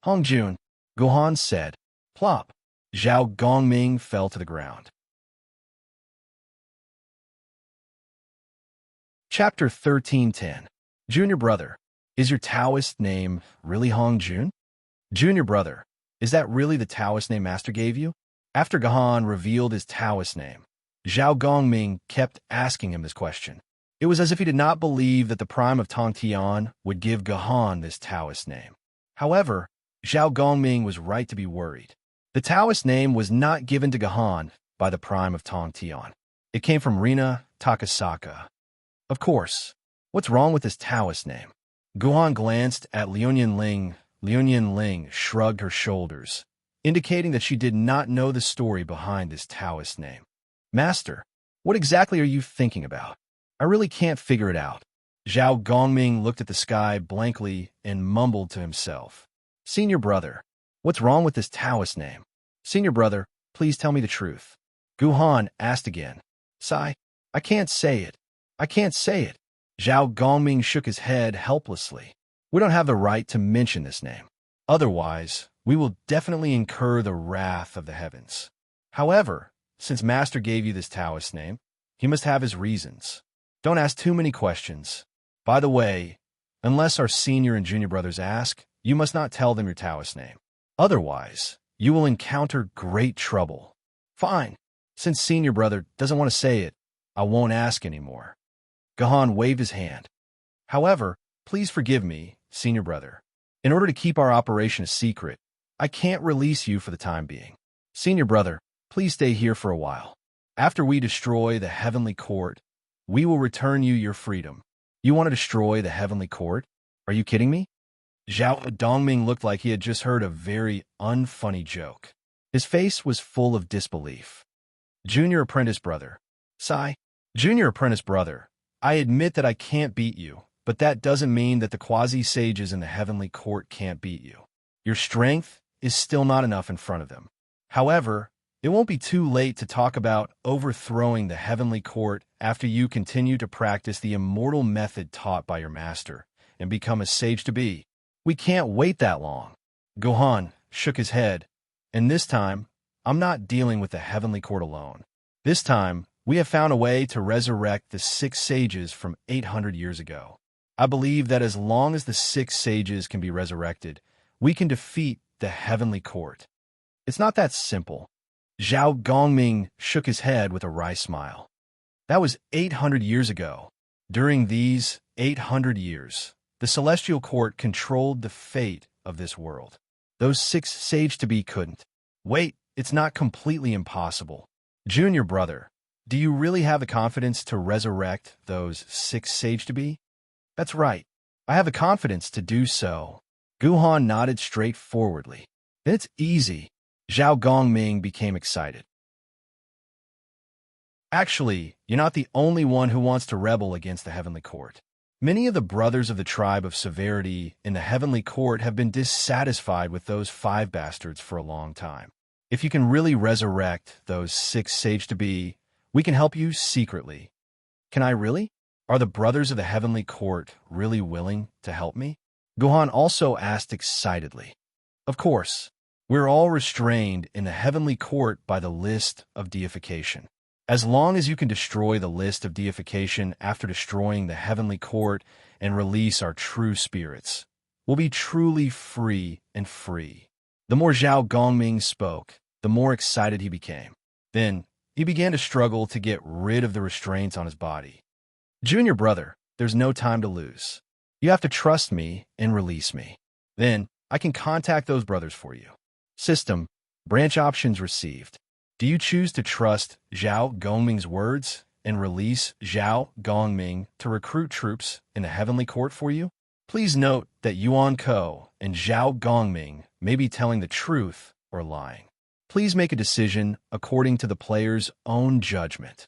Hongjun, Guhan said. Plop. Zhao Gongming fell to the ground. Chapter 13:10. Junior brother, is your Taoist name really Hongjun? Junior brother, is that really the Taoist name Master gave you? After Gahan revealed his Taoist name, Zhao Gongming kept asking him this question. It was as if he did not believe that the prime of Tongtian would give Gahan this Taoist name. However, Zhao Gongming was right to be worried. The Taoist name was not given to Gahan by the prime of Tongtian. It came from Rina Takasaka. Of course. What's wrong with this Taoist name? Guhan glanced at Liuyan Ling. Liuyan Ling shrugged her shoulders, indicating that she did not know the story behind this Taoist name. Master, what exactly are you thinking about? I really can't figure it out. Zhao Gongming looked at the sky blankly and mumbled to himself. Senior brother, what's wrong with this Taoist name? Senior brother, please tell me the truth. Guhan asked again. Sigh, I can't say it. I can't say it. Zhao Gongming shook his head helplessly. We don't have the right to mention this name. Otherwise, we will definitely incur the wrath of the heavens. However, since Master gave you this Taoist name, he must have his reasons. Don't ask too many questions. By the way, unless our senior and junior brothers ask, you must not tell them your Taoist name. Otherwise, you will encounter great trouble. Fine. Since senior brother doesn't want to say it, I won't ask anymore. Gahan waved his hand. However, please forgive me, senior brother. In order to keep our operation a secret, I can't release you for the time being. Senior brother, please stay here for a while. After we destroy the heavenly court, we will return you your freedom. You want to destroy the heavenly court? Are you kidding me? Zhao Dongming looked like he had just heard a very unfunny joke. His face was full of disbelief. Junior apprentice brother. Sigh. Junior apprentice brother, I admit that I can't beat you, but that doesn't mean that the quasi-sages in the heavenly court can't beat you. Your strength is still not enough in front of them. However, it won't be too late to talk about overthrowing the heavenly court after you continue to practice the immortal method taught by your master, and become a sage-to-be. We can't wait that long. Gohan shook his head, and this time, I'm not dealing with the heavenly court alone. This time, we have found a way to resurrect the 6 sages from 800 years ago. I believe that as long as the 6 sages can be resurrected, we can defeat the heavenly court. It's not that simple. Zhao Gongming shook his head with a wry smile. That was 800 years ago. During these 800 years, the celestial court controlled the fate of this world. Those 6 sage-to-be couldn't. Wait, it's not completely impossible. Junior brother, do you really have the confidence to resurrect those 6 sage-to-be? That's right. I have the confidence to do so. Gohan nodded straightforwardly. Then it's easy. Zhao Gongming became excited. Actually, you're not the only one who wants to rebel against the heavenly court. Many of the brothers of the tribe of severity in the heavenly court have been dissatisfied with those 5 bastards for a long time. If you can really resurrect those 6 sage-to-be, we can help you secretly. Can I really? Are the brothers of the heavenly court really willing to help me? Gohan also asked excitedly. Of course, we're all restrained in the heavenly court by the list of deification. As long as you can destroy the list of deification after destroying the heavenly court and release our true spirits, we'll be truly free and free. The more Zhao Gongming spoke, the more excited he became. Then, he began to struggle to get rid of the restraints on his body. Junior brother, there's no time to lose. You have to trust me and release me. Then, I can contact those brothers for you. System, branch options received. Do you choose to trust Zhao Gongming's words and release Zhao Gongming to recruit troops in the heavenly court for you? Please note that Yuan Ko and Zhao Gongming may be telling the truth or lying. Please make a decision according to the player's own judgment.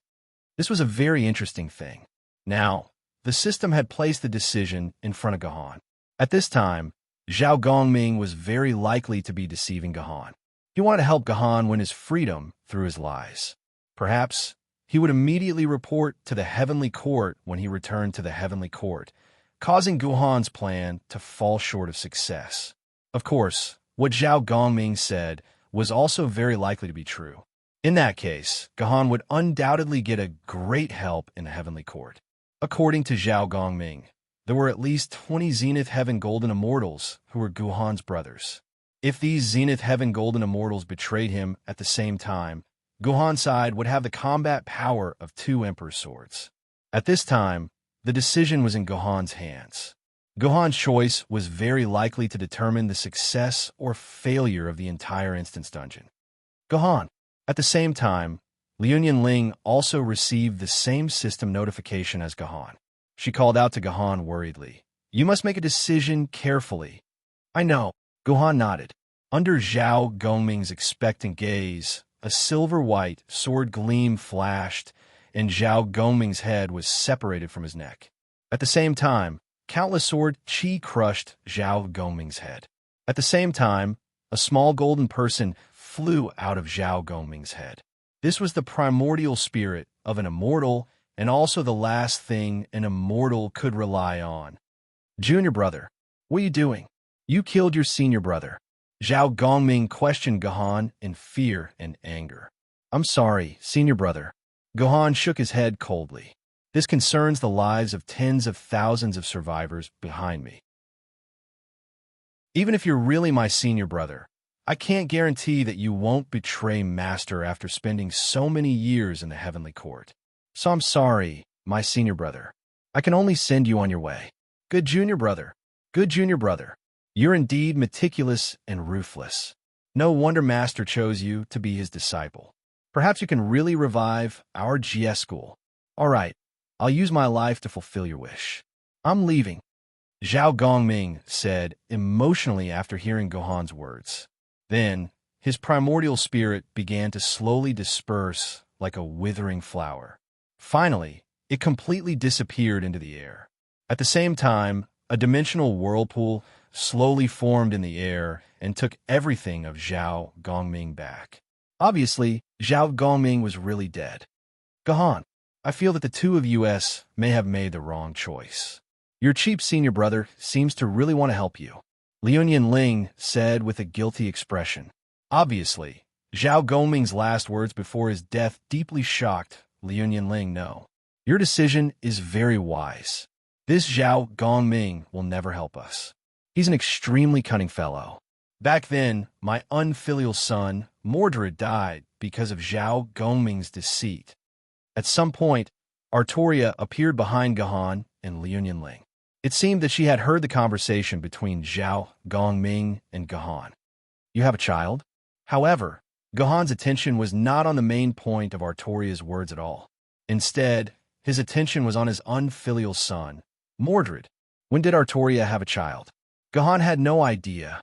This was a very interesting thing. Now, the system had placed the decision in front of Gohan. At this time, Zhao Gongming was very likely to be deceiving Gohan. He wanted to help Gohan win his freedom through his lies. Perhaps he would immediately report to the heavenly court when he returned to the heavenly court, causing Gohan's plan to fall short of success. Of course, what Zhao Gongming said was also very likely to be true. In that case, Gohan would undoubtedly get a great help in the heavenly court. According to Zhao Gongming, there were at least 20 Zenith Heaven Golden Immortals who were Gohan's brothers. If these Zenith Heaven Golden Immortals betrayed him at the same time, Gohan's side would have the combat power of 2 Emperor's swords. At this time, the decision was in Gohan's hands. Gohan's choice was very likely to determine the success or failure of the entire instance dungeon. Gohan. At the same time, Liu Ling also received the same system notification as Gohan. She called out to Gohan worriedly. You must make a decision carefully. I know. Gohan nodded. Under Zhao Gongming's expectant gaze, a silver-white sword gleam flashed, and Zhao Gongming's head was separated from his neck. At the same time, countless sword chi crushed Zhao Gongming's head. At the same time, a small golden person flew out of Zhao Gongming's head. This was the primordial spirit of an immortal and also the last thing an immortal could rely on. Junior brother, what are you doing? You killed your senior brother. Zhao Gongming questioned Gohan in fear and anger. I'm sorry, senior brother. Gohan shook his head coldly. This concerns the lives of tens of thousands of survivors behind me. Even if you're really my senior brother, I can't guarantee that you won't betray Master after spending so many years in the heavenly court. So I'm sorry, my senior brother. I can only send you on your way. Good junior brother. Good junior brother. You're indeed meticulous and ruthless. No wonder Master chose you to be his disciple. Perhaps you can really revive our GS school. All right, I'll use my life to fulfill your wish. I'm leaving, Zhao Gongming said emotionally after hearing Gohan's words. Then, his primordial spirit began to slowly disperse like a withering flower. Finally, it completely disappeared into the air. At the same time, a dimensional whirlpool slowly formed in the air and took everything of Zhao Gongming back. Obviously, Zhao Gongming was really dead. Gohan, I feel that the 2 of us may have made the wrong choice. Your cheap senior brother seems to really want to help you, Liu Ling said with a guilty expression. Obviously, Zhao Gongming's last words before his death deeply shocked Liu Ling. No. Your decision is very wise. This Zhao Gongming will never help us. He's an extremely cunning fellow. Back then, my unfilial son, Mordred, died because of Zhao Gongming's deceit. At some point, Artoria appeared behind Gahan and Liu Ling. It seemed that she had heard the conversation between Zhao Gongming and Gahan. You have a child? However, Gahan's attention was not on the main point of Artoria's words at all. Instead, his attention was on his unfilial son, Mordred. When did Artoria have a child? Gahan had no idea.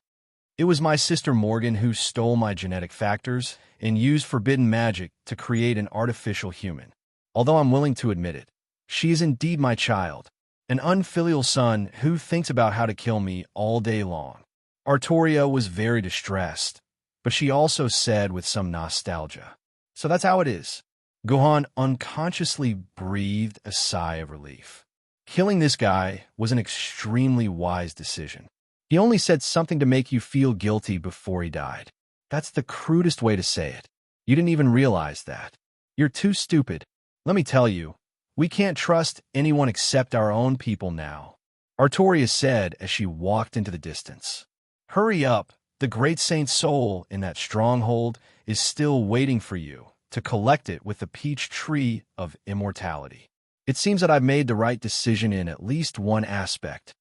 It was my sister Morgan who stole my genetic factors and used forbidden magic to create an artificial human. Although I'm willing to admit it, she is indeed my child, an unfilial son who thinks about how to kill me all day long. Artoria was very distressed, but she also said with some nostalgia, "So that's how it is." Gahan unconsciously breathed a sigh of relief. Killing this guy was an extremely wise decision. He only said something to make you feel guilty before he died. That's the crudest way to say it. You didn't even realize that. You're too stupid. Let me tell you, we can't trust anyone except our own people now, Artoria said as she walked into the distance. Hurry up, the great saint's soul in that stronghold is still waiting for you to collect it with the peach tree of immortality. It seems that I've made the right decision in at least one aspect.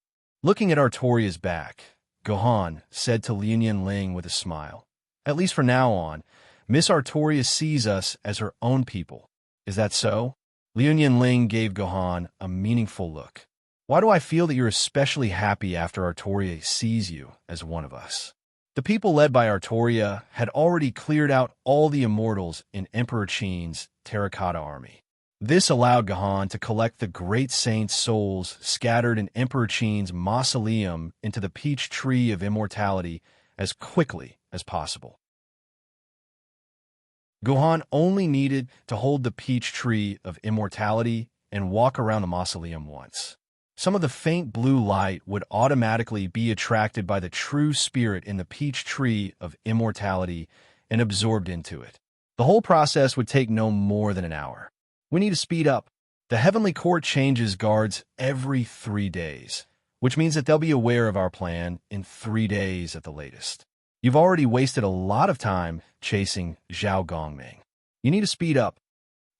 Looking at Artoria's back, Gahan said to Liu Ling with a smile, "At least from now on, Miss Artoria sees us as her own people. Is that so?" Liu Ling gave Gahan a meaningful look. "Why do I feel that you're especially happy after Artoria sees you as one of us?" The people led by Artoria had already cleared out all the immortals in Emperor Qin's terracotta army. This allowed Gahan to collect the great saint's souls scattered in Emperor Qin's mausoleum into the peach tree of immortality as quickly as possible. Gahan only needed to hold the peach tree of immortality and walk around the mausoleum once. Some of the faint blue light would automatically be attracted by the true spirit in the peach tree of immortality and absorbed into it. The whole process would take no more than an hour. We need to speed up. The Heavenly Court changes guards every 3 days, which means that they'll be aware of our plan in 3 days at the latest. You've already wasted a lot of time chasing Zhao Gongming. You need to speed up.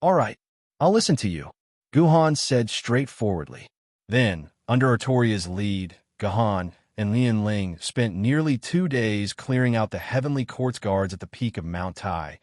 All right, I'll listen to you, Gahan said straightforwardly. Then, under Artoria's lead, Gahan and Liu Ling spent nearly 2 days clearing out the Heavenly Court's guards at the peak of Mount Tai,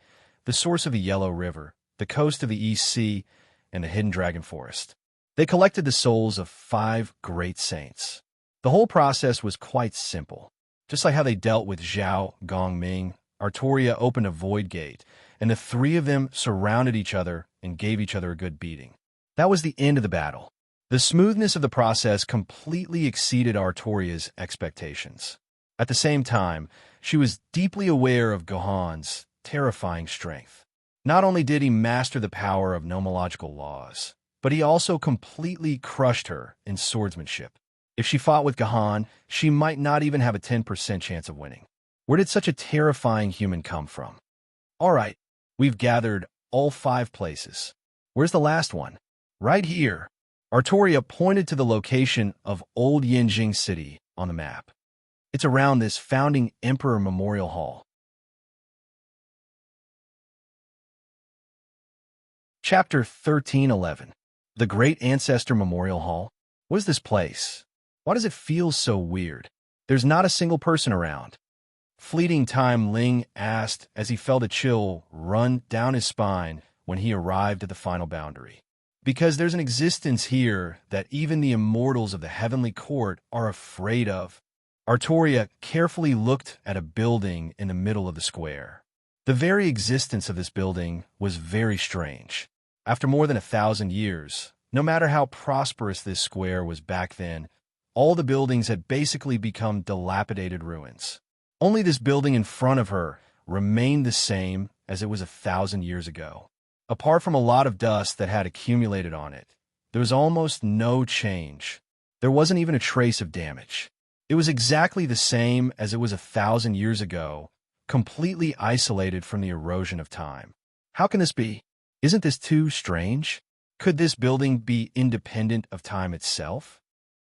the source of the Yellow River, the coast of the East Sea, and the Hidden Dragon Forest. They collected the souls of 5 great saints. The whole process was quite simple. Just like how they dealt with Zhao Gongming, Artoria opened a void gate, and the 3 of them surrounded each other and gave each other a good beating. That was the end of the battle. The smoothness of the process completely exceeded Artoria's expectations. At the same time, she was deeply aware of Gahan's terrifying strength. Not only did he master the power of nomological laws, but he also completely crushed her in swordsmanship. If she fought with Gahan, she might not even have a 10% chance of winning. Where did such a terrifying human come from? All right, we've gathered all 5 places. Where's the last one? Right here. Artoria pointed to the location of Old Yinjing City on the map. It's around this founding Emperor Memorial Hall. Chapter 1311. The Great Ancestor Memorial Hall. What is this place? Why does it feel so weird? There's not a single person around. Fleeting time, Ling asked as he felt a chill run down his spine when he arrived at the final boundary. Because there's an existence here that even the immortals of the Heavenly Court are afraid of. Artoria carefully looked at a building in the middle of the square. The very existence of this building was very strange. After more than 1,000 years, no matter how prosperous this square was back then, all the buildings had basically become dilapidated ruins. Only this building in front of her remained the same as it was 1,000 years ago. Apart from a lot of dust that had accumulated on it, there was almost no change. There wasn't even a trace of damage. It was exactly the same as it was 1,000 years ago, completely isolated from the erosion of time. How can this be? Isn't this too strange? Could this building be independent of time itself?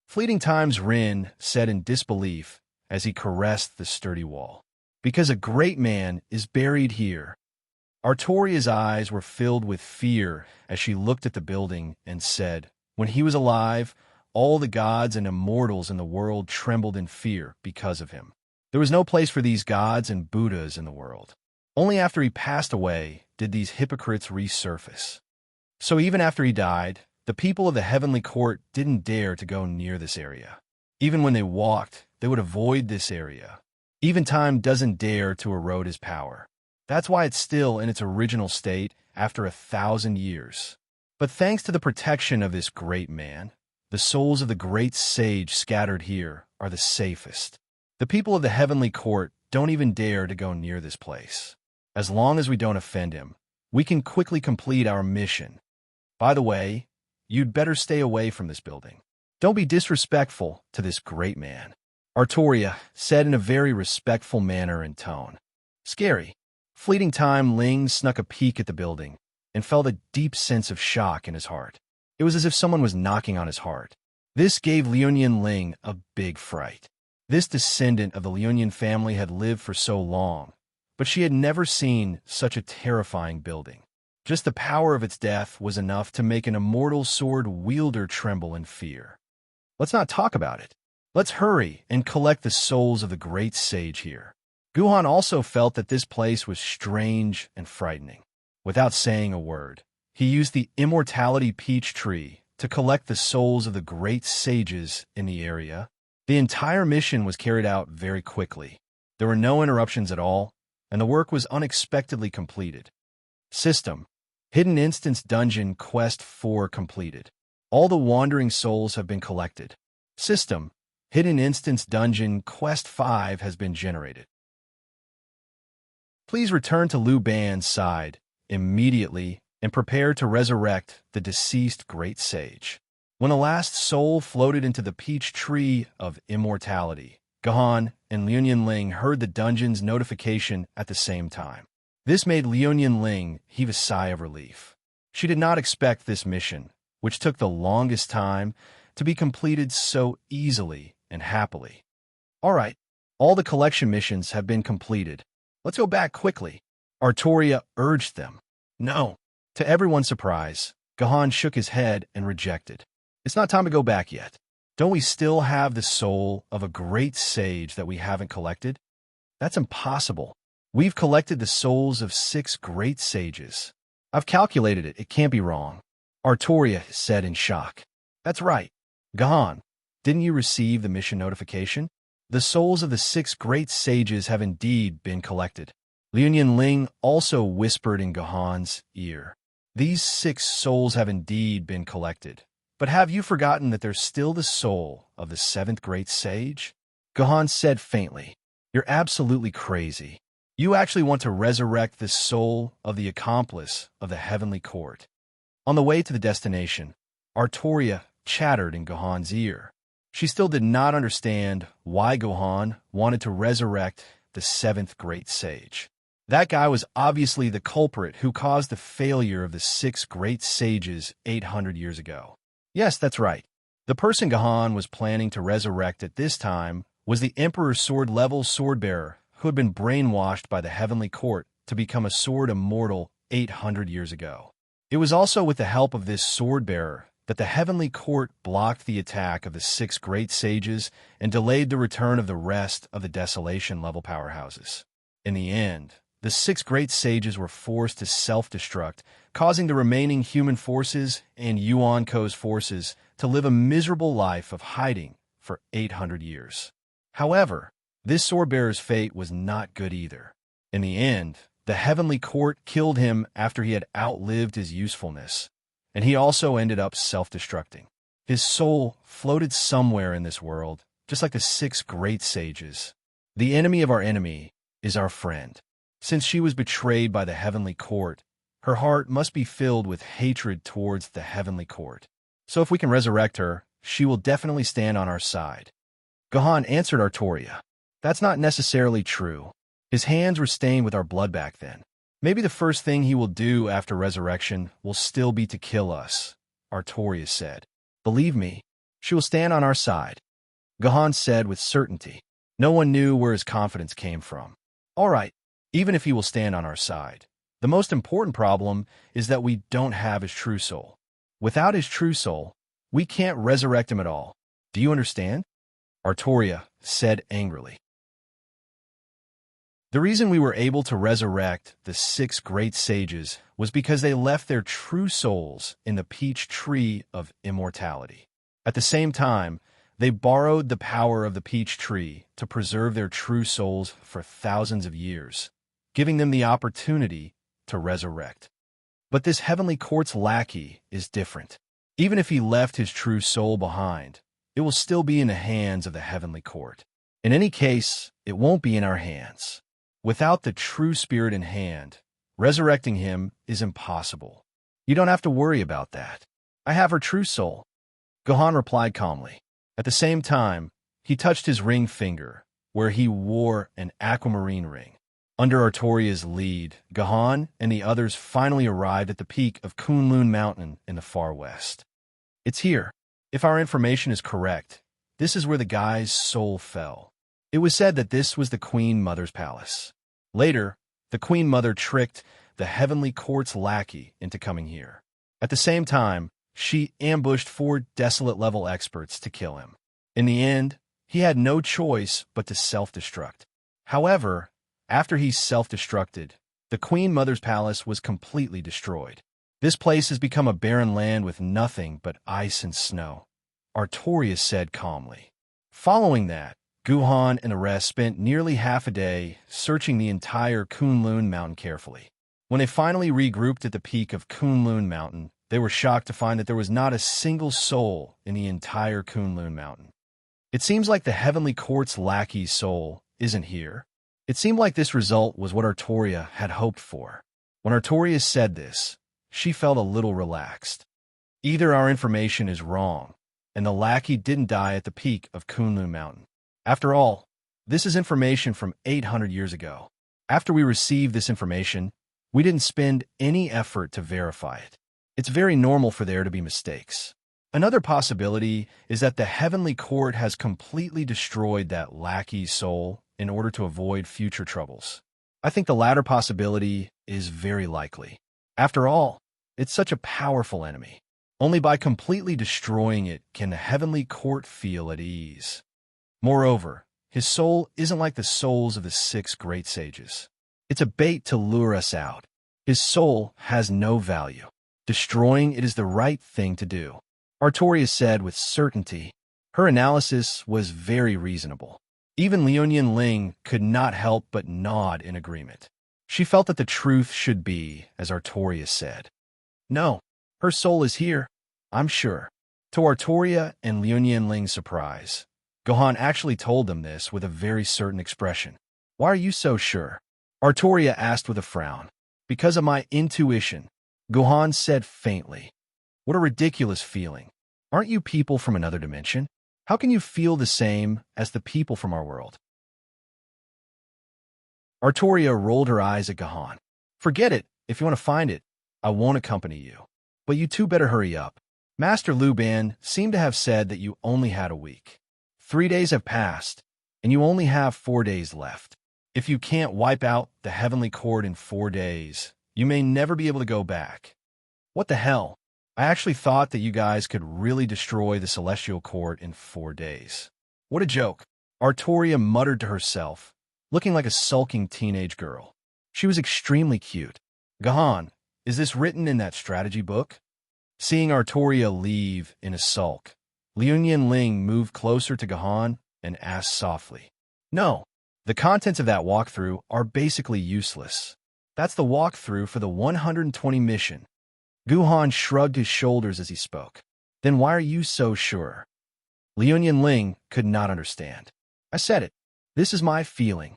Fleeting Time's Rin said in disbelief as he caressed the sturdy wall. Because a great man is buried here. Artoria's eyes were filled with fear as she looked at the building and said, when he was alive, all the gods and immortals in the world trembled in fear because of him. There was no place for these gods and Buddhas in the world. Only after he passed away did these hypocrites resurface. So even after he died, the people of the heavenly court didn't dare to go near this area. Even when they walked, they would avoid this area. Even time doesn't dare to erode his power. That's why it's still in its original state after 1,000 years. But thanks to the protection of this great man, the souls of the great sage scattered here are the safest. The people of the heavenly court don't even dare to go near this place. As long as we don't offend him, we can quickly complete our mission. By the way, you'd better stay away from this building. Don't be disrespectful to this great man, Artoria said in a very respectful manner and tone. Scary. Fleeting Time Ling snuck a peek at the building and felt a deep sense of shock in his heart. It was as if someone was knocking on his heart. This gave Liunian Ling a big fright. This descendant of the Liunian family had lived for so long, but she had never seen such a terrifying building. Just the power of its death was enough to make an immortal sword wielder tremble in fear. Let's not talk about it. Let's hurry and collect the souls of the great sage here. Guhan also felt that this place was strange and frightening. Without saying a word, he used the immortality peach tree to collect the souls of the great sages in the area. The entire mission was carried out very quickly. There were no interruptions at all, and the work was unexpectedly completed. System: Hidden Instance Dungeon Quest 4 completed. All the wandering souls have been collected. System: Hidden Instance Dungeon Quest 5 has been generated. Please return to Liu Ban's side immediately and prepare to resurrect the deceased great sage. When the last soul floated into the peach tree of immortality, Gahan and Liunian Ling heard the dungeon's notification at the same time. This made Liunian Ling heave a sigh of relief. She did not expect this mission, which took the longest time, to be completed so easily and happily. All right, all the collection missions have been completed. Let's go back quickly. Artoria urged them. No. To everyone's surprise, Gahan shook his head and rejected. It's not time to go back yet. Don't we still have the soul of a great sage that we haven't collected? That's impossible. We've collected the souls of 6 great sages. I've calculated it. It can't be wrong. Artoria said in shock. That's right. Gahan, didn't you receive the mission notification? The souls of the 6 great sages have indeed been collected. Liunian Ling also whispered in Gahan's ear. These 6 souls have indeed been collected. But have you forgotten that there's still the soul of the 7th great sage? Gahan said faintly. You're absolutely crazy. You actually want to resurrect the soul of the accomplice of the heavenly court. On the way to the destination, Artoria chattered in Gahan's ear. She still did not understand why Gahan wanted to resurrect the 7th great sage. That guy was obviously the culprit who caused the failure of the 6 great sages 800 years ago. Yes, that's right. The person Gahan was planning to resurrect at this time was the Emperor's sword-level sword-bearer who had been brainwashed by the heavenly court to become a sword immortal 800 years ago. It was also with the help of this sword-bearer that the heavenly court blocked the attack of the 6 great sages and delayed the return of the rest of the desolation-level powerhouses. In the end, the 6 great sages were forced to self-destruct, causing the remaining human forces and Yuan-Ko's forces to live a miserable life of hiding for 800 years. However, this sword-bearer's fate was not good either. In the end, the heavenly court killed him after he had outlived his usefulness, and he also ended up self-destructing. His soul floated somewhere in this world, just like the 6 great sages. The enemy of our enemy is our friend. Since she was betrayed by the heavenly court, her heart must be filled with hatred towards the heavenly court. So if we can resurrect her, she will definitely stand on our side. Gahan answered Artoria. That's not necessarily true. His hands were stained with our blood back then. Maybe the first thing he will do after resurrection will still be to kill us, Artoria said. Believe me, she will stand on our side, Gahan said with certainty. No one knew where his confidence came from. All right, even if he will stand on our side. The most important problem is that we don't have his true soul. Without his true soul, we can't resurrect him at all. Do you understand? Artoria said angrily. The reason we were able to resurrect the 6 great sages was because they left their true souls in the peach tree of immortality. At the same time, they borrowed the power of the peach tree to preserve their true souls for thousands of years, giving them the opportunity to resurrect. But this heavenly court's lackey is different. Even if he left his true soul behind, it will still be in the hands of the heavenly court. In any case, it won't be in our hands. Without the true spirit in hand, resurrecting him is impossible. You don't have to worry about that. I have her true soul, Gahan replied calmly. At the same time, he touched his ring finger, where he wore an aquamarine ring. Under Artoria's lead, Gahan and the others finally arrived at the peak of Kunlun Mountain in the far west. It's here. If our information is correct, this is where the guy's soul fell. It was said that this was the Queen Mother's palace. Later, the Queen Mother tricked the heavenly court's lackey into coming here. At the same time, she ambushed 4 desolate-level experts to kill him. In the end, he had no choice but to self-destruct. However, after he self-destructed, the Queen Mother's palace was completely destroyed. This place has become a barren land with nothing but ice and snow, Artoria said calmly. Following that, Guhan and the rest spent nearly half a day searching the entire Kunlun Mountain carefully. When they finally regrouped at the peak of Kunlun Mountain, they were shocked to find that there was not a single soul in the entire Kunlun Mountain. It seems like the heavenly court's lackey's soul isn't here. It seemed like this result was what Artoria had hoped for. When Artoria said this, she felt a little relaxed. Either our information is wrong, and the lackey didn't die at the peak of Kunlun Mountain. After all, this is information from 800 years ago. After we received this information, we didn't spend any effort to verify it. It's very normal for there to be mistakes. Another possibility is that the heavenly court has completely destroyed that lackey's soul in order to avoid future troubles. I think the latter possibility is very likely. After all, it's such a powerful enemy. Only by completely destroying it can the heavenly court feel at ease. Moreover, his soul isn't like the souls of the 6 great sages. It's a bait to lure us out. His soul has no value. Destroying it is the right thing to do, Artoria said with certainty. Her analysis was very reasonable. Even Liunian Ling could not help but nod in agreement. She felt that the truth should be, as Artoria said. No, her soul is here, I'm sure. To Artoria and Liunian Ling's surprise, Gahan actually told them this with a very certain expression. Why are you so sure? Artoria asked with a frown. Because of my intuition, Gahan said faintly. What a ridiculous feeling. Aren't you people from another dimension? How can you feel the same as the people from our world? Artoria rolled her eyes at Gahan. Forget it. If you want to find it, I won't accompany you. But you two better hurry up. Master Luban seemed to have said that you only had a week. 3 days have passed, and you only have 4 days left. If you can't wipe out the heavenly court in 4 days, you may never be able to go back. What the hell? I actually thought that you guys could really destroy the celestial court in 4 days. What a joke. Artoria muttered to herself, looking like a sulking teenage girl. She was extremely cute. Gahan, is this written in that strategy book? Seeing Artoria leave in a sulk, Liunian Ling moved closer to Gahan and asked softly. No, the contents of that walkthrough are basically useless. That's the walkthrough for the 120 mission. Guhan shrugged his shoulders as he spoke. Then why are you so sure? Liunian Ling could not understand. I said it. This is my feeling.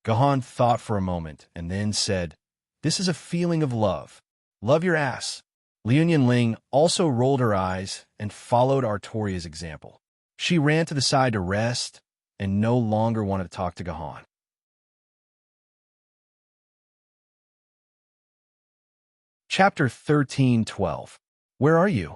Gahan thought for a moment and then said, This is a feeling of love. Love your ass. Liu Ling also rolled her eyes and followed Artoria's example. She ran to the side to rest and no longer wanted to talk to Gahan. Chapter 13:12. Where are you?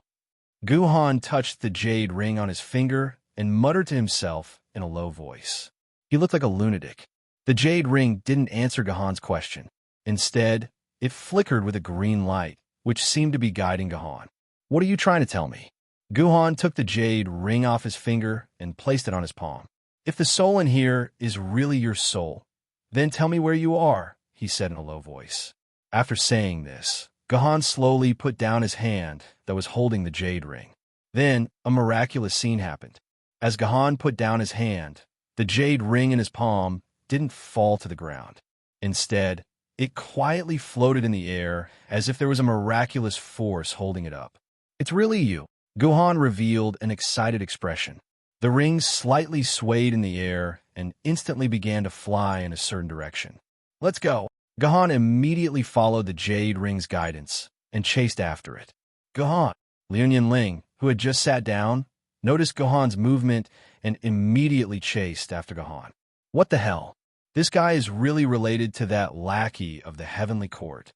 Guhan touched the jade ring on his finger and muttered to himself in a low voice. He looked like a lunatic. The jade ring didn't answer Gahan's question. Instead, it flickered with a green light, which seemed to be guiding Gahan. What are you trying to tell me? Guhan took the jade ring off his finger and placed it on his palm. If the soul in here is really your soul, then tell me where you are, he said in a low voice. After saying this, Gahan slowly put down his hand that was holding the jade ring. Then, a miraculous scene happened. As Gahan put down his hand, the jade ring in his palm didn't fall to the ground. Instead, it quietly floated in the air as if there was a miraculous force holding it up. It's really you. Guhan revealed an excited expression. The ring slightly swayed in the air and instantly began to fly in a certain direction. Let's go. Gahan immediately followed the jade ring's guidance and chased after it. Gahan, Liu Ling, who had just sat down, noticed Gahan's movement and immediately chased after Gahan. What the hell? This guy is really related to that lackey of the heavenly court.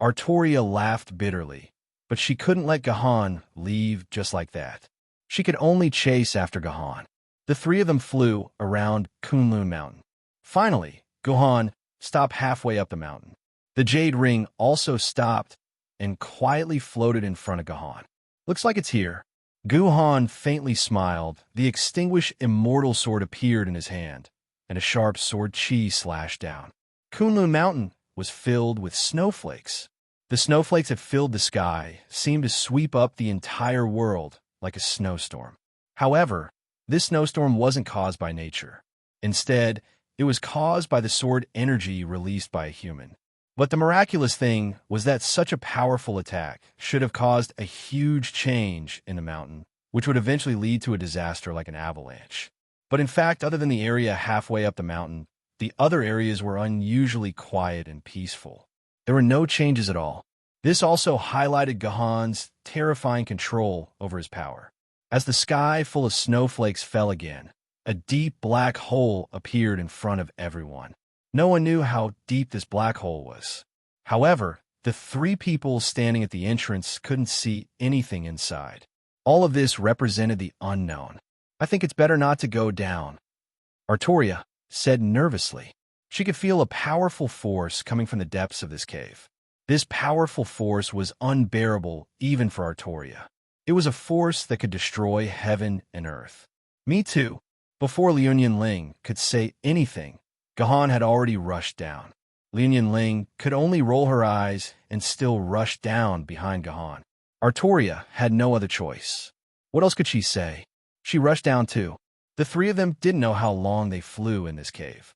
Artoria laughed bitterly, but she couldn't let Gahan leave just like that. She could only chase after Gahan. The three of them flew around Kunlun Mountain. Finally, Gahan stopped halfway up the mountain. The jade ring also stopped and quietly floated in front of Gahan. Looks like it's here. Guhan faintly smiled. The extinguished immortal sword appeared in his hand, and a sharp sword chi slashed down. Kunlun Mountain was filled with snowflakes. The snowflakes that filled the sky seemed to sweep up the entire world like a snowstorm. However, this snowstorm wasn't caused by nature. Instead, it was caused by the sword energy released by a human. But the miraculous thing was that such a powerful attack should have caused a huge change in the mountain, which would eventually lead to a disaster like an avalanche. But in fact, other than the area halfway up the mountain, the other areas were unusually quiet and peaceful. There were no changes at all. This also highlighted Gahan's terrifying control over his power. As the sky full of snowflakes fell again, a deep black hole appeared in front of everyone. No one knew how deep this black hole was. However, the three people standing at the entrance couldn't see anything inside. All of this represented the unknown. I think it's better not to go down, Artoria said nervously. She could feel a powerful force coming from the depths of this cave. This powerful force was unbearable even for Artoria. It was a force that could destroy heaven and earth. Me too. Before Liu Ling could say anything, Gahan had already rushed down. Liu Ling could only roll her eyes and still rush down behind Gahan. Artoria had no other choice. What else could she say? She rushed down too. The three of them didn't know how long they flew in this cave.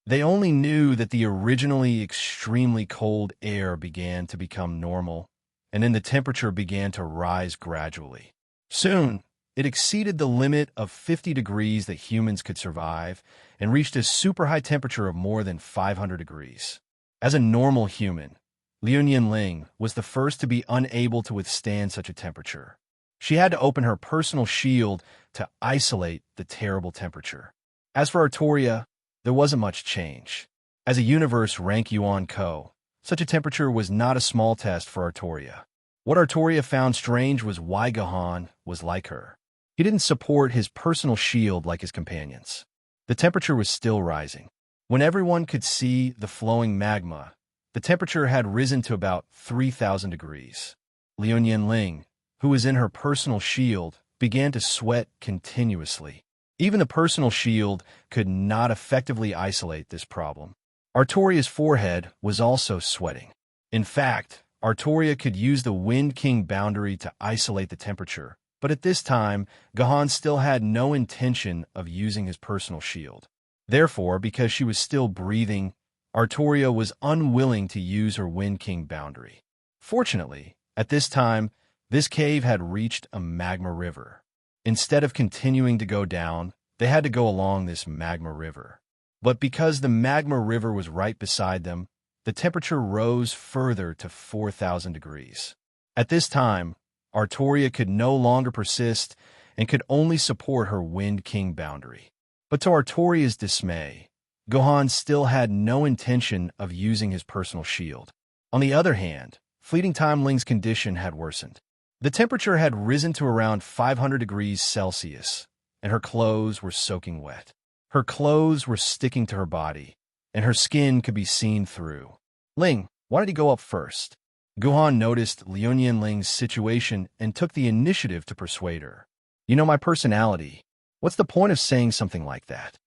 They only knew that the originally extremely cold air began to become normal, and then the temperature began to rise gradually. Soon, it exceeded the limit of 50 degrees that humans could survive and reached a super high temperature of more than 500 degrees. As a normal human, Liu Ling was the first to be unable to withstand such a temperature. She had to open her personal shield to isolate the terrible temperature. As for Artoria, there wasn't much change. As a universe rank Yuan Ko, such a temperature was not a small test for Artoria. What Artoria found strange was why Gahan was like her. He didn't support his personal shield like his companions. The temperature was still rising. When everyone could see the flowing magma, the temperature had risen to about 3,000 degrees. Liu Ling, who was in her personal shield, began to sweat continuously. Even the personal shield could not effectively isolate this problem. Artoria's forehead was also sweating. In fact, Artoria could use the Wind King boundary to isolate the temperature, but at this time, Gahan still had no intention of using his personal shield. Therefore, because she was still breathing, Artoria was unwilling to use her Wind King boundary. Fortunately, at this time, this cave had reached a magma river. Instead of continuing to go down, they had to go along this magma river. But because the magma river was right beside them, the temperature rose further to 4,000 degrees. At this time, Artoria could no longer persist and could only support her Wind King boundary. But to Artoria's dismay, Gohan still had no intention of using his personal shield. On the other hand, Fleeting Time Ling's condition had worsened. The temperature had risen to around 500 degrees Celsius, and her clothes were soaking wet. Her clothes were sticking to her body, and her skin could be seen through. Ling, why did he go up first? Gohan noticed Liu Ling's situation and took the initiative to persuade her. You know my personality. What's the point of saying something like that?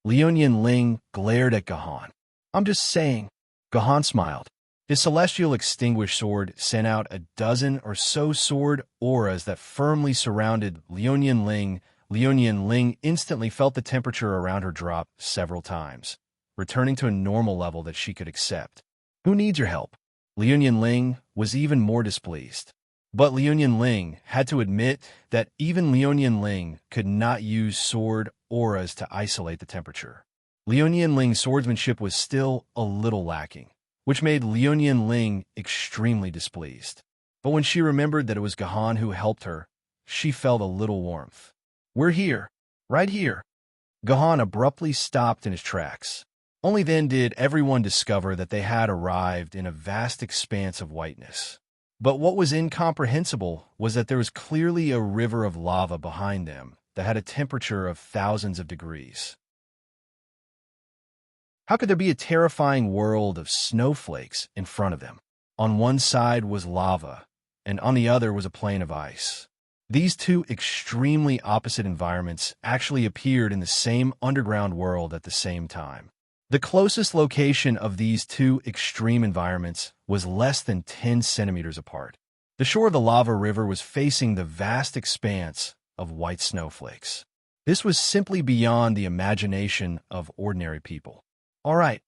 Liu Ling glared at Gohan. I'm just saying. Gohan smiled. His celestial extinguished sword sent out a dozen or so sword auras that firmly surrounded Liu Ling. Liu Ling instantly felt the temperature around her drop several times, returning to a normal level that she could accept. Who needs your help? Liu Ling was even more displeased. But Liu Ling had to admit that even Liu Ling could not use sword auras to isolate the temperature. Liu Ling's swordsmanship was still a little lacking, which made Liu Ling extremely displeased. But when she remembered that it was Gohan who helped her, she felt a little warmth. We're here, right here. Gohan abruptly stopped in his tracks. Only then did everyone discover that they had arrived in a vast expanse of whiteness. But what was incomprehensible was that there was clearly a river of lava behind them that had a temperature of thousands of degrees. How could there be a terrifying world of snowflakes in front of them? On one side was lava, and on the other was a plain of ice. These two extremely opposite environments actually appeared in the same underground world at the same time. The closest location of these two extreme environments was less than 10 centimeters apart. The shore of the lava river was facing the vast expanse of white snowflakes. This was simply beyond the imagination of ordinary people. All right,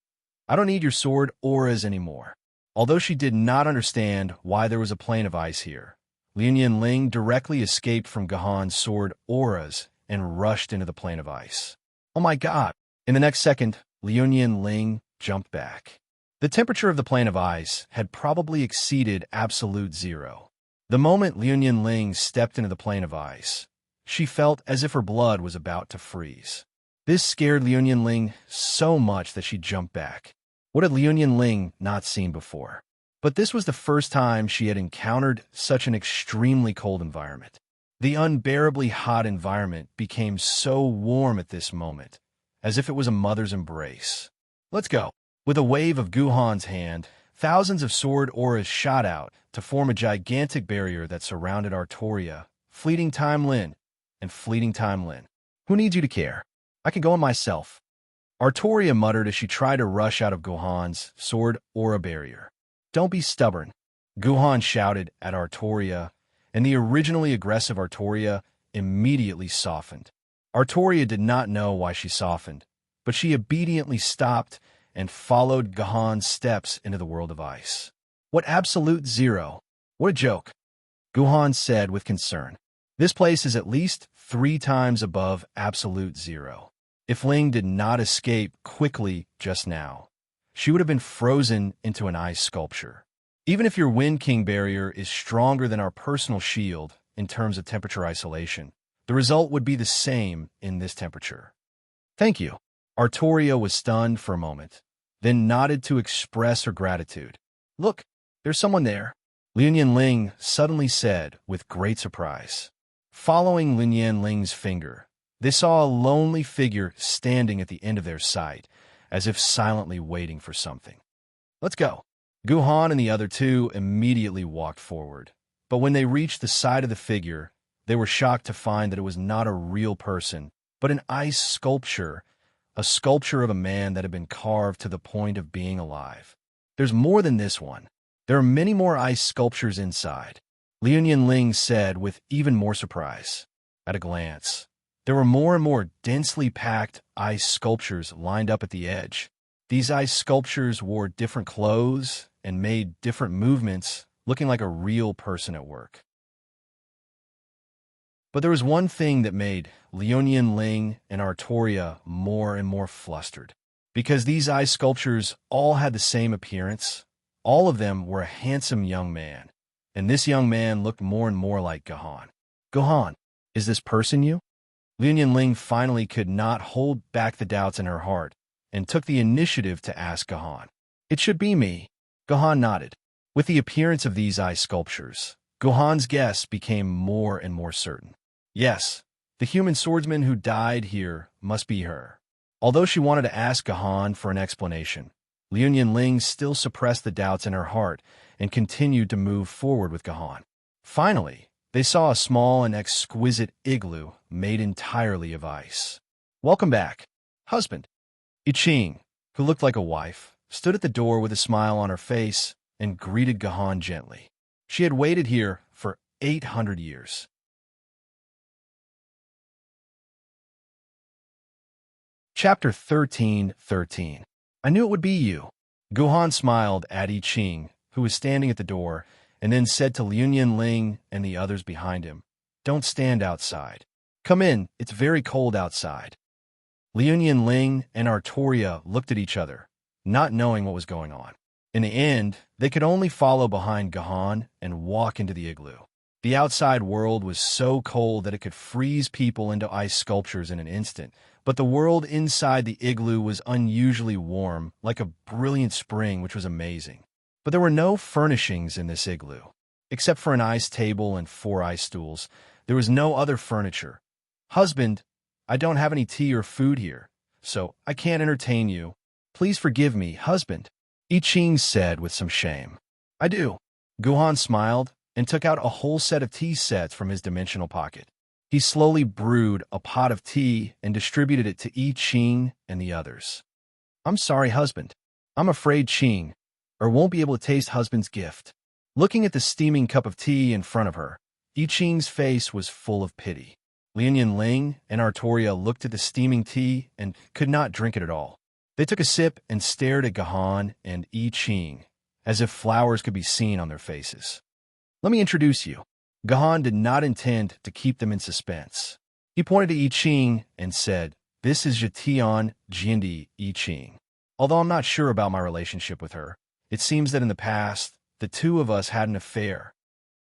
I don't need your sword auras anymore. Although she did not understand why there was a plain of ice here, Liu Ling directly escaped from Gohan's sword auras and rushed into the plain of ice. Oh my god! In the next second, Liu Ling jumped back. The temperature of the plain of ice had probably exceeded absolute zero. The moment Liu Ling stepped into the plain of ice, she felt as if her blood was about to freeze. This scared Liu Ling so much that she jumped back. What had Liu Ling not seen before? But this was the first time she had encountered such an extremely cold environment. The unbearably hot environment became so warm at this moment, as if it was a mother's embrace. Let's go. With a wave of Gohan's hand, thousands of sword auras shot out to form a gigantic barrier that surrounded Artoria, Fleeting Time Lin, and Fleeting Time Lin. Who needs you to care? I can go on myself. Artoria muttered as she tried to rush out of Gohan's sword aura barrier. Don't be stubborn, Gohan shouted at Artoria, and the originally aggressive Artoria immediately softened. Artoria did not know why she softened, but she obediently stopped and followed Gohan's steps into the world of ice. What absolute zero? What a joke, Gohan said with concern. This place is at least 3 times above absolute zero. If Ling did not escape quickly just now, she would have been frozen into an ice sculpture. Even if your Wind King barrier is stronger than our personal shield in terms of temperature isolation, the result would be the same in this temperature. Thank you. Artoria was stunned for a moment, then nodded to express her gratitude. Look, there's someone there, Liu Ling suddenly said with great surprise. Following Liu Ling's finger, they saw a lonely figure standing at the end of their sight, as if silently waiting for something. Let's go. Gohan and the other two immediately walked forward, but when they reached the side of the figure, they were shocked to find that it was not a real person, but an ice sculpture, a sculpture of a man that had been carved to the point of being alive. There's more than this one. There are many more ice sculptures inside, Liu Ling said with even more surprise. At a glance, there were more and more densely packed ice sculptures lined up at the edge. These ice sculptures wore different clothes and made different movements, looking like a real person at work. But there was one thing that made Liu Ling and Artoria more and more flustered. because these ice sculptures all had the same appearance. All of them were a handsome young man, and this young man looked more and more like Gahan. Gahan, is this person you? Liu Ling finally could not hold back the doubts in her heart and took the initiative to ask Gahan. It should be me. Gahan nodded. With the appearance of these ice sculptures, Gahan's guess became more and more certain. Yes, the human swordsman who died here must be her. Although she wanted to ask Gahan for an explanation, Liu Ling still suppressed the doubts in her heart and continued to move forward with Gahan. Finally, they saw a small and exquisite igloo made entirely of ice. Welcome back, husband. I Ching, who looked like a wife, stood at the door with a smile on her face and greeted Gahan gently. She had waited here for 800 years. Chapter 13:13. I knew it would be you. Gahan smiled at I Ching, who was standing at the door, and then said to Liu Ling and the others behind him, "Don't stand outside. Come in, it's very cold outside." Liu Ling and Artoria looked at each other, not knowing what was going on. In the end, they could only follow behind Gahan and walk into the igloo. The outside world was so cold that it could freeze people into ice sculptures in an instant, but the world inside the igloo was unusually warm, like a brilliant spring, which was amazing. But there were no furnishings in this igloo. Except for an ice table and 4 ice stools, there was no other furniture. Husband, I don't have any tea or food here, so I can't entertain you. Please forgive me, husband, I Ching said with some shame. I do. Gahan smiled and took out a whole set of tea sets from his dimensional pocket. He slowly brewed a pot of tea and distributed it to I Ching and the others. I'm sorry, husband. I'm afraid Ching, or won't be able to taste husband's gift. Looking at the steaming cup of tea in front of her, I Ching's face was full of pity. Liu Ling and Artoria looked at the steaming tea and could not drink it at all. They took a sip and stared at Gahan and I Ching, as if flowers could be seen on their faces. Let me introduce you. Gahan did not intend to keep them in suspense. He pointed to I Ching and said, This is Jatian Jindi I Ching. Although I'm not sure about my relationship with her, it seems that in the past, the two of us had an affair.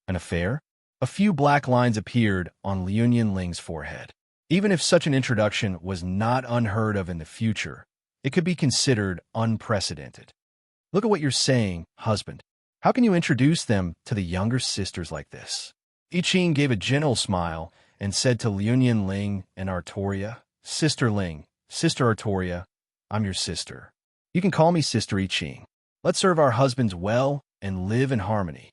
An affair? A few black lines appeared on Liu Ling's forehead. Even if such an introduction was not unheard of in the future, it could be considered unprecedented. Look at what you're saying, husband. How can you introduce them to the younger sisters like this? I Ching gave a gentle smile and said to Liu Ling and Artoria, Sister Ling, Sister Artoria, I'm your sister. You can call me Sister I Ching. Let's serve our husbands well and live in harmony.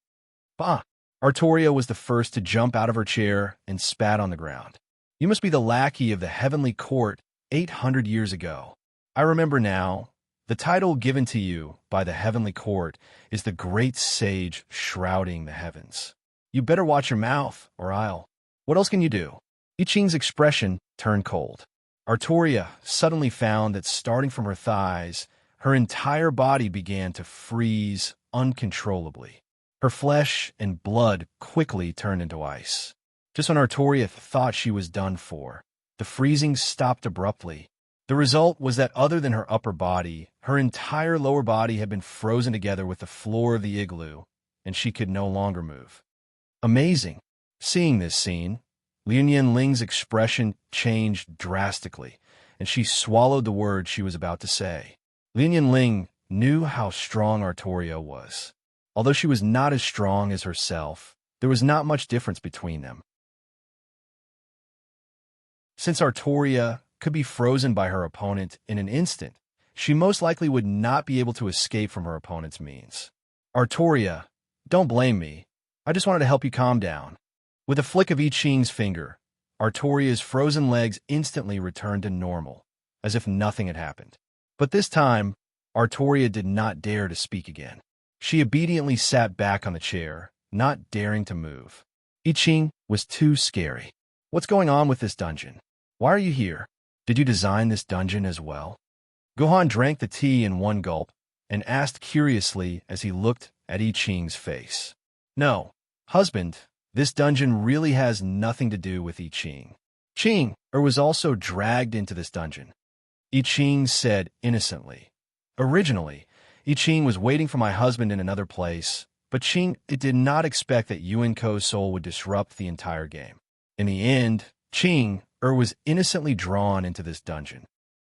Bah! Artoria was the first to jump out of her chair and spat on the ground. You must be the lackey of the heavenly court 800 years ago. I remember now. The title given to you by the heavenly court is the great sage shrouding the heavens. You better watch your mouth, or I'll. What else can you do? I Ching's expression turned cold. Artoria suddenly found that starting from her thighs, her entire body began to freeze uncontrollably. Her flesh and blood quickly turned into ice. Just when Artoria thought she was done for, the freezing stopped abruptly. The result was that other than her upper body, her entire lower body had been frozen together with the floor of the igloo, and she could no longer move. Amazing. Seeing this scene, Liu Ling's expression changed drastically, and she swallowed the words she was about to say. Liu Ling knew how strong Artoria was. Although she was not as strong as herself, there was not much difference between them. Since Artoria could be frozen by her opponent in an instant, she most likely would not be able to escape from her opponent's means. Artoria, don't blame me. I just wanted to help you calm down. With a flick of I Ching's finger, Artoria's frozen legs instantly returned to normal, as if nothing had happened. But this time, Artoria did not dare to speak again. She obediently sat back on the chair, not daring to move. I Ching was too scary. What's going on with this dungeon? Why are you here? Did you design this dungeon as well? Gahan drank the tea in one gulp and asked curiously as he looked at I Ching's face. No, husband, this dungeon really has nothing to do with I Ching. Ching was also dragged into this dungeon. I Ching said innocently. Originally, I Ching was waiting for my husband in another place, but Ching did not expect that Yuan Ko's soul would disrupt the entire game. In the end, Ching was innocently drawn into this dungeon.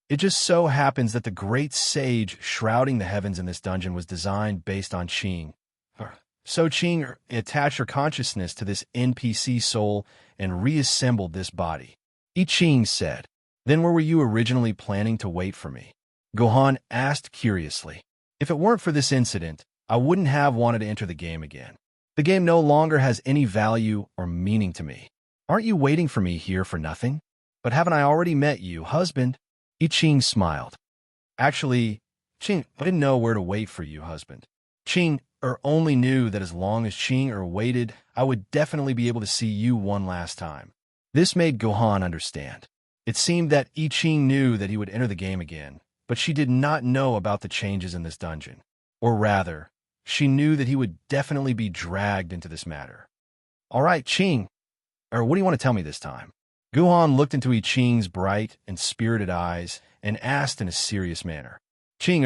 It just so happens that the great sage shrouding the heavens in this dungeon was designed based on Ching. So Ching attached her consciousness to this NPC soul and reassembled this body. I Ching said, "Then where were you originally planning to wait for me?" Gohan asked curiously. "If it weren't for this incident, I wouldn't have wanted to enter the game again. The game no longer has any value or meaning to me. Aren't you waiting for me here for nothing? But haven't I already met you, husband?" I Ching smiled. "Actually, Ching, I didn't know where to wait for you, husband. Ching only knew that as long as Ching waited, I would definitely be able to see you one last time." This made Gohan understand. It seemed that I Ching knew that he would enter the game again, but she did not know about the changes in this dungeon. Or rather, she knew that he would definitely be dragged into this matter. "All right, Ching, what do you want to tell me this time?" Gohan looked into I Ching's bright and spirited eyes and asked in a serious manner. "Ching,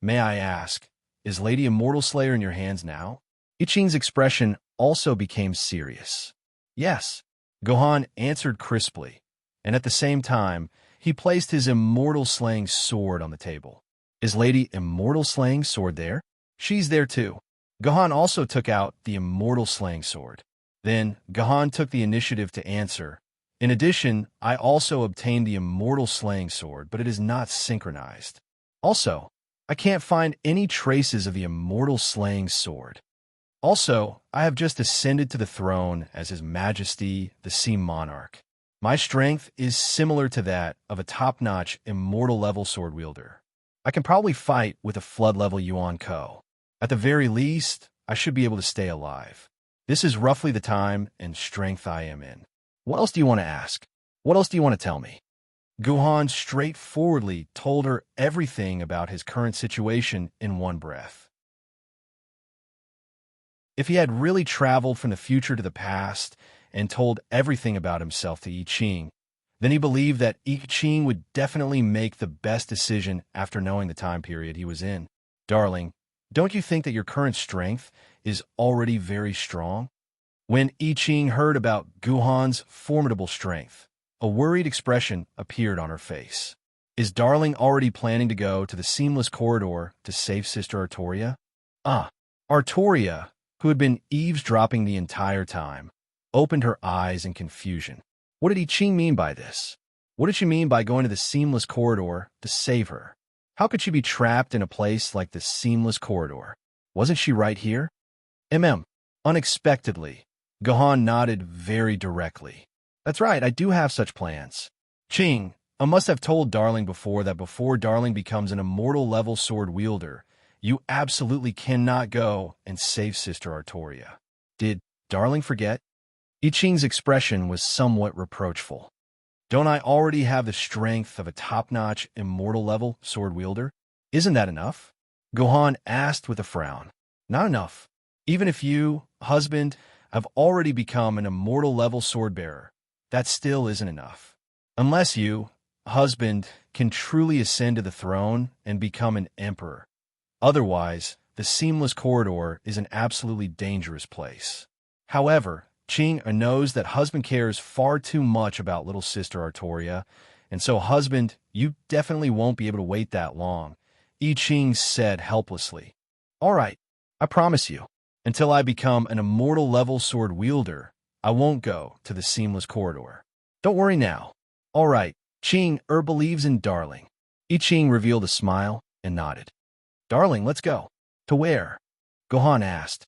may I ask, is Lady Immortal Slayer in your hands now?" I Ching's expression also became serious. "Yes," Gohan answered crisply, and at the same time, he placed his Immortal Slaying Sword on the table. "Is Lady Immortal Slaying Sword there?" "She's there too." Gohan also took out the Immortal Slaying Sword. Then Gohan took the initiative to answer. "In addition, I also obtained the Immortal Slaying Sword, but it is not synchronized. Also, I can't find any traces of the Immortal Slaying Sword. Also, I have just ascended to the throne as His Majesty, the Sea Monarch. My strength is similar to that of a top-notch immortal-level sword wielder. I can probably fight with a flood-level Yuan Ko. At the very least, I should be able to stay alive. This is roughly the time and strength I am in. What else do you want to ask? What else do you want to tell me?" Gohan straightforwardly told her everything about his current situation in one breath. If he had really traveled from the future to the past and told everything about himself to I Ching, then he believed that I Ching would definitely make the best decision after knowing the time period he was in. "Darling, don't you think that your current strength is already very strong?" When I Ching heard about Gohan's formidable strength, a worried expression appeared on her face. "Is Darling already planning to go to the Seamless Corridor to save Sister Artoria?" Artoria, who had been eavesdropping the entire time, opened her eyes in confusion. What did I Ching mean by this? What did she mean by going to the Seamless Corridor to save her? How could she be trapped in a place like the Seamless Corridor? Wasn't she right here? Unexpectedly, Gohan nodded very directly. "That's right, I do have such plans. Ching, I must have told Darling before that before Darling becomes an immortal-level sword wielder, you absolutely cannot go and save Sister Artoria. Did Darling forget?" I Ching's expression was somewhat reproachful. "Don't I already have the strength of a top-notch immortal-level sword wielder? Isn't that enough?" Gohan asked with a frown. "Not enough. Even if you, husband, have already become an immortal-level sword-bearer, that still isn't enough. Unless you, husband, can truly ascend to the throne and become an emperor. Otherwise, the Seamless Corridor is an absolutely dangerous place. However, Ching knows that husband cares far too much about little sister Artoria, and so, husband, you definitely won't be able to wait that long," I Ching said helplessly. "All right, I promise you. Until I become an immortal-level sword wielder, I won't go to the Seamless Corridor. Don't worry now. All right, Ching believes in Darling." I Ching revealed a smile and nodded. "Darling, let's go." "To where?" Gohan asked.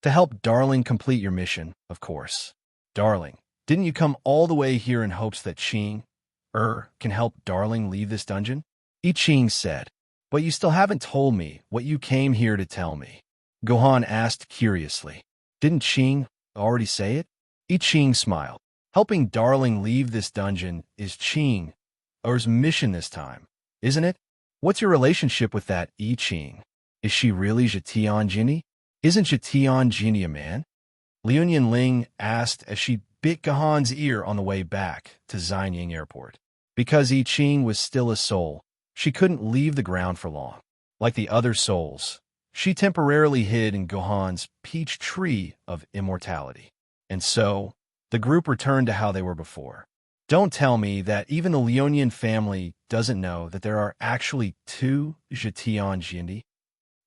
"To help Darling complete your mission, of course." "Darling, didn't you come all the way here in hopes that Ching can help Darling leave this dungeon?" I Ching said. "But you still haven't told me what you came here to tell me." Gohan asked curiously. "Didn't Ching already say it?" I Ching smiled. "Helping Darling leave this dungeon is Ching's mission this time, isn't it? What's your relationship with that I Ching? Is she really Zhetian Jinni? Isn't Zhetian Jinni a man?" Liu Ling asked as she bit Gohan's ear on the way back to Xianying Airport. Because I Ching was still a soul, she couldn't leave the ground for long. Like the other souls, she temporarily hid in Gohan's peach tree of immortality. And so, the group returned to how they were before. Don't tell me that even the Leonian family doesn't know that there are actually two Zhetian Jindi.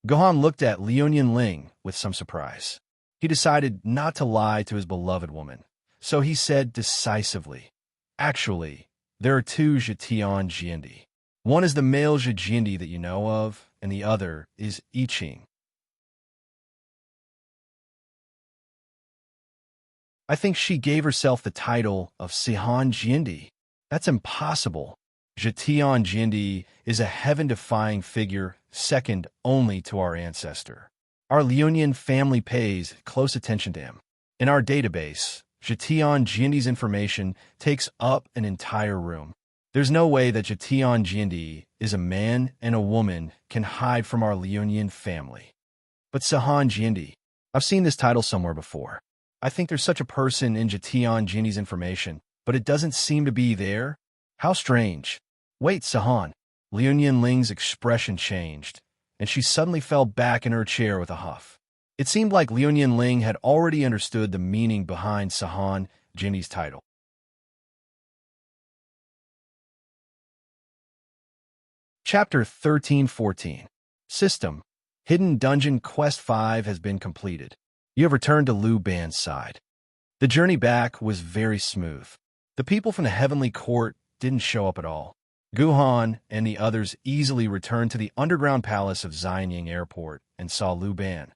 Gohan looked at Leonian Ling with some surprise. He decided not to lie to his beloved woman, so he said decisively, "Actually, there are two Zhetian Jindi. One is the male Zhijindi that you know of, and the other is I Ching." I think she gave herself the title of Sihan Jindi. That's impossible. Zhetian Jindi is a heaven-defying figure second only to our ancestor. Our Leonian family pays close attention to him. In our database, Zhetian Jindi's information takes up an entire room. There's no way that Zhetian Jindi is a man and a woman can hide from our Leonian family. But Sihan Jindi, I've seen this title somewhere before. I think there's such a person in Zhetian Jindi's information, but it doesn't seem to be there. How strange. Wait, Sihan. Leonian Ling's expression changed, and she suddenly fell back in her chair with a huff. It seemed like Leonian Ling had already understood the meaning behind Sihan Jindi's title. Chapter 13-14. System. Hidden Dungeon Quest 5 has been completed. You have returned to Liu Ban's side. The journey back was very smooth. The people from the Heavenly Court didn't show up at all. Gohan and the others easily returned to the underground palace of Xianying Airport and saw Liu Ban.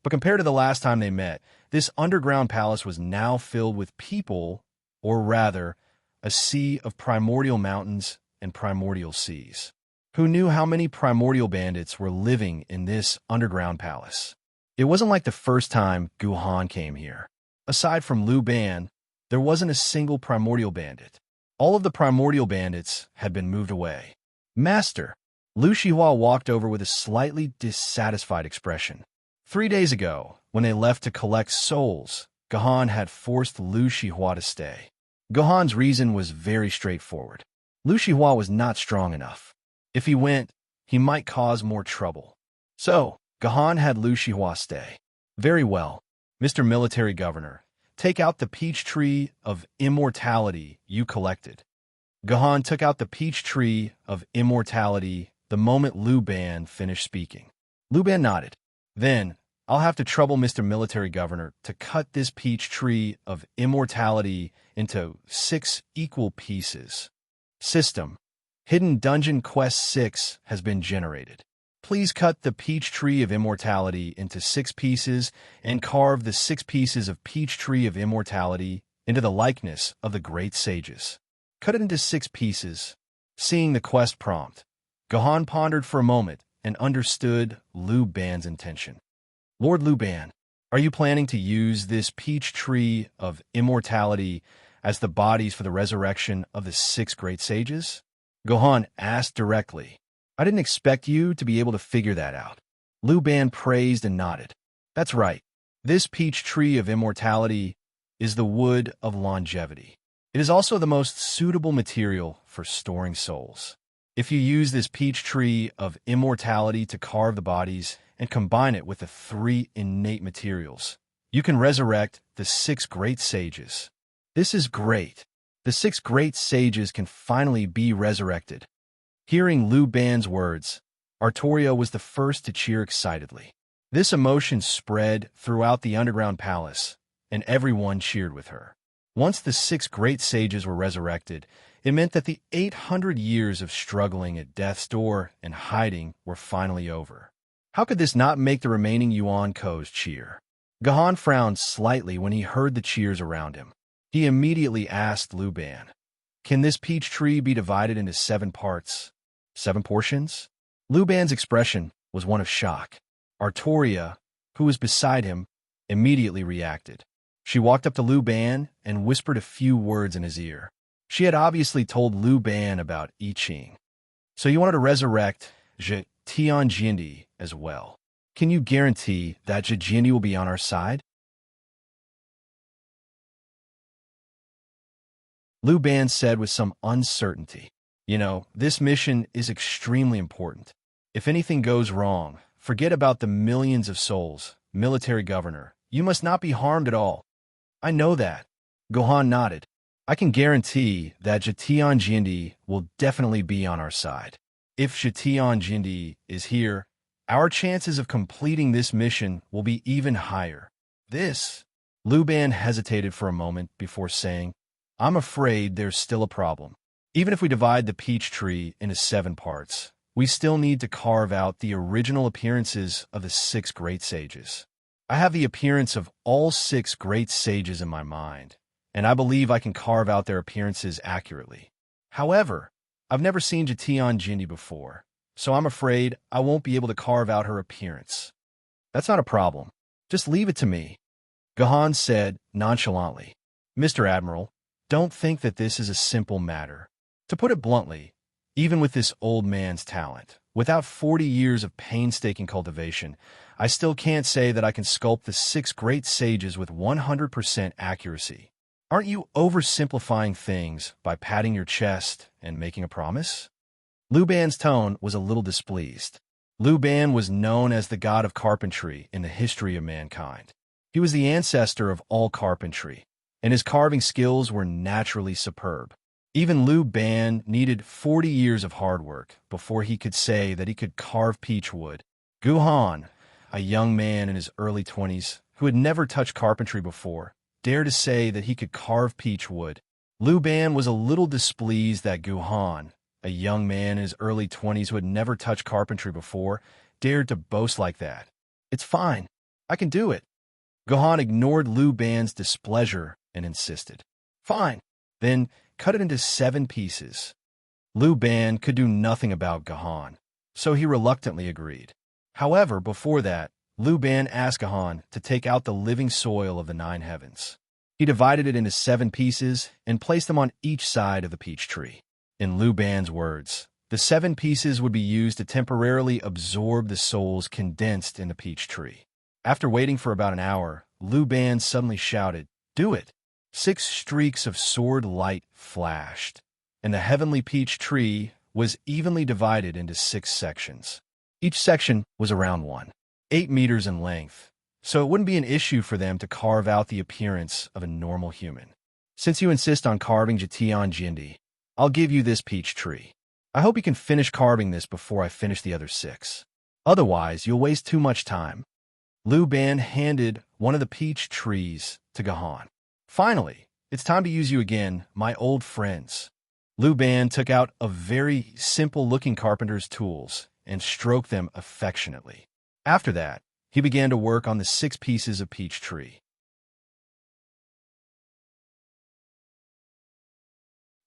But compared to the last time they met, this underground palace was now filled with people, or rather, a sea of primordial mountains and primordial seas. Who knew how many primordial bandits were living in this underground palace? It wasn't like the first time Gohan came here. Aside from Liu Ban, there wasn't a single primordial bandit. All of the primordial bandits had been moved away. Master, Lu Shihua walked over with a slightly dissatisfied expression. 3 days ago, when they left to collect souls, Gohan had forced Lu Shihua to stay. Gohan's reason was very straightforward. Lu Shihua was not strong enough. If he went, he might cause more trouble. So, Gohan had Lu Shihua stay. Very well, Mr. Military Governor. Take out the peach tree of immortality you collected. Gohan took out the peach tree of immortality the moment Liu Ban finished speaking. Liu Ban nodded. Then, I'll have to trouble Mr. Military Governor to cut this peach tree of immortality into 6 equal pieces. System. Hidden Dungeon Quest 6 has been generated. Please cut the peach tree of immortality into 6 pieces and carve the 6 pieces of peach tree of immortality into the likeness of the great sages. Cut it into 6 pieces. Seeing the quest prompt, Gohan pondered for a moment and understood Liu Ban's intention. Lord Liu Ban, are you planning to use this peach tree of immortality as the bodies for the resurrection of the 6 great sages? Gohan asked directly. I didn't expect you to be able to figure that out. Liu Ban praised and nodded. That's right. This peach tree of immortality is the wood of longevity. It is also the most suitable material for storing souls. If you use this peach tree of immortality to carve the bodies and combine it with the 3 innate materials, you can resurrect the 6 great sages. This is great. The 6 great sages can finally be resurrected. Hearing Liu Ban's words, Artoria was the first to cheer excitedly. This emotion spread throughout the underground palace, and everyone cheered with her. Once the 6 great sages were resurrected, it meant that the 800 years of struggling at death's door and hiding were finally over. How could this not make the remaining Yuan-Kos cheer? Gohan frowned slightly when he heard the cheers around him. He immediately asked Liu Ban, "Can this peach tree be divided into 7 parts? 7 portions?" Liu Ban's expression was one of shock. Artoria, who was beside him, immediately reacted. She walked up to Liu Ban and whispered a few words in his ear. She had obviously told Liu Ban about I Ching. So you wanted to resurrect Zhetian Jindi as well. Can you guarantee that Zhijindi will be on our side? Liu Ban said with some uncertainty. This mission is extremely important. If anything goes wrong, forget about the millions of souls. Military governor, you must not be harmed at all. I know that. Gohan nodded. I can guarantee that Jitian Jindi will definitely be on our side. If Jitian Jindi is here, our chances of completing this mission will be even higher. Liu Ban hesitated for a moment before saying, I'm afraid there's still a problem. Even if we divide the peach tree into 7 parts, we still need to carve out the original appearances of the 6 great sages. I have the appearance of all 6 great sages in my mind, and I believe I can carve out their appearances accurately. However, I've never seen Jitian Jindi before, so I'm afraid I won't be able to carve out her appearance. That's not a problem. Just leave it to me, Gohan said nonchalantly. Mr. Admiral, don't think that this is a simple matter. To put it bluntly, even with this old man's talent, without 40 years of painstaking cultivation, I still can't say that I can sculpt the 6 great sages with 100% accuracy. Aren't you oversimplifying things by patting your chest and making a promise? Liu Ban's tone was a little displeased. Liu Ban was known as the god of carpentry in the history of mankind. He was the ancestor of all carpentry, and his carving skills were naturally superb. Even Liu Ban needed 40 years of hard work before he could say that he could carve peach wood. Gohan, a young man in his early 20s who had never touched carpentry before, dared to say that he could carve peach wood. Liu Ban was a little displeased that Gohan, a young man in his early 20s who had never touched carpentry before, dared to boast like that. It's fine. I can do it. Gohan ignored Liu Ban's displeasure and insisted. Fine. Then cut it into 7 pieces. Liu Ban could do nothing about Gohan, so he reluctantly agreed. However, before that, Liu Ban asked Gohan to take out the living soil of the 9 heavens. He divided it into 7 pieces and placed them on each side of the peach tree. In Liu Ban's words, the 7 pieces would be used to temporarily absorb the souls condensed in the peach tree. After waiting for about an hour, Liu Ban suddenly shouted, "Do it!" 6 streaks of sword light flashed, and the heavenly peach tree was evenly divided into 6 sections. Each section was around 8 meters in length, so it wouldn't be an issue for them to carve out the appearance of a normal human. Since you insist on carving Jitian Jindi, I'll give you this peach tree. I hope you can finish carving this before I finish the other 6. Otherwise, you'll waste too much time. Liu Ban handed one of the peach trees to Gohan. Finally, it's time to use you again, my old friends. Liu Ban took out a very simple-looking carpenter's tools and stroked them affectionately. After that, he began to work on the 6 pieces of peach tree.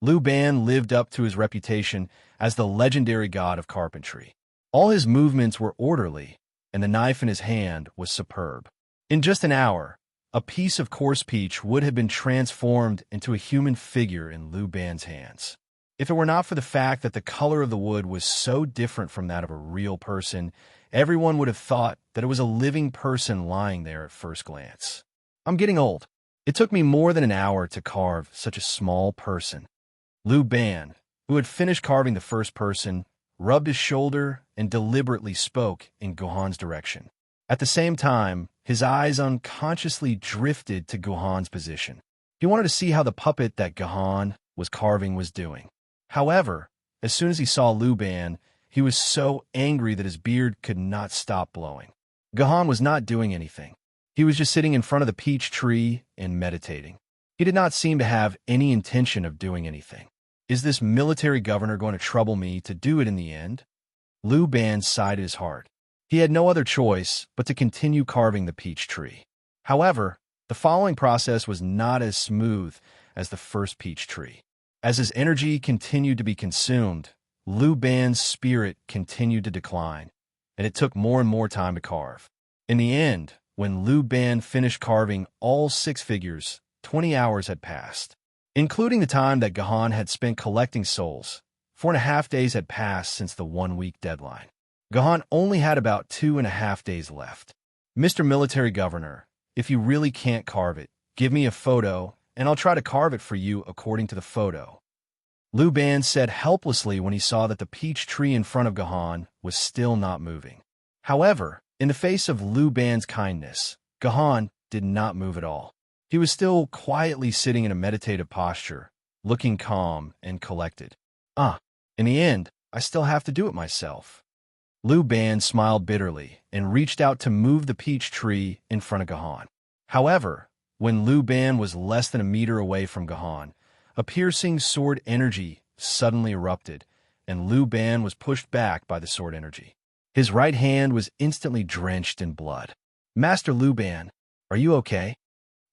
Liu Ban lived up to his reputation as the legendary god of carpentry. All his movements were orderly, and the knife in his hand was superb. In just an hour, a piece of coarse peach would have been transformed into a human figure in Liu Ban's hands. If it were not for the fact that the color of the wood was so different from that of a real person, everyone would have thought that it was a living person lying there at first glance. I'm getting old. It took me more than an hour to carve such a small person. Liu Ban, who had finished carving the first person, rubbed his shoulder and deliberately spoke in Gohan's direction. At the same time, his eyes unconsciously drifted to Gohan's position. He wanted to see how the puppet that Gohan was carving was doing. However, as soon as he saw Liu Ban, he was so angry that his beard could not stop blowing. Gohan was not doing anything. He was just sitting in front of the peach tree and meditating. He did not seem to have any intention of doing anything. Is this military governor going to trouble me to do it in the end? Liu Ban sighed his heart. He had no other choice but to continue carving the peach tree. However, the following process was not as smooth as the first peach tree. As his energy continued to be consumed, Liu Ban's spirit continued to decline, and it took more and more time to carve. In the end, when Liu Ban finished carving all 6 figures, 20 hours had passed. Including the time that Gohan had spent collecting souls, 4.5 days had passed since the 1-week deadline. Gohan only had about 2.5 days left. Mr. Military Governor, if you really can't carve it, give me a photo, and I'll try to carve it for you according to the photo. Lu Ban said helplessly when he saw that the peach tree in front of Gahan was still not moving. However, in the face of Lu Ban's kindness, Gahan did not move at all. He was still quietly sitting in a meditative posture, looking calm and collected. In the end, I still have to do it myself. Lu Ban smiled bitterly and reached out to move the peach tree in front of Gahan. However, when Lu Ban was less than a meter away from Gahan, a piercing sword energy suddenly erupted, and Lu Ban was pushed back by the sword energy. His right hand was instantly drenched in blood. Master Lu Ban, are you okay?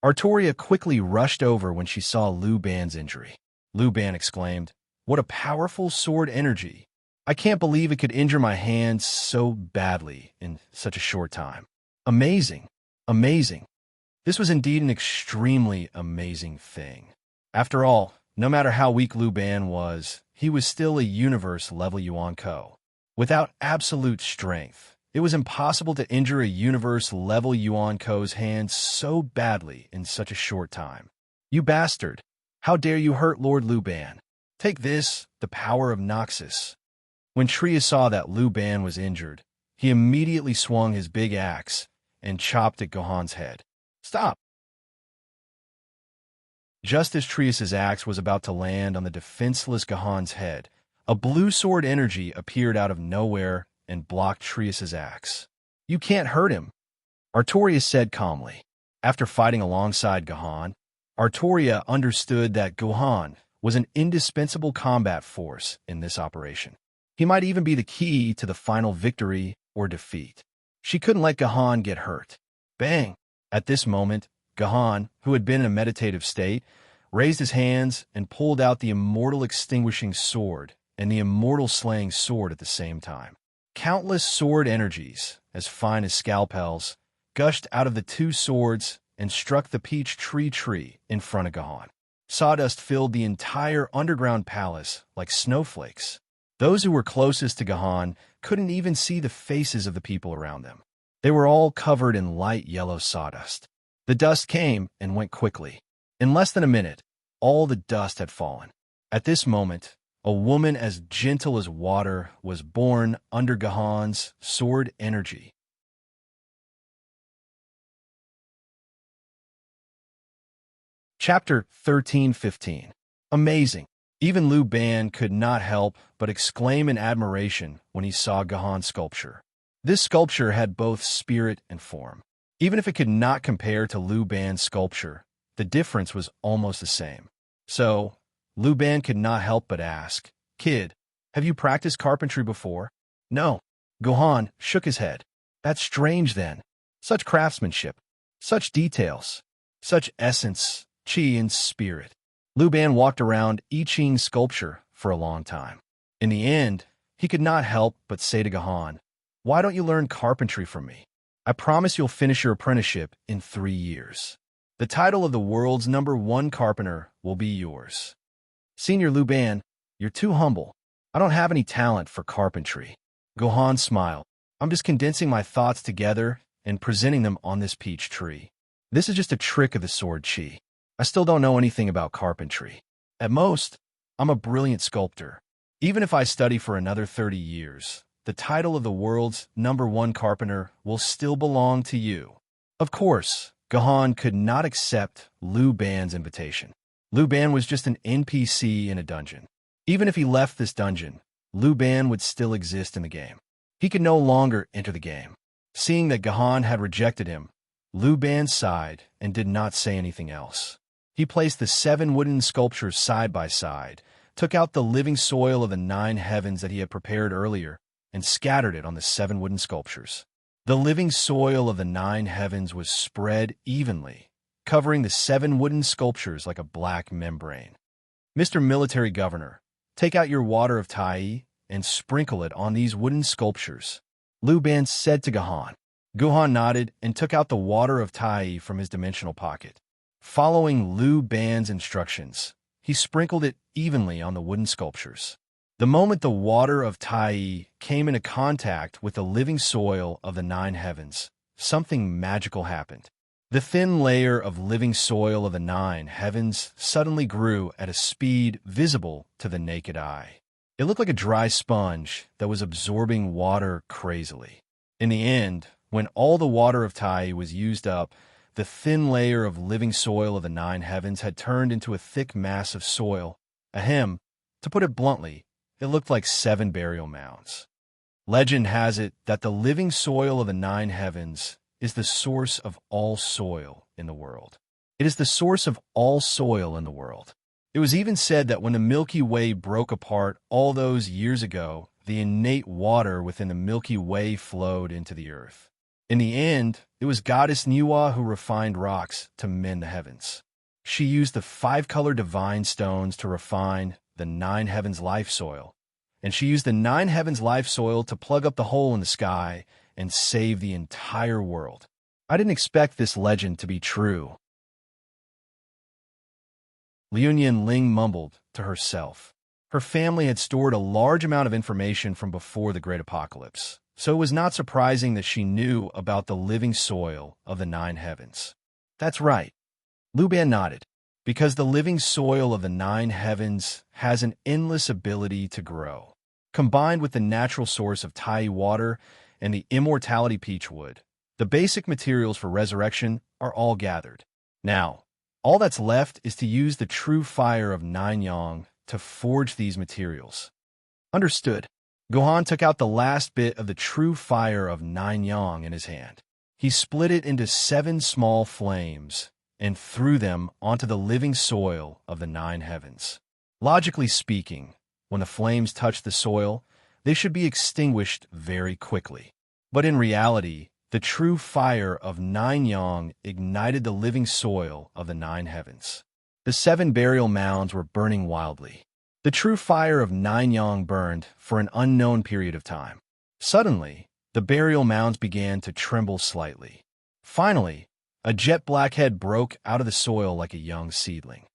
Artoria quickly rushed over when she saw Lu Ban's injury. Lu Ban exclaimed, "What a powerful sword energy! I can't believe it could injure my hand so badly in such a short time. Amazing! Amazing!" This was indeed an extremely amazing thing. After all, no matter how weak Lu Ban was, he was still a universe-level Yuan-Ko. Without absolute strength, it was impossible to injure a universe-level Yuan-Ko's hand so badly in such a short time. "You bastard! How dare you hurt Lord Lu Ban? Take this, the power of Noxus." When Trias saw that Lu Ban was injured, he immediately swung his big axe and chopped at Gohan's head. "Stop!" Just as Trias's axe was about to land on the defenseless Gahan's head, a blue sword energy appeared out of nowhere and blocked Trias's axe. "You can't hurt him," Artoria said calmly. After fighting alongside Gahan, Artoria understood that Gahan was an indispensable combat force in this operation. He might even be the key to the final victory or defeat. She couldn't let Gahan get hurt. Bang! At this moment, Gahan, who had been in a meditative state, raised his hands and pulled out the immortal extinguishing sword and the immortal slaying sword at the same time. Countless sword energies, as fine as scalpels, gushed out of the two swords and struck the peach tree in front of Gahan. Sawdust filled the entire underground palace like snowflakes. Those who were closest to Gahan couldn't even see the faces of the people around them. They were all covered in light yellow sawdust. The dust came and went quickly. In less than a minute, all the dust had fallen. At this moment, a woman as gentle as water was born under Gahan's sword energy. Chapter 13-15. Amazing. Even Lu Ban could not help but exclaim in admiration when he saw Gahan's sculpture. This sculpture had both spirit and form. Even if it could not compare to Lu Ban's sculpture, the difference was almost the same. So, Lu Ban could not help but ask, "Kid, have you practiced carpentry before?" "No." Gahan shook his head. "That's strange then. Such craftsmanship, such details, such essence, chi, and spirit." Lu Ban walked around I Ching's sculpture for a long time. In the end, he could not help but say to Gahan, "Why don't you learn carpentry from me? I promise you'll finish your apprenticeship in 3 years. The title of the world's #1 carpenter will be yours." "Senior Lu Ban, you're too humble. I don't have any talent for carpentry." Gahan smiled. "I'm just condensing my thoughts together and presenting them on this peach tree. This is just a trick of the sword chi. I still don't know anything about carpentry. At most, I'm a brilliant sculptor. Even if I study for another 30 years, the title of the world's #1 carpenter will still belong to you." Of course, Gahan could not accept Lu Ban's invitation. Lu Ban was just an NPC in a dungeon. Even if he left this dungeon, Lu Ban would still exist in the game. He could no longer enter the game. Seeing that Gahan had rejected him, Lu Ban sighed and did not say anything else. He placed the 7 wooden sculptures side by side, took out the living soil of the 9 heavens that he had prepared earlier, and scattered it on the 7 wooden sculptures. The living soil of the 9 heavens was spread evenly, covering the 7 wooden sculptures like a black membrane. "Mr. Military Governor, take out your water of Tai and sprinkle it on these wooden sculptures," Lu Ban said to Gahan. Gahan nodded and took out the water of Tai from his dimensional pocket. Following Lu Ban's instructions, he sprinkled it evenly on the wooden sculptures. The moment the water of Tai came into contact with the living soil of the 9 heavens, something magical happened. The thin layer of living soil of the nine heavens suddenly grew at a speed visible to the naked eye. It looked like a dry sponge that was absorbing water crazily. In the end, when all the water of Tai was used up, the thin layer of living soil of the nine heavens had turned into a thick mass of soil. To put it bluntly, it looked like 7 burial mounds. Legend has it that the living soil of the nine heavens is the source of all soil in the world. It is the source of all soil in the world. It was even said that when the Milky Way broke apart all those years ago, the innate water within the Milky Way flowed into the earth. In the end, it was goddess Niwa who refined rocks to mend the heavens. She used the 5-color divine stones to refine the nine heavens life soil, and she used the nine heavens life soil to plug up the hole in the sky and save the entire world. I didn't expect this legend to be true. Liuyan Ling mumbled to herself. Her family had stored a large amount of information from before the Great Apocalypse, so it was not surprising that she knew about the living soil of the nine heavens. That's right. Lu Ban nodded, because the living soil of the nine heavens has an endless ability to grow. Combined with the natural source of Tai water and the immortality peachwood, the basic materials for resurrection are all gathered. Now, all that's left is to use the true fire of Nine Yang to forge these materials. Understood. Gohan took out the last bit of the true fire of Nine Yang in his hand. He split it into 7 small flames and threw them onto the living soil of the nine heavens. Logically speaking, when the flames touch the soil, they should be extinguished very quickly. But in reality, the true fire of Nine Yang ignited the living soil of the nine heavens. The 7 burial mounds were burning wildly. The true fire of Nine Yang burned for an unknown period of time. Suddenly, the burial mounds began to tremble slightly. Finally, a jet black head broke out of the soil like a young seedling.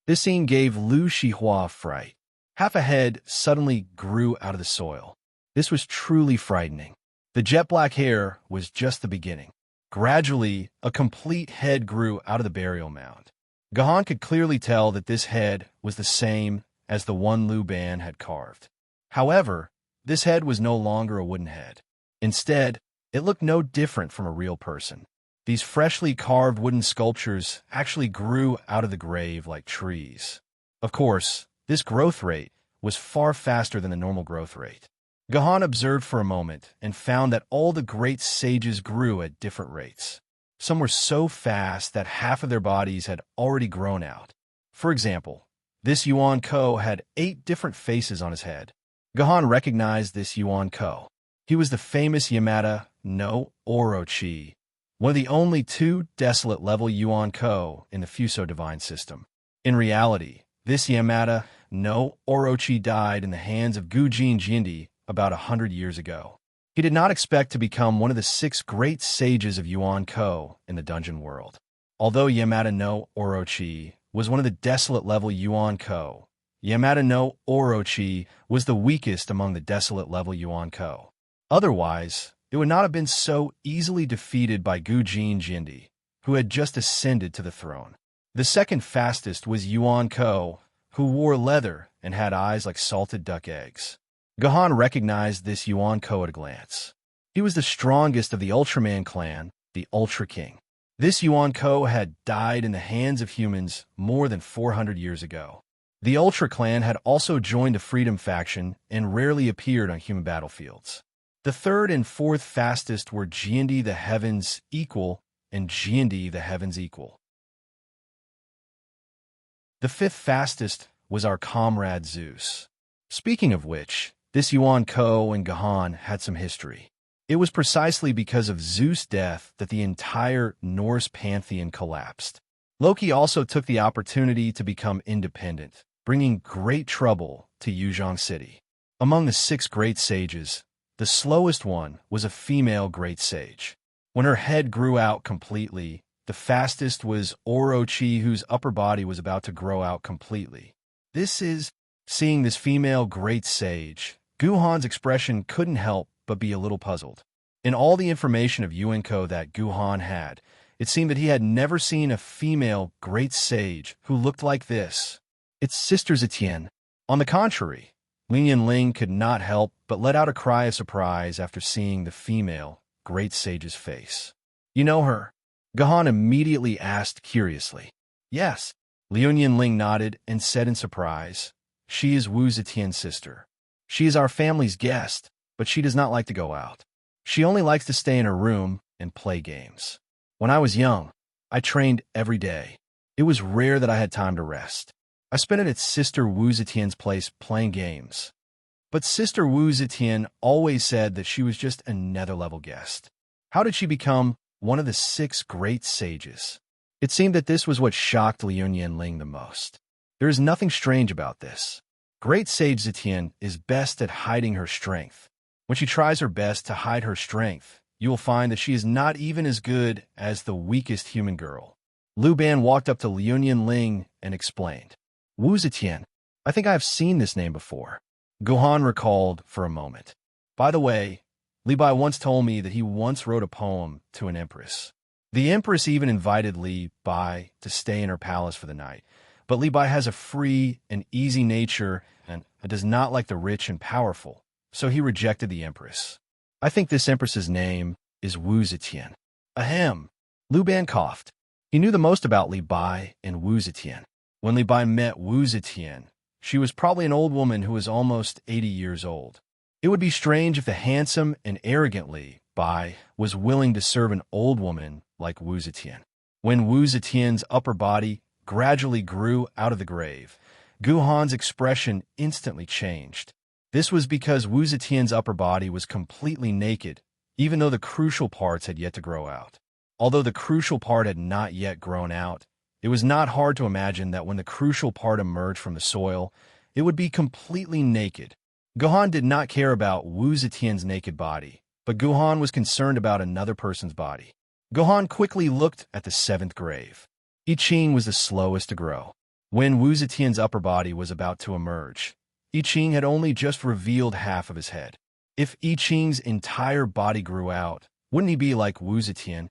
This scene gave Lu Shihua fright. Half a head suddenly grew out of the soil. This was truly frightening. The jet black hair was just the beginning. Gradually, a complete head grew out of the burial mound. Gohan could clearly tell that this head was the same as the one Lu Ban had carved. However, this head was no longer a wooden head. Instead, it looked no different from a real person. These freshly carved wooden sculptures actually grew out of the grave like trees. Of course, this growth rate was far faster than the normal growth rate. Gohan observed for a moment and found that all the great sages grew at different rates. Some were so fast that half of their bodies had already grown out. For example, this Yuan Ko had 8 different faces on his head. Gohan recognized this Yuan Ko. He was the famous Yamada no Orochi, one of the only 2 desolate-level Yuan Ko in the Fuso Divine System. In reality, this Yamada no Orochi died in the hands of Gujin Jindi about 100 years ago. He did not expect to become one of the 6 great sages of Yuan Ko in the dungeon world. Although Yamada no Orochi was one of the desolate-level Yuan Ko, Yamada no Orochi was the weakest among the desolate-level Yuan Ko. Otherwise, it would not have been so easily defeated by Gujin Jindi, who had just ascended to the throne. The second fastest was Yuan Ko, who wore leather and had eyes like salted duck eggs. Gohan recognized this Yuan Ko at a glance. He was the strongest of the Ultraman clan, the Ultra King. This Yuan Ko had died in the hands of humans more than 400 years ago. The Ultra Clan had also joined the Freedom faction and rarely appeared on human battlefields. The third and fourth fastest were Jindi the Heavens Equal and Jindi the Heavens Equal. The 5th fastest was our comrade Zeus. Speaking of which, this Yuan Ko and Gohan had some history. It was precisely because of Zeus' death that the entire Norse pantheon collapsed. Loki also took the opportunity to become independent, bringing great trouble to Yuzhong City. Among the 6 great sages, the slowest one was a female great sage. When her head grew out completely, the fastest was Orochi, whose upper body was about to grow out completely. Seeing this female great sage, Gohan's expression couldn't help but be a little puzzled. In all the information of Yuan Ko that Gohan had, It seemed that he had never seen a female great sage who looked like this. It's Sister Zetienne. On the contrary, Lian Ling could not help but let out a cry of surprise after seeing the female great sage's face. You know her? Gahan immediately asked curiously. Yes. Lian Ling nodded and said in surprise, she is Wu Zetien's sister. She is our family's guest, but she does not like to go out. She only likes to stay in her room and play games. When I was young, I trained every day. It was rare that I had time to rest. I spent it at Sister Wu Zetien's place playing games. But Sister Wu Zetian always said that she was just another level guest. How did she become one of the 6 great sages? It seemed that this was what shocked Lian Ling the most. There is nothing strange about this. Great Sage Zetian is best at hiding her strength. When she tries her best to hide her strength, you will find that she is not even as good as the weakest human girl. Lu Ban walked up to Lian Ling and explained, Wu Zetian, I think I have seen this name before. Gohan recalled for a moment. By the way, Li Bai once told me that he once wrote a poem to an empress. The empress even invited Li Bai to stay in her palace for the night. But Li Bai has a free and easy nature and does not like the rich and powerful, so he rejected the empress. I think this empress's name is Wu Zetian. Ahem. Lu Ban coughed. He knew the most about Li Bai and Wu Zetian. When Li Bai met Wu Zetian, she was probably an old woman who was almost 80 years old. It would be strange if the handsome and arrogant Li Bai was willing to serve an old woman like Wu Zetian. When Wu Zetian's upper body gradually grew out of the grave, Guhan's expression instantly changed. This was because Wu Zetian's upper body was completely naked, even though the crucial parts had yet to grow out. Although the crucial part had not yet grown out, it was not hard to imagine that when the crucial part emerged from the soil, it would be completely naked. Guhan did not care about Wu Zetian's naked body, but Guhan was concerned about another person's body. Guhan quickly looked at the 7th grave. I Ching was the slowest to grow. When Wu Zetian's upper body was about to emerge, I Ching had only just revealed half of his head. If I Ching's entire body grew out, wouldn't he be like Wu Zetian?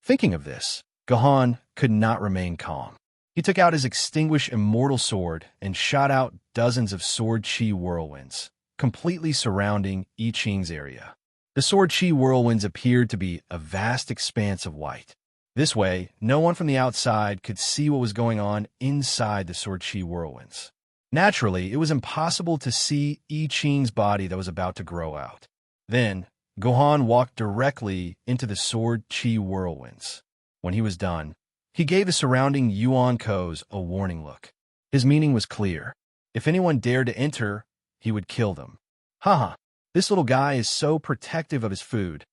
Thinking of this, Gahan could not remain calm. He took out his extinguished immortal sword and shot out dozens of sword chi whirlwinds, completely surrounding I Ching's area. The sword chi whirlwinds appeared to be a vast expanse of white. This way, no one from the outside could see what was going on inside the sword chi whirlwinds. Naturally, it was impossible to see I Ching's body that was about to grow out. Then, Gohan walked directly into the sword chi whirlwinds. When he was done, he gave the surrounding Yuan Ko's a warning look. His meaning was clear. If anyone dared to enter, he would kill them. Haha, this little guy is so protective of his food.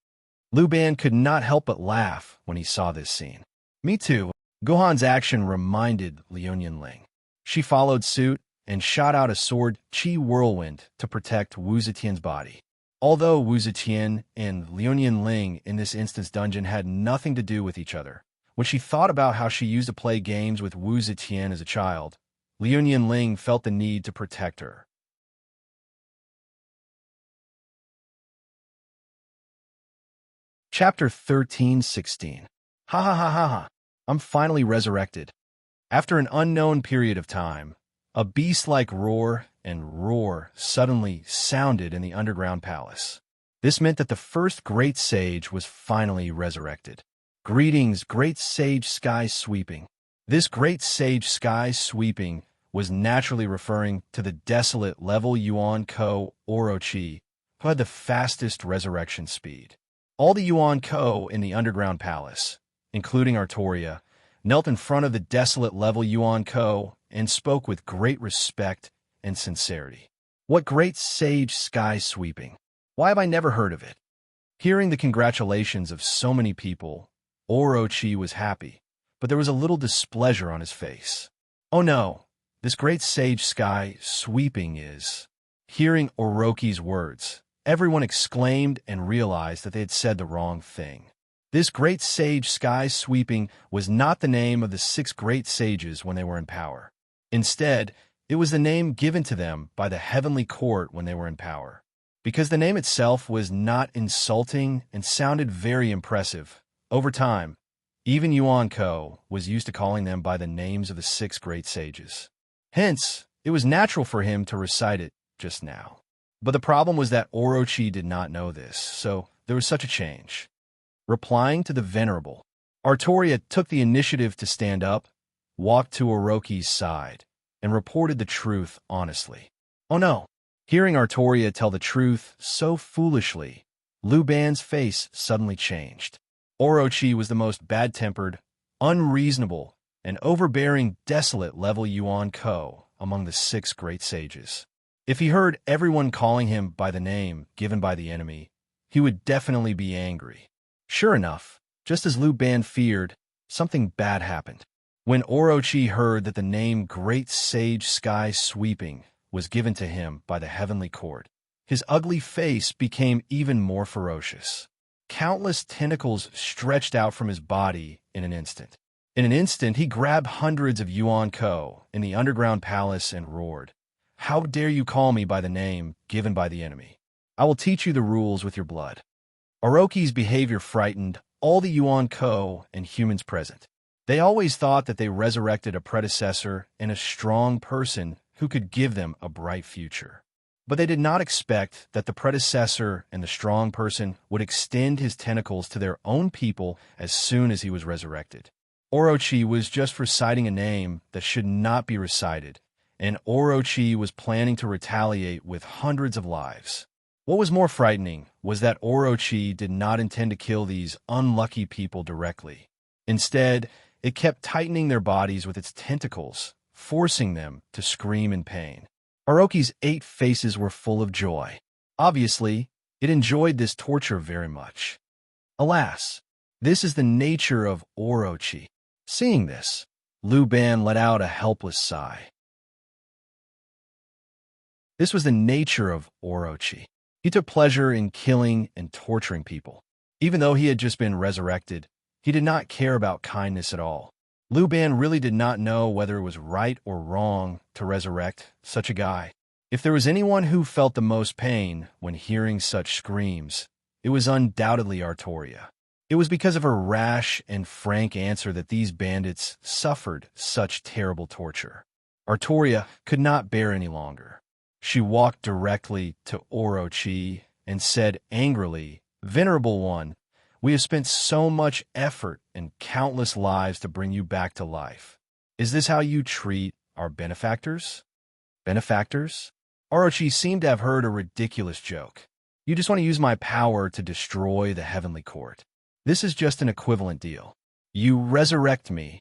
Lu Ban could not help but laugh when he saw this scene. Me too. Gohan's action reminded Lian Ling. She followed suit and shot out a sword chi whirlwind to protect Wu Zetian's body. Although Wu Zetian and Lian Ling in this instance dungeon had nothing to do with each other, when she thought about how she used to play games with Wu Zetian as a child, Lian Ling felt the need to protect her. Chapter 13:16. Ha ha ha ha ha. I'm finally resurrected. After an unknown period of time, a beast-like roar and roar suddenly sounded in the underground palace. This meant that the first great sage was finally resurrected. Greetings, great sage Sky Sweeping. This great sage Sky Sweeping was naturally referring to the desolate level Yuan Ko Orochi, who had the fastest resurrection speed. All the Yuan Ko in the underground palace, including Artoria, knelt in front of the desolate level Yuan Ko and spoke with great respect and sincerity. What great sage Sky Sweeping! Why have I never heard of it? Hearing the congratulations of so many people, Orochi was happy, but there was a little displeasure on his face. Oh no, this great sage Sky Sweeping is... Hearing Orochi's words, everyone exclaimed and realized that they had said the wrong thing. This great sage Sky Sweeping was not the name of the 6 great sages when they were in power. Instead, it was the name given to them by the heavenly court when they were in power. Because the name itself was not insulting and sounded very impressive. Over time, even Yuan Ko was used to calling them by the names of the 6 great sages. Hence, it was natural for him to recite it just now. But the problem was that Orochi did not know this, so there was such a change. Replying to the Venerable, Artoria took the initiative to stand up, walked to Orochi's side, and reported the truth honestly. Oh no! Hearing Artoria tell the truth so foolishly, Liu Ban's face suddenly changed. Orochi was the most bad-tempered, unreasonable, and overbearing desolate level Yuan Ko among the 6 great sages. If he heard everyone calling him by the name given by the enemy, he would definitely be angry. Sure enough, just as Liu Ban feared, something bad happened. When Orochi heard that the name Great Sage Sky Sweeping was given to him by the heavenly court, his ugly face became even more ferocious. Countless tentacles stretched out from his body in an instant. In an instant, he grabbed hundreds of Yuan Ko in the underground palace and roared, "How dare you call me by the name given by the enemy? I will teach you the rules with your blood." Orochi's behavior frightened all the Yuan Ko and humans present. They always thought that they resurrected a predecessor and a strong person who could give them a bright future. But they did not expect that the predecessor and the strong person would extend his tentacles to their own people as soon as he was resurrected. Orochi was just reciting a name that should not be recited, and Orochi was planning to retaliate with hundreds of lives. What was more frightening was that Orochi did not intend to kill these unlucky people directly. Instead, it kept tightening their bodies with its tentacles, forcing them to scream in pain. Orochi's 8 faces were full of joy. Obviously, it enjoyed this torture very much. Alas, this is the nature of Orochi. Seeing this, Liu Ban let out a helpless sigh. This was the nature of Orochi. He took pleasure in killing and torturing people. Even though he had just been resurrected, he did not care about kindness at all. Liu Ban really did not know whether it was right or wrong to resurrect such a guy. If there was anyone who felt the most pain when hearing such screams, it was undoubtedly Artoria. It was because of her rash and frank answer that these bandits suffered such terrible torture. Artoria could not bear any longer. She walked directly to Orochi and said angrily, "Venerable One, we have spent so much effort and countless lives to bring you back to life. Is this how you treat our benefactors?" Benefactors? Orochi seemed to have heard a ridiculous joke. "You just want to use my power to destroy the heavenly court. This is just an equivalent deal. You resurrect me,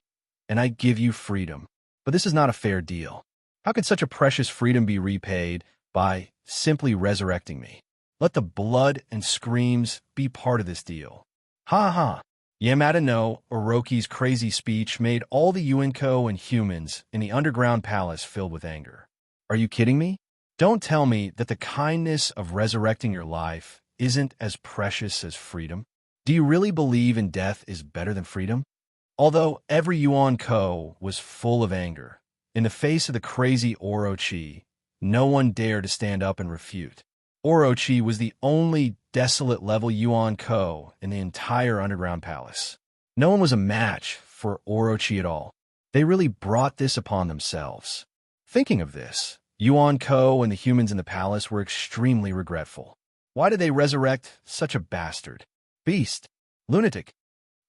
and I give you freedom. But this is not a fair deal. How could such a precious freedom be repaid by simply resurrecting me? Let the blood and screams be part of this deal." Ha ha! Yamada no Orochi's crazy speech made all the Yuinko and humans in the underground palace filled with anger. Are you kidding me? Don't tell me that the kindness of resurrecting your life isn't as precious as freedom. Do you really believe in death is better than freedom? Although every Yuan Ko was full of anger, in the face of the crazy Orochi, no one dared to stand up and refute. Orochi was the only desolate level Yuan Ko in the entire underground palace. No one was a match for Orochi at all. They really brought this upon themselves. Thinking of this, Yuan Ko and the humans in the palace were extremely regretful. Why did they resurrect such a bastard? Beast. Lunatic.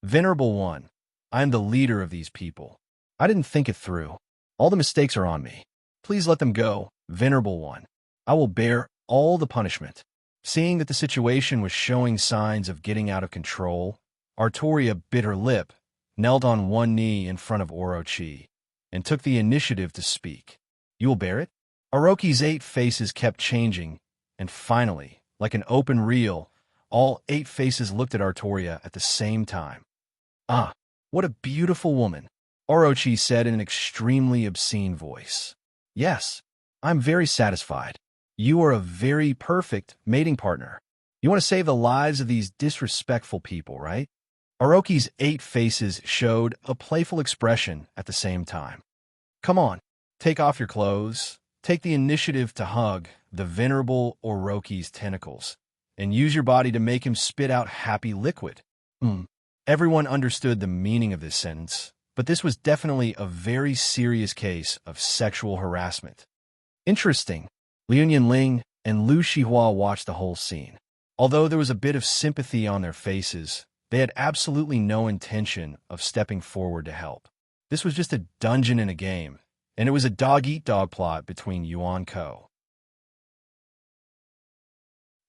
Venerable One, I am the leader of these people. I didn't think it through. All the mistakes are on me. Please let them go, Venerable One. I will bear all the punishment. Seeing that the situation was showing signs of getting out of control, Artoria bit her lip, knelt on one knee in front of Orochi, and took the initiative to speak. You will bear it? Orochi's 8 faces kept changing, and finally, like an open reel, all 8 faces looked at Artoria at the same time. Ah, what a beautiful woman, Orochi said in an extremely obscene voice. Yes, I'm very satisfied. You are a very perfect mating partner. You want to save the lives of these disrespectful people, right? Orochi's 8 faces showed a playful expression at the same time. Come on, take off your clothes. Take the initiative to hug the venerable Orochi's tentacles and use your body to make him spit out happy liquid. Everyone understood the meaning of this sentence, but this was definitely a very serious case of sexual harassment. Interesting. Liu Ling and Lu Shihua watched the whole scene. Although there was a bit of sympathy on their faces, they had absolutely no intention of stepping forward to help. This was just a dungeon in a game, and it was a dog-eat-dog plot between Yuan Ko.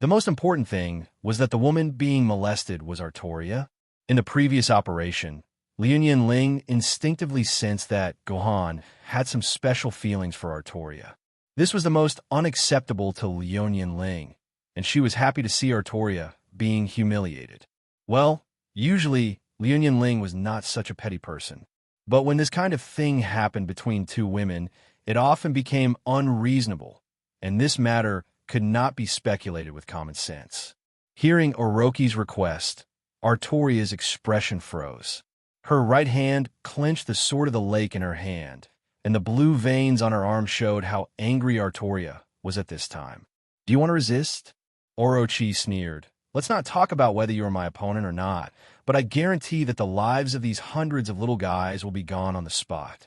The most important thing was that the woman being molested was Artoria. In the previous operation, Liu Ling instinctively sensed that Gohan had some special feelings for Artoria. This was the most unacceptable to Liu Ling, and she was happy to see Artoria being humiliated. Well, usually Liu Ling was not such a petty person, but when this kind of thing happened between two women, it often became unreasonable, and this matter could not be speculated with common sense. Hearing Orochi's request, Artoria's expression froze. Her right hand clenched the sword of the lake in her hand, and the blue veins on her arm showed how angry Artoria was at this time. "Do you want to resist?" Orochi sneered. "Let's not talk about whether you are my opponent or not, but I guarantee that the lives of these hundreds of little guys will be gone on the spot."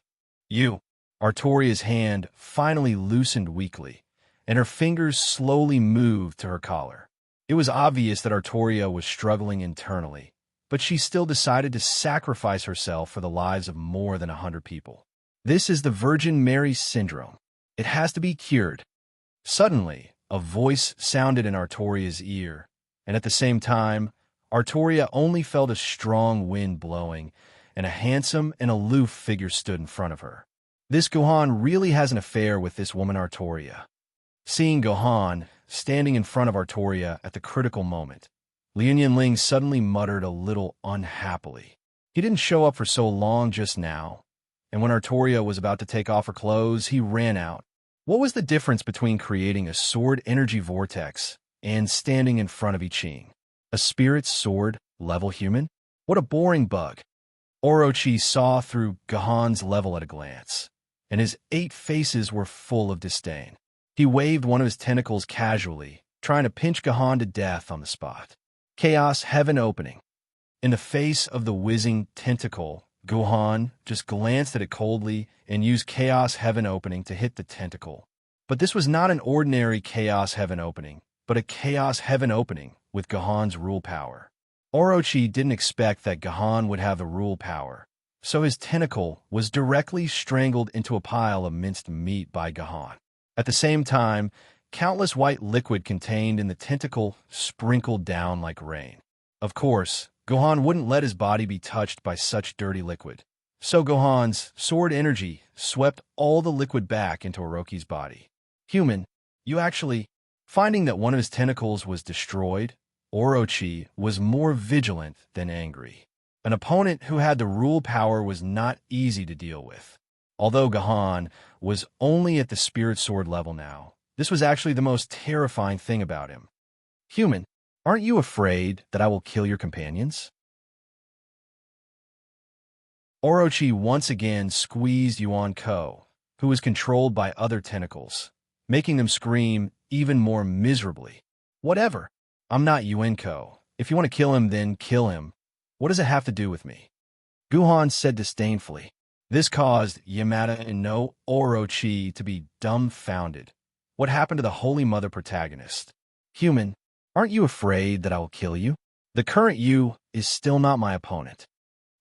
"You." Artoria's hand finally loosened weakly, and her fingers slowly moved to her collar. It was obvious that Artoria was struggling internally, but she still decided to sacrifice herself for the lives of more than 100 people. This is the Virgin Mary syndrome. It has to be cured. Suddenly, a voice sounded in Artoria's ear, and at the same time, Artoria only felt a strong wind blowing, and a handsome and aloof figure stood in front of her. This Gohan really has an affair with this woman Artoria. Seeing Gohan standing in front of Artoria at the critical moment, Liu Ling suddenly muttered a little unhappily. He didn't show up for so long just now, and when Artoria was about to take off her clothes, he ran out. What was the difference between creating a sword energy vortex and standing in front of I Ching? A spirit sword level human? What a boring bug. Orochi saw through Gohan's level at a glance, and his 8 faces were full of disdain. He waved one of his tentacles casually, trying to pinch Gohan to death on the spot. Chaos Heaven opening. In the face of the whizzing tentacle, Gohan just glanced at it coldly and used Chaos Heaven opening to hit the tentacle. But this was not an ordinary Chaos Heaven opening, but a Chaos Heaven opening with Gohan's rule power. Orochi didn't expect that Gohan would have the rule power, so his tentacle was directly strangled into a pile of minced meat by Gohan. At the same time, countless white liquid contained in the tentacle sprinkled down like rain. Of course, Gohan wouldn't let his body be touched by such dirty liquid, so Gohan's sword energy swept all the liquid back into Orochi's body. "Human, you actually..." Finding that one of his tentacles was destroyed, Orochi was more vigilant than angry. An opponent who had the rule power was not easy to deal with. Although Gohan was only at the spirit sword level now, this was actually the most terrifying thing about him. "Human, aren't you afraid that I will kill your companions?" Orochi once again squeezed Yuan Ko, who was controlled by other tentacles, making them scream even more miserably. "Whatever. I'm not Yuan Ko. If you want to kill him, then kill him. What does it have to do with me?" Gohan said disdainfully. This caused Yamada and no Orochi to be dumbfounded. What happened to the Holy Mother protagonist? "Human, aren't you afraid that I will kill you? The current you is still not my opponent."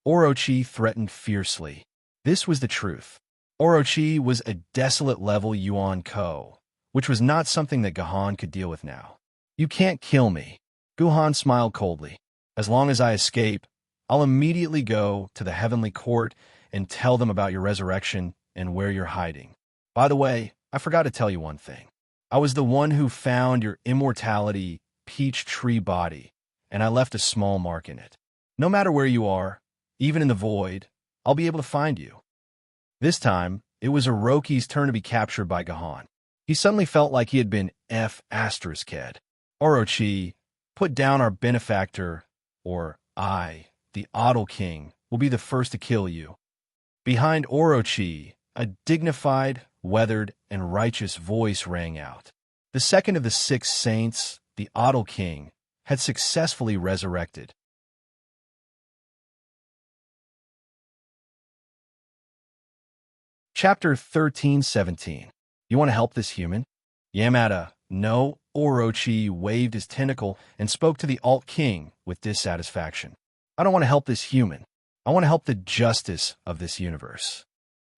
Orochi threatened fiercely. This was the truth. Orochi was a desolate level Yuan Ko, which was not something that Gohan could deal with now. "You can't kill me." Gohan smiled coldly. "As long as I escape, I'll immediately go to the heavenly court and tell them about your resurrection and where you're hiding. By the way, I forgot to tell you one thing. I was the one who found your immortality peach tree body, and I left a small mark in it. No matter where you are, even in the void, I'll be able to find you." This time, it was Orochi's turn to be captured by Gohan. He suddenly felt like he had been F***ed. "Orochi, put down our benefactor, or I, the Adel King, will be the first to kill you." Behind Orochi, a dignified, weathered, and righteous voice rang out. The second of the 6 saints, the Audiobook king, had successfully resurrected. Chapter 13:17. You want to help this human? Yamada no Orochi waved his tentacle and spoke to the Alt King with dissatisfaction. I don't want to help this human. I want to help the justice of this universe.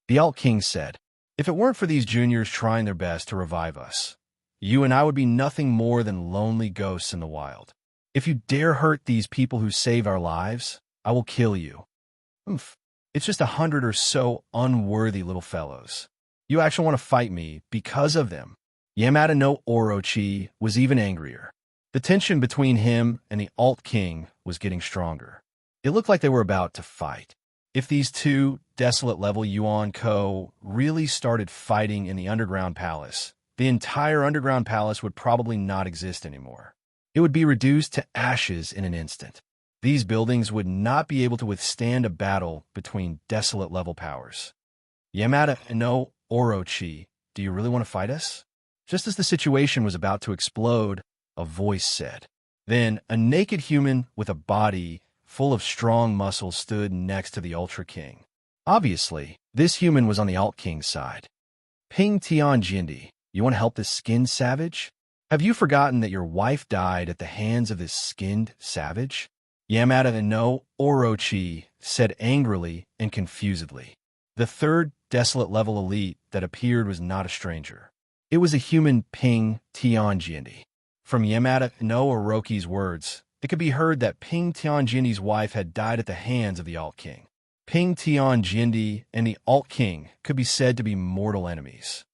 The Alt King said, if it weren't for these juniors trying their best to revive us, you and I would be nothing more than lonely ghosts in the wild. If you dare hurt these people who save our lives, I will kill you. Oomph. It's just 100 or so unworthy little fellows. You actually want to fight me because of them. Yamada no Orochi was even angrier. The tension between him and the Alt King was getting stronger. It looked like they were about to fight. If these two desolate-level Yuan Ko really started fighting in the underground palace, the entire underground palace would probably not exist anymore. It would be reduced to ashes in an instant. These buildings would not be able to withstand a battle between desolate-level powers. Yamada no Orochi, do you really want to fight us? Just as the situation was about to explode, a voice said. Then a naked human with a body full of strong muscles stood next to the Ultra King. Obviously, this human was on the Alt King's side. Ping Tian Jindi, you want to help this skinned savage? Have you forgotten that your wife died at the hands of this skinned savage? Yamada no Orochi said angrily and confusedly. The third desolate-level elite that appeared was not a stranger. It was a human Ping Tian Jindi. From Yamada no Orochi's words, it could be heard that Ping Tian Jindi's wife had died at the hands of the Alt King. Ping Tian Jindi and the Alt King could be said to be mortal enemies.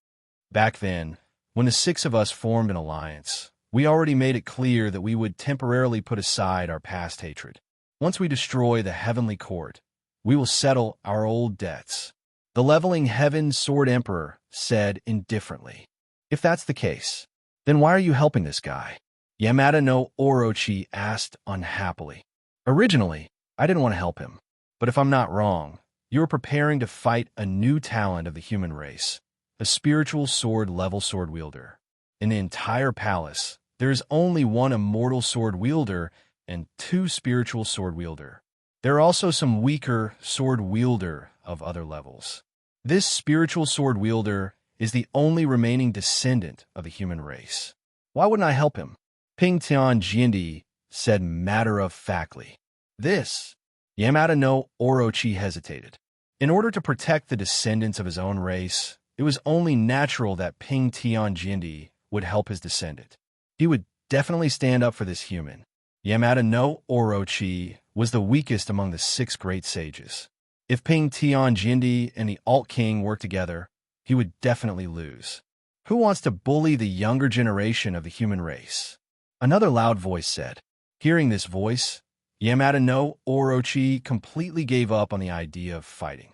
Back then, when the 6 of us formed an alliance, we already made it clear that we would temporarily put aside our past hatred. Once we destroy the Heavenly Court, we will settle our old debts. The Leveling Heaven Sword Emperor said indifferently. If that's the case, then why are you helping this guy? Yamada no Orochi asked unhappily. Originally, I didn't want to help him, but if I'm not wrong, you are preparing to fight a new talent of the human race, a spiritual sword-level sword wielder. In the entire palace, there is only one immortal sword wielder and 2 spiritual sword wielder. There are also some weaker sword wielder of other levels. This spiritual sword wielder is the only remaining descendant of the human race. Why wouldn't I help him? Ping Tian Jindi said matter-of-factly. This, Yamada no Orochi hesitated. In order to protect the descendants of his own race, it was only natural that Ping Tian Jindi would help his descendant. He would definitely stand up for this human. Yamada no Orochi was the weakest among the 6 great sages. If Ping Tian Jindi and the Alt King worked together, he would definitely lose. Who wants to bully the younger generation of the human race? Another loud voice said. Hearing this voice, Yamada no Orochi completely gave up on the idea of fighting.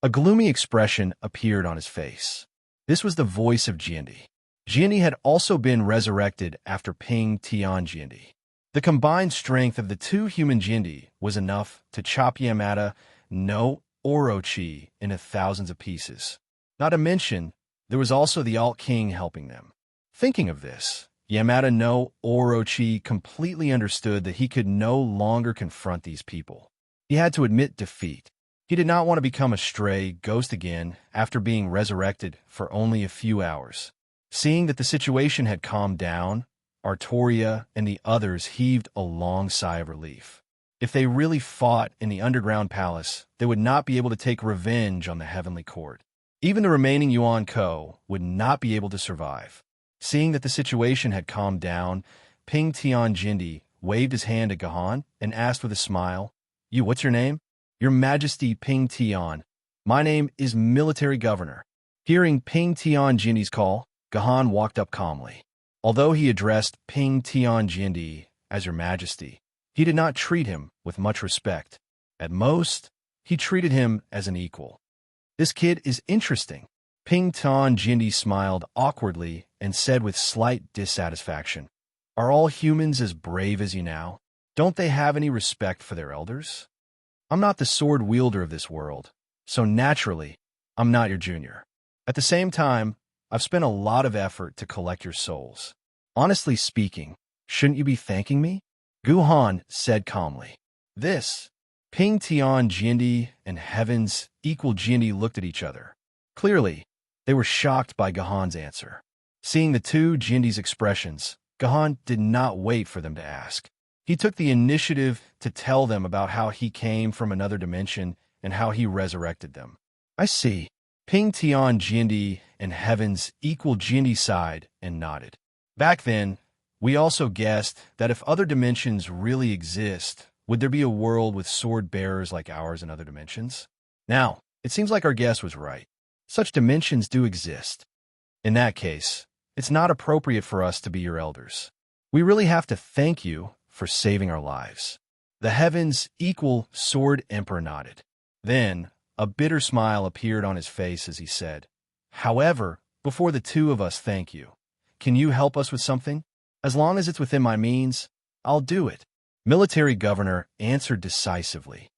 A gloomy expression appeared on his face. This was the voice of Jindi. Jindi had also been resurrected after Ping Tian Jindi. The combined strength of the 2 human Jindi was enough to chop Yamada no Orochi into thousands of pieces. Not to mention, there was also the Alt King helping them. Thinking of this, Yamada no Orochi completely understood that he could no longer confront these people. He had to admit defeat. He did not want to become a stray ghost again after being resurrected for only a few hours. Seeing that the situation had calmed down, Artoria and the others heaved a long sigh of relief. If they really fought in the underground palace, they would not be able to take revenge on the Heavenly Court. Even the remaining Yuan Ko would not be able to survive. Seeing that the situation had calmed down, Ping Tian Jindi waved his hand at Gahan and asked with a smile, "You, what's your name?" "Your Majesty Ping Tian. My name is Military Governor." Hearing Ping Tian Jindi's call, Gahan walked up calmly. Although he addressed Ping Tian Jindi as Your Majesty, he did not treat him with much respect. At most, he treated him as an equal. "This kid is interesting." Ping Tian Jindi smiled awkwardly and said with slight dissatisfaction, "Are all humans as brave as you now? Don't they have any respect for their elders? I'm not the sword wielder of this world, so naturally, I'm not your junior. At the same time, I've spent a lot of effort to collect your souls. Honestly speaking, shouldn't you be thanking me? Guhan said calmly. This. Ping Tian Jindi and Heaven's equal Jindi looked at each other. Clearly, they were shocked by Gahan's answer. Seeing the two Jindi's expressions, Gahan did not wait for them to ask. He took the initiative to tell them about how he came from another dimension and how he resurrected them. I see. Ping Tian Jindi and Heaven's equal Jindi sighed and nodded. Back then, we also guessed that if other dimensions really exist, would there be a world with sword bearers like ours in other dimensions? Now, it seems like our guess was right. Such dimensions do exist. In that case, it's not appropriate for us to be your elders. We really have to thank you for saving our lives. The Heaven's equal sword emperor nodded. Then, a bitter smile appeared on his face as he said, "However, before the two of us thank you, can you help us with something? As long as it's within my means, I'll do it." Military governor answered decisively.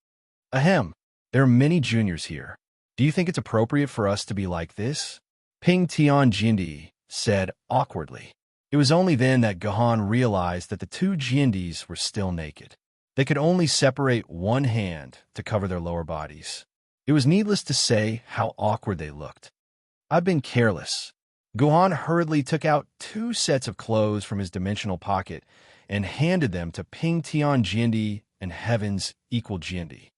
Ahem, there are many juniors here. Do you think it's appropriate for us to be like this? Ping Tian Jindi said awkwardly. It was only then that Gahan realized that the two Jindis were still naked. They could only separate one hand to cover their lower bodies. It was needless to say how awkward they looked. I've been careless. Gahan hurriedly took out 2 sets of clothes from his dimensional pocket and handed them to Ping Tian Jindi and Heaven's equal Jindi.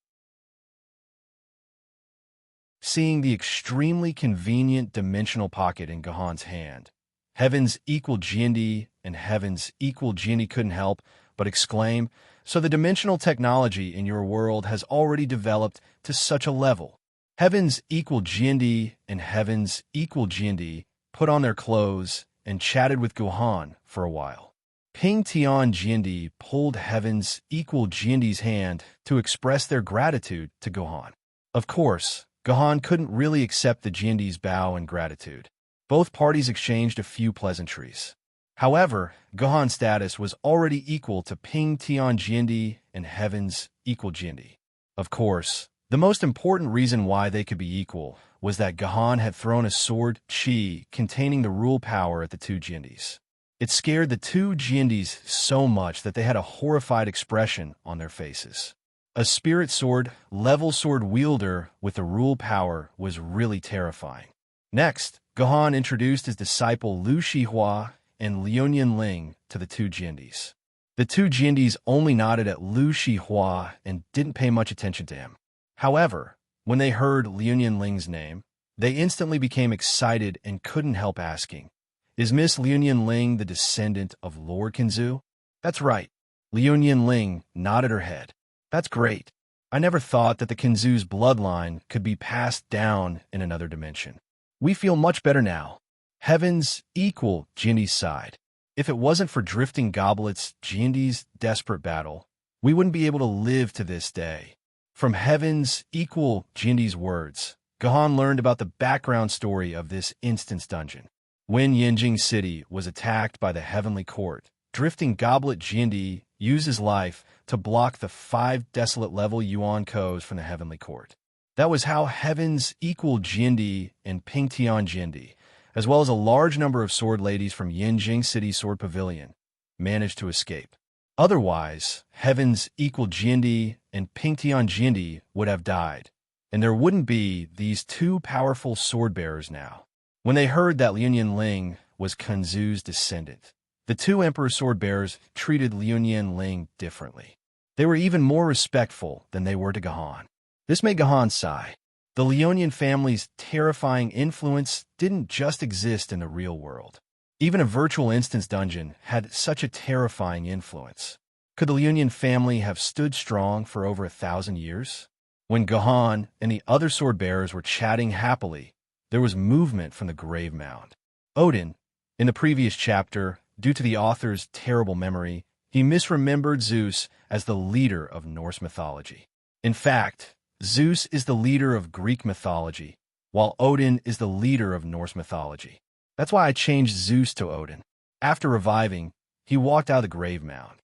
Seeing the extremely convenient dimensional pocket in Gahan's hand, Heaven's equal Jindi and Heaven's equal Jindi couldn't help but exclaim, "So the dimensional technology in your world has already developed to such a level." Heaven's equal Jindi and Heaven's equal Jindi put on their clothes and chatted with Gahan for a while. Ping Tian Jindi pulled Heaven's equal Jindi's hand to express their gratitude to Gahan. Of course, Gahan couldn't really accept the Jindi's bow and gratitude. Both parties exchanged a few pleasantries. However, Gahan's status was already equal to Ping Tian Jindi and Heaven's equal Jindi. Of course, the most important reason why they could be equal was that Gahan had thrown a sword chi containing the rule power at the two Jindis. It scared the two Jindis so much that they had a horrified expression on their faces. A spirit sword, level sword wielder with the rule power was really terrifying. Next, Gahan introduced his disciple Lu Shihua and Liunian Ling to the two Jindis. The two Jindis only nodded at Lu Shihua and didn't pay much attention to him. However, when they heard Liunian Ling's name, they instantly became excited and couldn't help asking, "Is Miss Liunian Ling the descendant of Lord Kinzu?" "That's right." Liunian Ling nodded her head. "That's great. I never thought that the Kinzu's bloodline could be passed down in another dimension. We feel much better now." Heaven's equal Jindi sighed. "If it wasn't for Drifting Goblet's Jindi's desperate battle, we wouldn't be able to live to this day." From Heaven's equal Jindi's words, Gahan learned about the background story of this instance dungeon. When Yinjing City was attacked by the Heavenly Court, Drifting Goblet Jindi used his life to block the 5 desolate level Yuan Ko's from the Heavenly Court. That was how Heaven's equal Jindi and Pingtian Jindi, as well as a large number of sword ladies from Yinjing City Sword Pavilion, managed to escape. Otherwise, Heaven's equal Jindi and Pingtian Jindi would have died, and there wouldn't be these two powerful sword bearers now. When they heard that Liunian Ling was Kunzu's descendant, the two Emperor sword bearers treated Liunian Ling differently. They were even more respectful than they were to Gahan. This made Gahan sigh. The Liunian family's terrifying influence didn't just exist in the real world. Even a virtual instance dungeon had such a terrifying influence. Could the Liunian family have stood strong for over 1,000 years? When Gahan and the other sword bearers were chatting happily, there was movement from the grave mound. Odin, in the previous chapter, due to the author's terrible memory, he misremembered Zeus as the leader of Norse mythology. In fact, Zeus is the leader of Greek mythology, while Odin is the leader of Norse mythology. That's why I changed Zeus to Odin. After reviving, he walked out of the grave mound.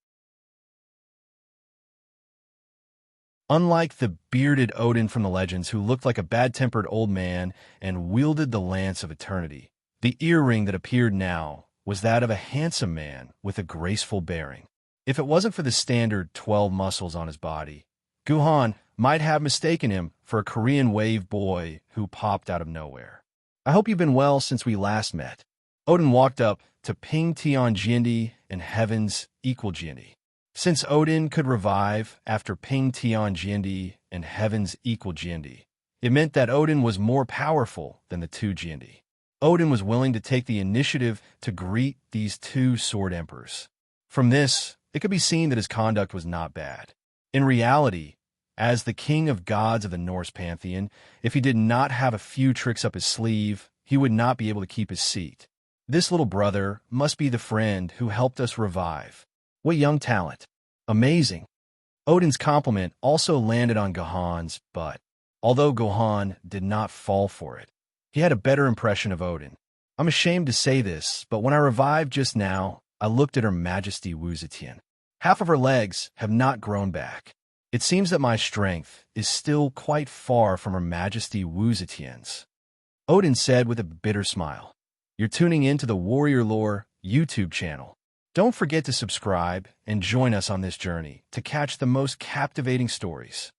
Unlike the bearded Odin from the legends who looked like a bad-tempered old man and wielded the lance of eternity, The earring that appeared now was that of a handsome man with a graceful bearing. If it wasn't for the standard 12 muscles on his body, Guhan might have mistaken him for a Korean wave boy who popped out of nowhere. I hope you've been well since we last met. Odin walked up to Ping Tian Jindi and Heaven's equal Jindi. Since Odin could revive after Ping Tian Jindi and Heaven's equal Jindi, it meant that Odin was more powerful than the two Jindi. Odin was willing to take the initiative to greet these two sword emperors. From this, it could be seen that his conduct was not bad. In reality, as the king of gods of the Norse pantheon, if he did not have a few tricks up his sleeve, he would not be able to keep his seat. This little brother must be the friend who helped us revive. What young talent. Amazing. Odin's compliment also landed on Guhan's butt. Although Guhan did not fall for it, he had a better impression of Odin. I'm ashamed to say this, but when I revived just now, I looked at Her Majesty Wu Zetian. Half of her legs have not grown back. It seems that my strength is still quite far from Her Majesty Wu Zetian's. Odin said with a bitter smile. You're tuning in to the Warrior Lore YouTube channel. Don't forget to subscribe and join us on this journey to catch the most captivating stories.